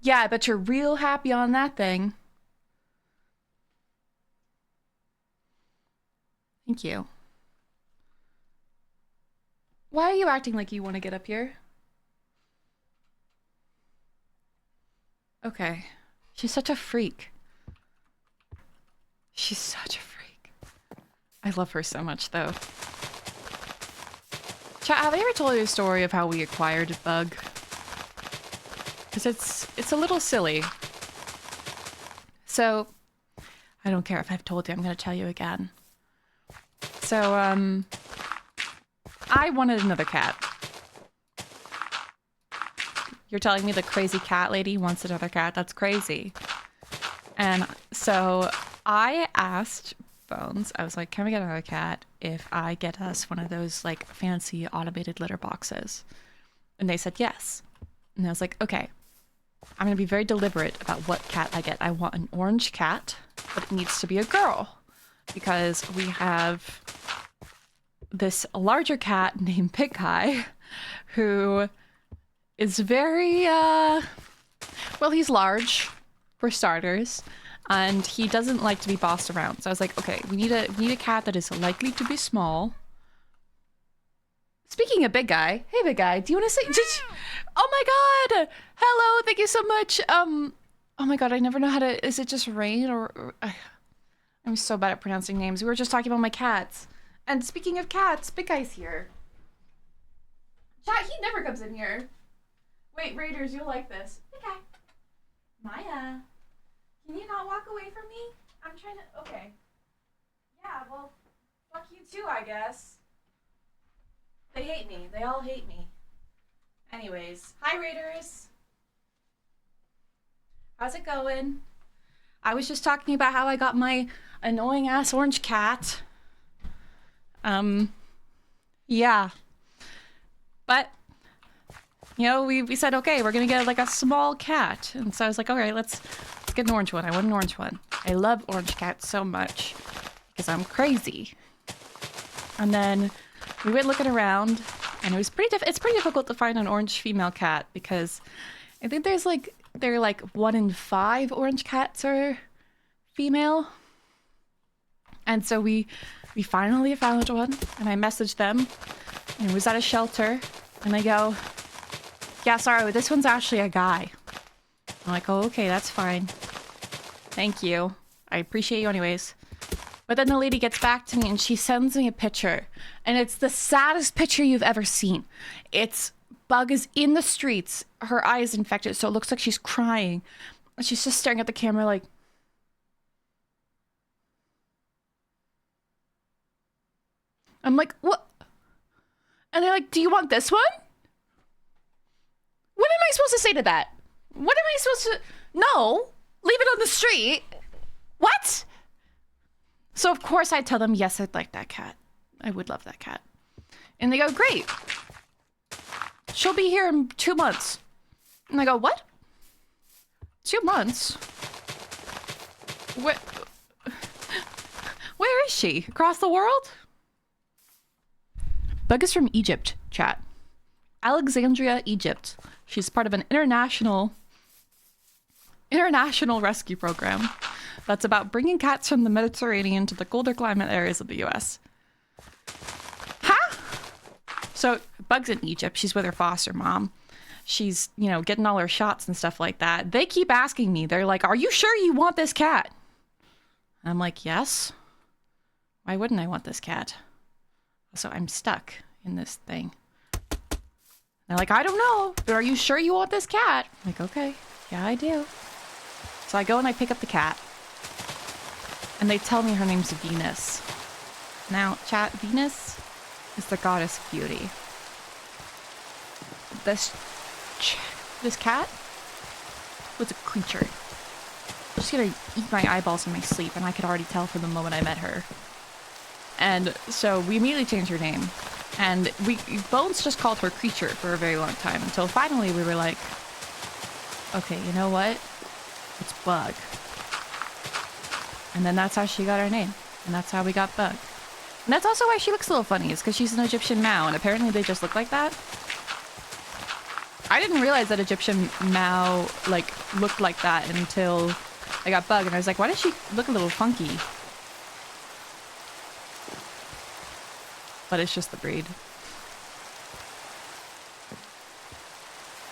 Yeah, I bet you're real happy on that thing. Thank you. Why are you acting like you want to get up here? Okay. She's such a freak. She's such a freak. I love her so much, though. Chat, have I ever told you a story of how we acquired Bug? Because it's a little silly. So, I don't care if I've told you, I'm going to tell you again. So, I wanted another cat. You're telling me the crazy cat lady wants another cat? That's crazy. And so I asked Bones, I was like, can we get another cat if I get us one of those like fancy automated litter boxes? And they said yes. And I was like, okay, I'm going to be very deliberate about what cat I get. I want an orange cat, but it needs to be a girl because we have this larger cat named Pig Guy who is very, well, he's large for starters, and he doesn't like to be bossed around. So I was like, okay, we need a cat that is likely to be small. Speaking of Big Guy, hey Big Guy, do you want to say? Oh my God! Hello, thank you so much. Oh my God, I never know how to. Is it just Rain or I'm so bad at pronouncing names. We were just talking about my cats. And speaking of cats, Big Guy's here. Chat, he never comes in here. Wait, Raiders, you'll like this. Big Guy. Maya, can you not walk away from me? I'm trying to. Okay. Yeah, well, fuck you too, I guess. They hate me. They all hate me. Anyways, hi Raiders. How's it going? I was just talking about how I got my annoying ass orange cat. Yeah. But, you know, we said, okay, we're gonna get like a small cat. And so I was like, okay, let's get an orange one. I want an orange one. I love orange cats so much because I'm crazy. And then we went looking around, and it was it's pretty difficult to find an orange female cat because I think there are like 1 in 5 orange cats are female. And so we finally found one, and I messaged them, and it was at a shelter, And they go, yeah, sorry, this one's actually a guy. I'm like, oh, okay, that's fine. Thank you. I appreciate you anyways. But then the lady gets back to me and she sends me a picture. And it's the saddest picture you've ever seen. It's Bug is in the streets. Her eye is infected, so it looks like she's crying. And she's just staring at the camera like... I'm like, what? And they're like, do you want this one? What am I supposed to say to that? What am I supposed to... No, leave it on the street. What? So of course I tell them, yes, I'd like that cat. I would love that cat. And they go, great. She'll be here in 2 months. And I go, what? 2 months? Where is she? Across the world? Bug is from Egypt, chat. Alexandria, Egypt. She's part of an international rescue program that's about bringing cats from the Mediterranean to the colder climate areas of the US. Huh? So Bug's in Egypt. She's with her foster mom. She's, you know, getting all her shots and stuff like that. They keep asking me. They're like, are you sure you want this cat? I'm like, yes. Why wouldn't I want this cat? So I'm stuck in this thing. They're like, I don't know, but are you sure you want this cat? I'm like, okay, yeah, I do. So I go and I pick up the cat. And they tell me her name's Venus. Now, chat, Venus is the goddess of beauty. This cat was a creature. She's gonna eat my eyeballs in my sleep, and I could already tell from the moment I met her. And so we immediately changed her name. And Bones just called her Creature for a very long time, until finally we were like, okay, you know what? It's Bug. And then that's how she got her name. And that's how we got Bug. And that's also why she looks a little funny, is because she's an Egyptian Mao, and apparently they just look like that. I didn't realize that Egyptian Mao, like, looked like that until I got Bug, and I was like, why does she look a little funky? But it's just the breed.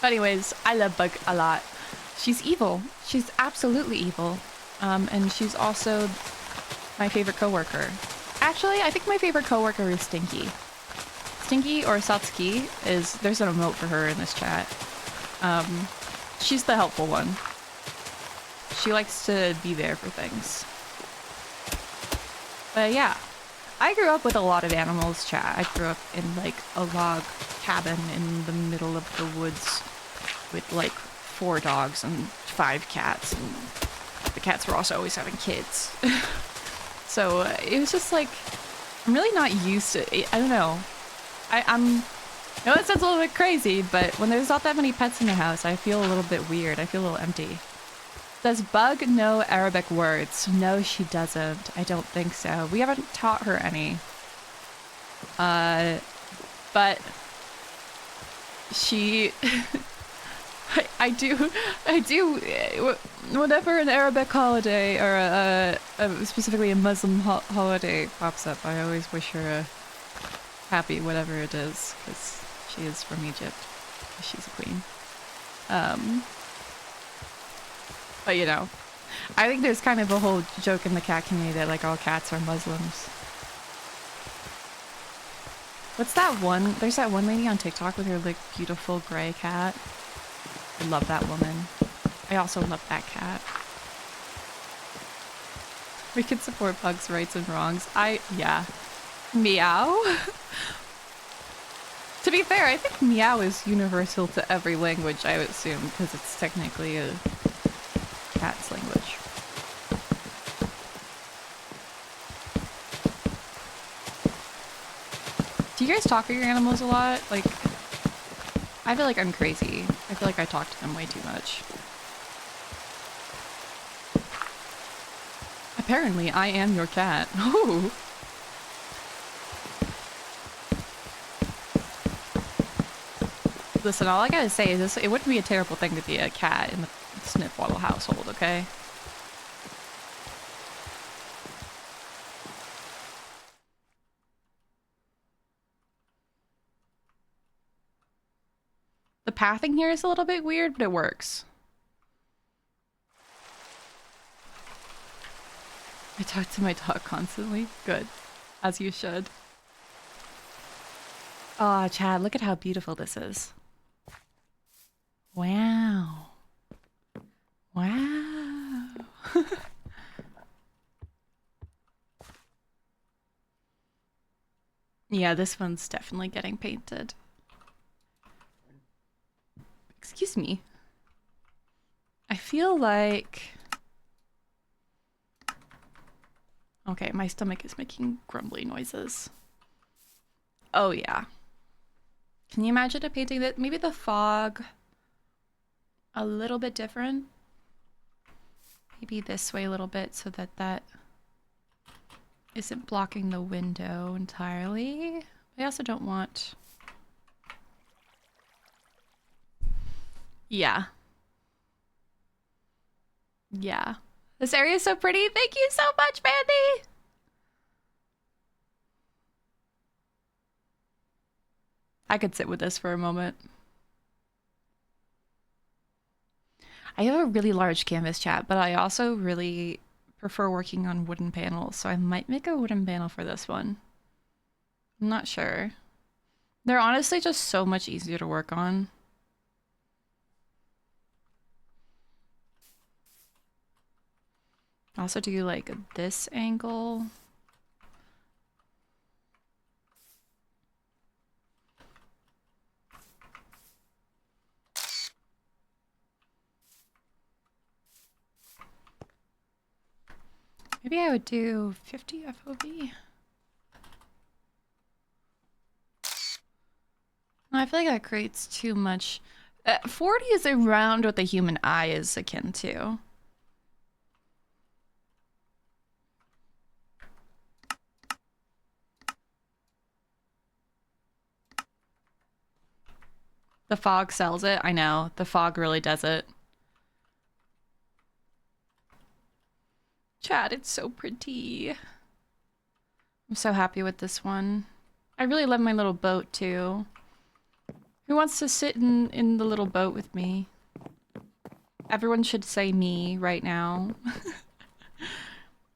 But anyways, I love Bug a lot. She's evil. She's absolutely evil. And she's also my favorite coworker. Actually, I think my favorite coworker is Stinky. Stinky or Satsuki is... There's an emote for her in this chat. She's the helpful one. She likes to be there for things. But yeah. I grew up with a lot of animals, chat. I grew up in, like, a log cabin in the middle of the woods with, like, 4 dogs and 5 cats. And the cats were also always having kids. So it was just, like, I'm really not used to it. I don't know. I know it sounds a little bit crazy, but when there's not that many pets in the house, I feel a little bit weird. I feel a little empty. Does Bug know Arabic words? No, she doesn't. I don't think so. We haven't taught her any. But she... I do, whenever an Arabic holiday or specifically a Muslim holiday pops up, I always wish her a happy whatever it is, because she is from Egypt. She's a queen. But you know, I think there's kind of a whole joke in the cat community that like all cats are Muslims. What's that one? There's that one lady on TikTok with her like beautiful gray cat. I love that woman. I also love that cat. We can support Bug's rights and wrongs. Yeah. Meow? To be fair, I think meow is universal to every language, I would assume, because it's technically a cat's language. Do you guys talk to your animals a lot? Like, I feel like I'm crazy. I feel like I talk to them way too much. Apparently, I am your cat. Ooh. Listen, all I gotta say is this, it wouldn't be a terrible thing to be a cat in the Sniffwaddle household, okay? The pathing here is a little bit weird, but it works. I talk to my dog constantly. Good. As you should. Oh, Chad, look at how beautiful this is. Wow. Wow. Yeah, this one's definitely getting painted. Excuse me. I feel like... Okay, my stomach is making grumbly noises. Oh, yeah. Can you imagine a painting that maybe the fog a little bit different? Maybe this way a little bit so that that isn't blocking the window entirely. I also don't want... Yeah. Yeah. This area is so pretty. Thank you so much, Mandy! I could sit with this for a moment. I have a really large canvas, chat, but I also really prefer working on wooden panels, so I might make a wooden panel for this one. I'm not sure. They're honestly just so much easier to work on. Also do like this angle. Maybe I would do 50 FOV. I feel like that creates too much. 40 is around what the human eye is akin to. The fog sells it. I know. The fog really does it. Chat, it's so pretty. I'm so happy with this one. I really love my little boat too. Who wants to sit in the little boat with me? Everyone should say me right now.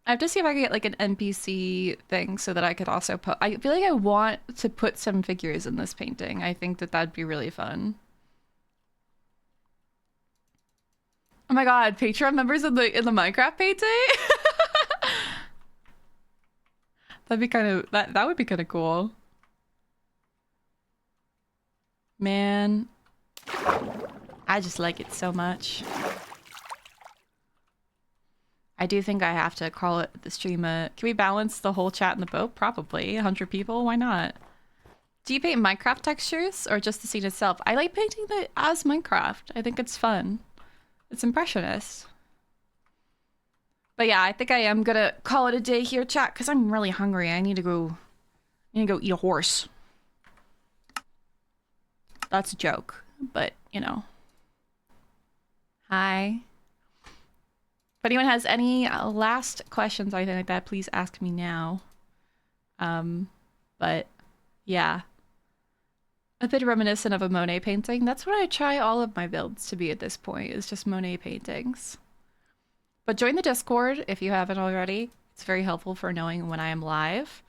I have to see if I can get like an NPC thing so that I could also put... I feel like I want to put some figures in this painting. I think that that'd be really fun. Oh my god, Patreon members in the Minecraft painting? That'd be kind of... That would be kind of cool. Man. I just like it so much. I do think I have to call it the stream. Can we balance the whole chat in the boat? Probably. 100 people? Why not? Do you paint Minecraft textures or just the scene itself? I like painting it as Minecraft. I think it's fun. It's impressionist. But yeah, I think I am gonna call it a day here, chat, because I'm really hungry. I need to go eat a horse. That's a joke, but you know. Hi. If anyone has any last questions or anything like that, please ask me now. But yeah. A bit reminiscent of a Monet painting. That's what I try all of my builds to be at this point, is just Monet paintings. But join the Discord if you haven't already. It's very helpful for knowing when I am live.